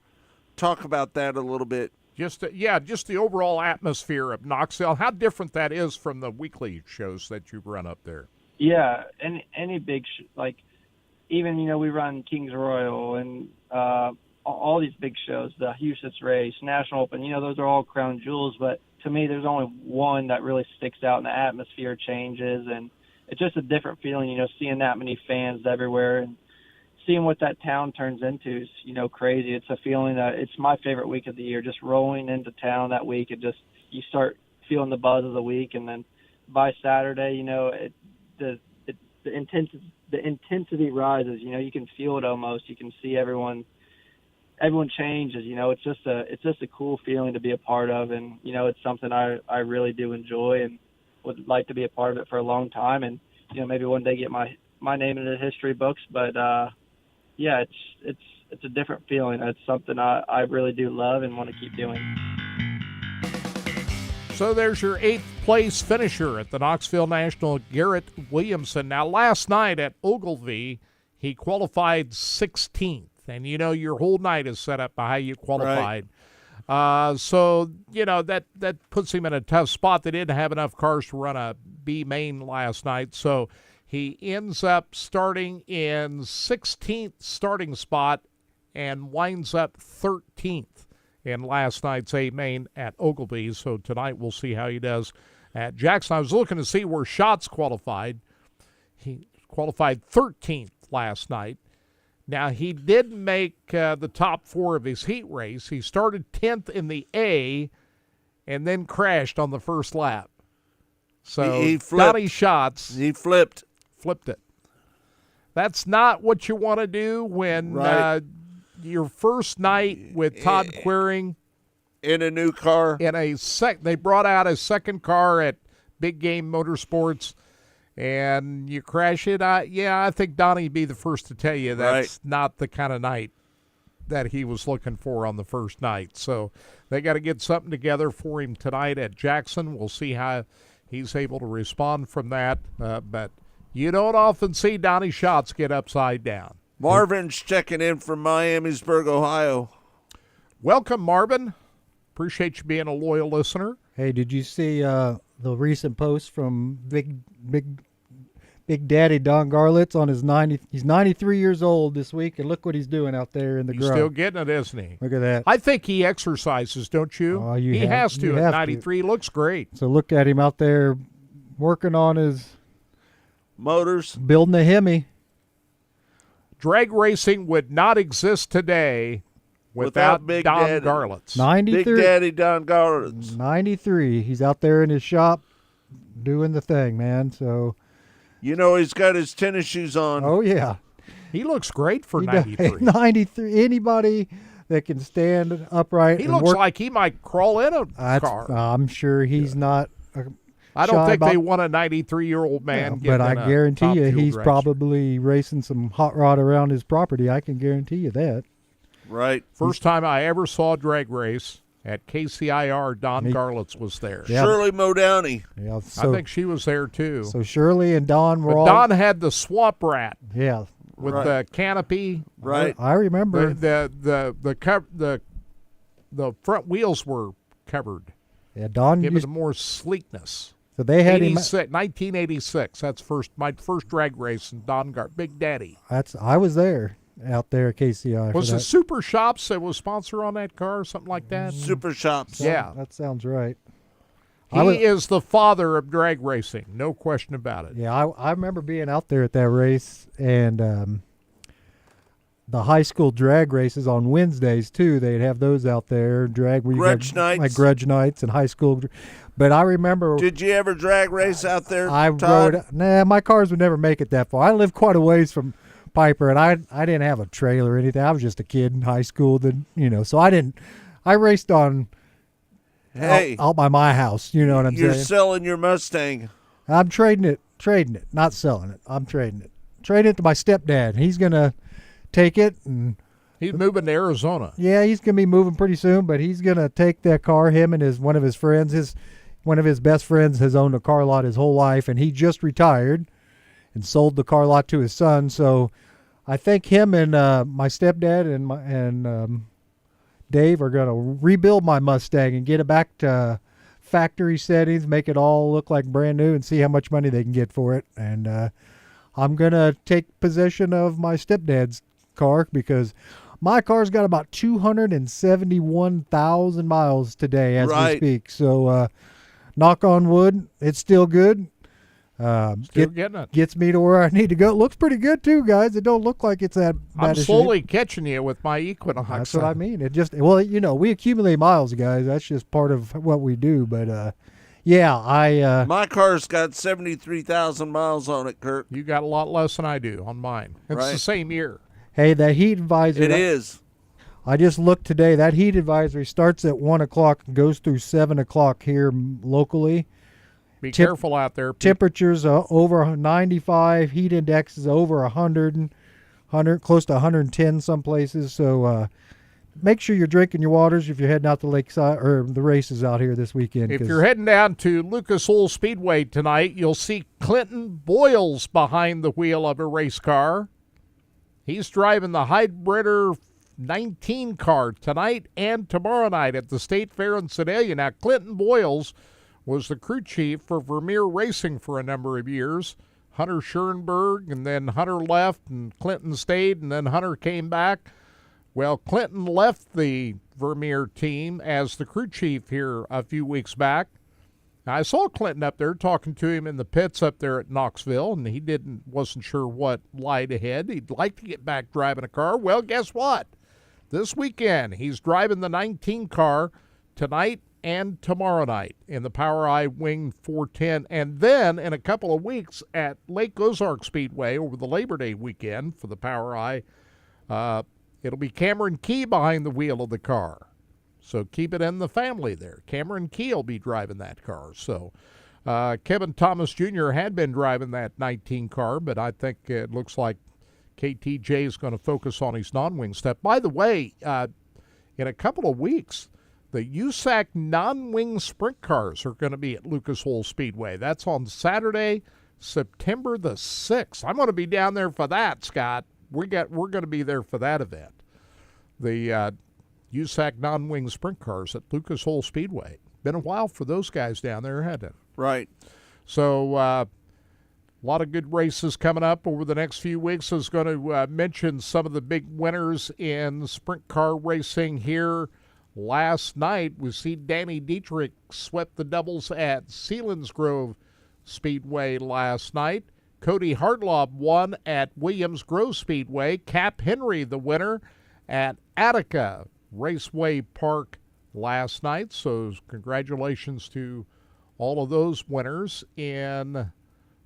Talk about that a little bit. Just the overall atmosphere of Knoxville, how different that is from the weekly shows that you run up there. Yeah, any big even we run Kings Royal and all these big shows, the Huset's Race, National Open. Those are all crown jewels. But to me, there's only one that really sticks out, and the atmosphere changes, and it's just a different feeling. Seeing that many fans everywhere and seeing what that town turns into is crazy. It's a feeling that it's my favorite week of the year. Just rolling into town that week, you start feeling the buzz of the week, and then by Saturday, the intensity rises. You can feel it almost. You can see everyone changes. It's just a cool feeling to be a part of, and it's something I really do enjoy and would like to be a part of it for a long time, and maybe one day get my name into the history books. But it's a different feeling. It's something I really do love and want to keep doing. So there's your 8th place finisher at the Knoxville National, Garrett Williamson. Now, last night at Ogilvie, he qualified 16th. And, your whole night is set up by how you qualified. Right. So, that puts him in a tough spot. They didn't have enough cars to run a B main last night. So he ends up starting in 16th starting spot and winds up 13th. In last night's A-Main at Ogilvie. So tonight we'll see how he does at Jackson. I was looking to see where Schatz qualified. He qualified 13th last night. Now, he did make the top 4 of his heat race. He started 10th in the A and then crashed on the first lap. So he flipped. Donnie Schatz. He flipped it. That's not what you want to do when your first night with Todd Quiring in a new car. They brought out a second car at Big Game Motorsports, and you crash it. I think Donnie'd be the first to tell you that's not the kind of night that he was looking for on the first night. So they got to get something together for him tonight at Jackson. We'll see how he's able to respond from that. But you don't often see Donnie Schatz get upside down. Marvin's checking in from Miamisburg, Ohio. Welcome, Marvin. Appreciate you being a loyal listener. Hey, did you see the recent post from Big Daddy Don Garlitz on his 90? He's 93 years old this week, and look what he's doing out there in the garage. He's still getting it, isn't he? Look at that. I think he exercises, don't you? Oh, he has to at 93. Looks great. So look at him out there working on his motors, building a Hemi. Drag racing would not exist today without Big Don Daddy. Garlitz. 93. Big Daddy Don Garlitz. 93. He's out there in his shop doing the thing, man. So, he's got his tennis shoes on. Oh, yeah. He looks great for 93. 93. Anybody that can stand upright. He looks like he might crawl in a car. I'm sure he's not. I don't think they want a 93-year-old man. But I guarantee you he's probably racing some hot rod around his property. I can guarantee you that. Right. First time I ever saw a drag race at KCIR, Don Garlitz was there. Yeah. Shirley Modowny. Yeah, I think she was there too. So Shirley and Don were all. Don had the swamp rat. Yeah. With the canopy. Right. I remember. The front wheels were covered. Yeah, Don gave it more sleekness. So they had him. 1986. That's my first drag race in Don Garber. Big Daddy. I was there out there at KCI. Was it Super Shops that was sponsor on that car or something like that? Super Shops. Yeah. That sounds right. He is the father of drag racing, no question about it. Yeah, I remember being out there at that race, and the high school drag races on Wednesdays too. They'd have those out there. Grudge nights, like grudge nights and high school. But I remember. Did you ever drag race out there? My cars would never make it that far. I lived quite a ways from Piper, and I didn't have a trailer or anything. I was just a kid in high school. So I didn't. I raced on. Out by my house. You know what I'm saying? You're selling your Mustang. I'm trading it, not selling it. I'm trading it. Trading it to my stepdad. He's gonna take it, and he's moving to Arizona. Yeah, he's gonna be moving pretty soon, but he's gonna take that car. Him and one of his friends, one of his best friends has owned a car lot his whole life, and he just retired and sold the car lot to his son. So I think him and my stepdad and Dave are going to rebuild my Mustang and get it back to factory settings, make it all look like brand new, and see how much money they can get for it. And I'm going to take possession of my stepdad's car because my car's got about 271,000 miles today as we speak. So knock on wood, it's still good. Still getting it. Gets me to where I need to go. It looks pretty good too, guys. It don't look like it's that bad. I'm slowly catching you with my Equinox. That's what I mean. We accumulate miles, guys. That's just part of what we do. But my car's got 73,000 miles on it, Kirk. You got a lot less than I do on mine. It's the same year. Hey, that heat advisory. It is. I just looked today. That heat advisory starts at 1 o'clock and goes through 7 o'clock here locally. Be careful out there. Temperatures over 95. Heat index is over 100, close to 110 some places. So make sure you're drinking your waters if you're heading out to Lakeside or the races out here this weekend. If you're heading down to Lucas Oil Speedway tonight, you'll see Clinton Boyles behind the wheel of a race car. He's driving the Hybrider 19 car tonight and tomorrow night at the State Fair in Sedalia. Now, Clinton Boyles was the crew chief for Vermeer Racing for a number of years. Hunter Schoenberg, and then Hunter left, and Clinton stayed, and then Hunter came back. Well, Clinton left the Vermeer team as the crew chief here a few weeks back. Now, I saw Clinton up there talking to him in the pits up there at Knoxville, and he wasn't sure what lied ahead. He'd like to get back driving a car. Well, guess what? This weekend, he's driving the 19 car tonight and tomorrow night in the POWRi Wing 410. And then in a couple of weeks at Lake Ozark Speedway over the Labor Day weekend for the POWRi, it'll be Cameron Key behind the wheel of the car. So keep it in the family there. Cameron Key will be driving that car. So Kevin Thomas Jr. had been driving that 19 car, but I think it looks like KTJ is going to focus on his non-wing stuff. By the way, in a couple of weeks, the USAC non-wing sprint cars are going to be at Lucas Oil Speedway. That's on Saturday, September the 6th. I'm going to be down there for that, Scott. We're going to be there for that event. The USAC non-wing sprint cars at Lucas Oil Speedway. Been a while for those guys down there, hasn't it? Right. So a lot of good races coming up over the next few weeks. I was going to mention some of the big winners in sprint car racing here. Last night, we see Danny Dietrich swept the doubles at Selinsgrove Speedway last night. Cody Hartlaub won at Williams Grove Speedway. Cap Henry, the winner at Attica Raceway Park last night. So congratulations to all of those winners in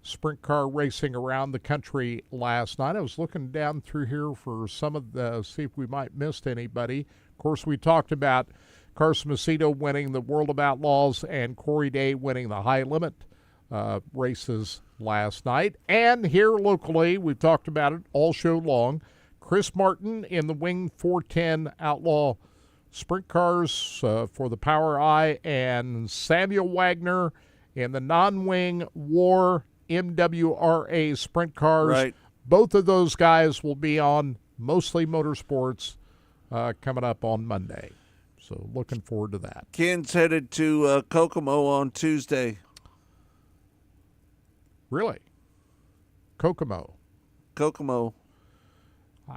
sprint car racing around the country last night. I was looking down through here for some of the, see if we might missed anybody. Of course, we talked about Carson Macedo winning the World of Outlaws and Corey Day winning the High Limit races last night. And here locally, we've talked about it all show long. Chris Martin in the Wing 410 Outlaw Sprint Cars for the POWRi, and Samuel Wagner in the non-wing War MWRA Sprint Cars. Right. Both of those guys will be on Mostly Motorsports coming up on Monday. So looking forward to that. Ken's headed to Kokomo on Tuesday. Really? Kokomo. Kokomo.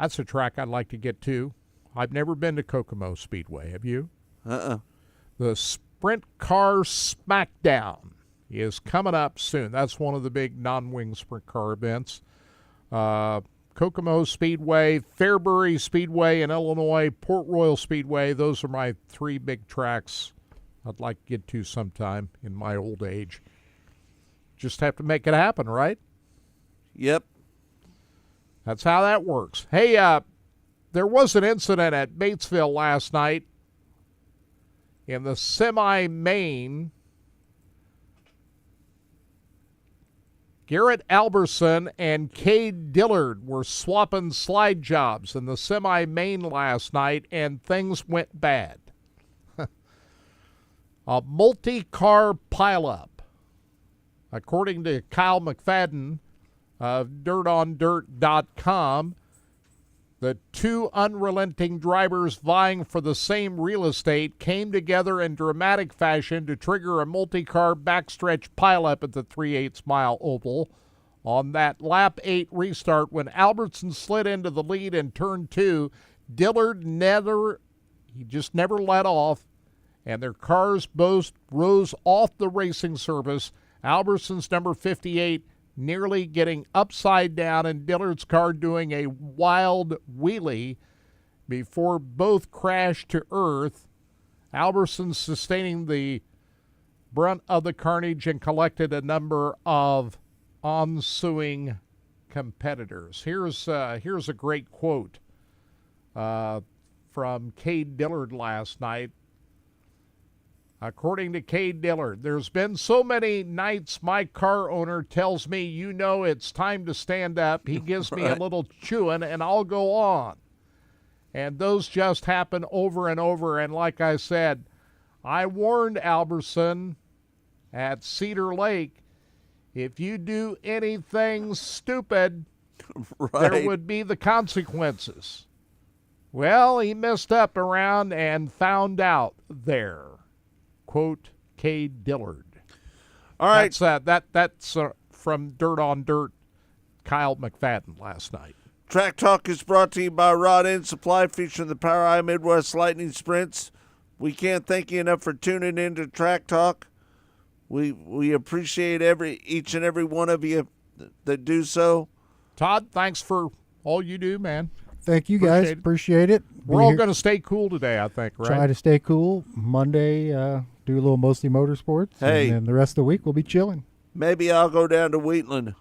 That's a track I'd like to get to. I've never been to Kokomo Speedway. Have you? The Sprint Car Smackdown is coming up soon. That's one of the big non-wing sprint car events. Kokomo Speedway, Fairbury Speedway in Illinois, Port Royal Speedway. Those are my 3 big tracks I'd like to get to sometime in my old age. Just have to make it happen, right? Yep. That's how that works. Hey, there was an incident at Batesville last night in the semi-main. Garrett Alberson and Cade Dillard were swapping slide jobs in the semi-main last night, and things went bad. A multi-car pileup. According to Kyle McFadden of DirtOnDirt.com, the 2 unrelenting drivers vying for the same real estate came together in dramatic fashion to trigger a multi-car backstretch pileup at the 3/8 mile oval on that lap 8 restart when Albertson slid into the lead in turn 2. Dillard just never let off, and their cars both rose off the racing surface. Albertson's number 58 nearly getting upside down, and Dillard's car doing a wild wheelie before both crashed to earth. Albertson sustaining the brunt of the carnage and collected a number of ensuing competitors. Here's a great quote from Cade Dillard last night. According to Cade Dillard, there's been so many nights my car owner tells me, it's time to stand up. He gives me a little chewing, and I'll go on. And those just happen over and over. And like I said, I warned Alberson at Cedar Lake, if you do anything stupid, there would be the consequences. Well, he messed up around and found out there. Quote, Cade Dillard. All right. That's from Dirt on Dirt, Kyle McFadden last night. Track Talk is brought to you by Rod End Supply, featuring the POWRi Midwest Lightning Sprints. We can't thank you enough for tuning in to Track Talk. We appreciate each and every one of you that do so. Todd, thanks for all you do, man. Thank you, guys. Appreciate it. We're all going to stay cool today, I think, right? Try to stay cool. Monday, do a little Mostly Motorsports. Hey. And then the rest of the week, we'll be chilling. Maybe I'll go down to Wheatland.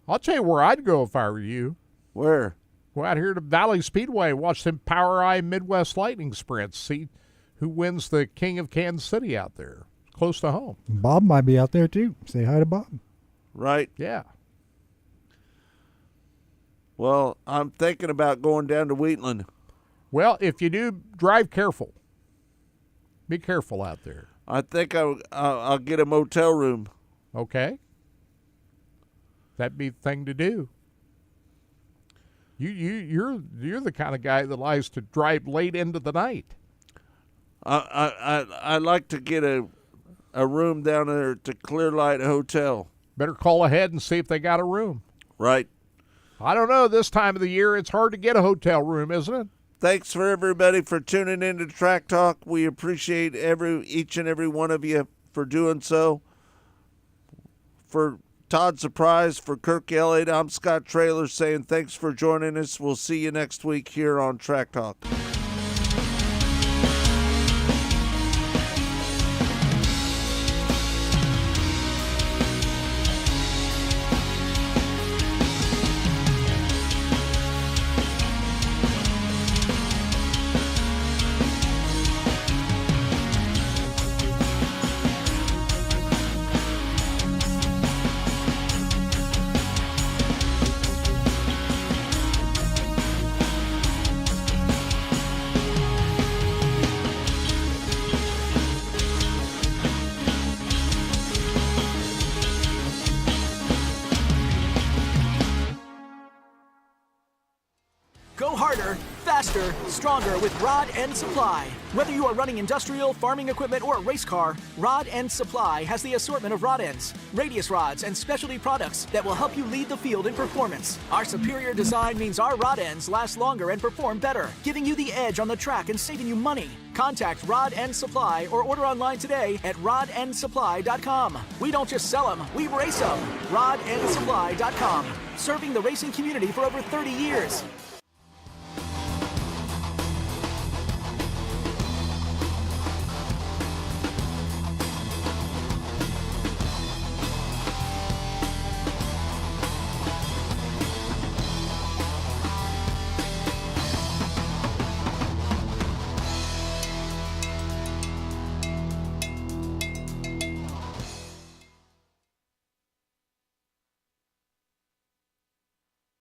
I'll tell you where I'd go if I were you. Where? Go out here to Valley Speedway, watch them POWRi Midwest Lightning Sprints, see who wins the King of Kansas City out there, close to home. Bob might be out there, too. Say hi to Bob. Right. Yeah. Well, I'm thinking about going down to Wheatland. Well, if you do, drive careful. Be careful out there. I think I'll get a motel room. Okay. That'd be the thing to do. You're the kind of guy that likes to drive late into the night. I like to get a room down there at the Clearlight Hotel. Better call ahead and see if they got a room. Right. I don't know. This time of the year, it's hard to get a hotel room, isn't it? Thanks for everybody for tuning in to Track Talk. We appreciate each and every one of you for doing so. For Todd Surprise, for Kirk Elliott, I'm Scott Traylor saying thanks for joining us. We'll see you next week here on Track Talk. Go harder, faster, stronger with Rod End Supply. Whether you are running industrial, farming equipment, or a race car, Rod End Supply has the assortment of rod ends, radius rods, and specialty products that will help you lead the field in performance. Our superior design means our rod ends last longer and perform better, giving you the edge on the track and saving you money. Contact Rod End Supply or order online today at rodendsupply.com. We don't just sell them, we race them. rodendsupply.com. Serving the racing community for over 30 years.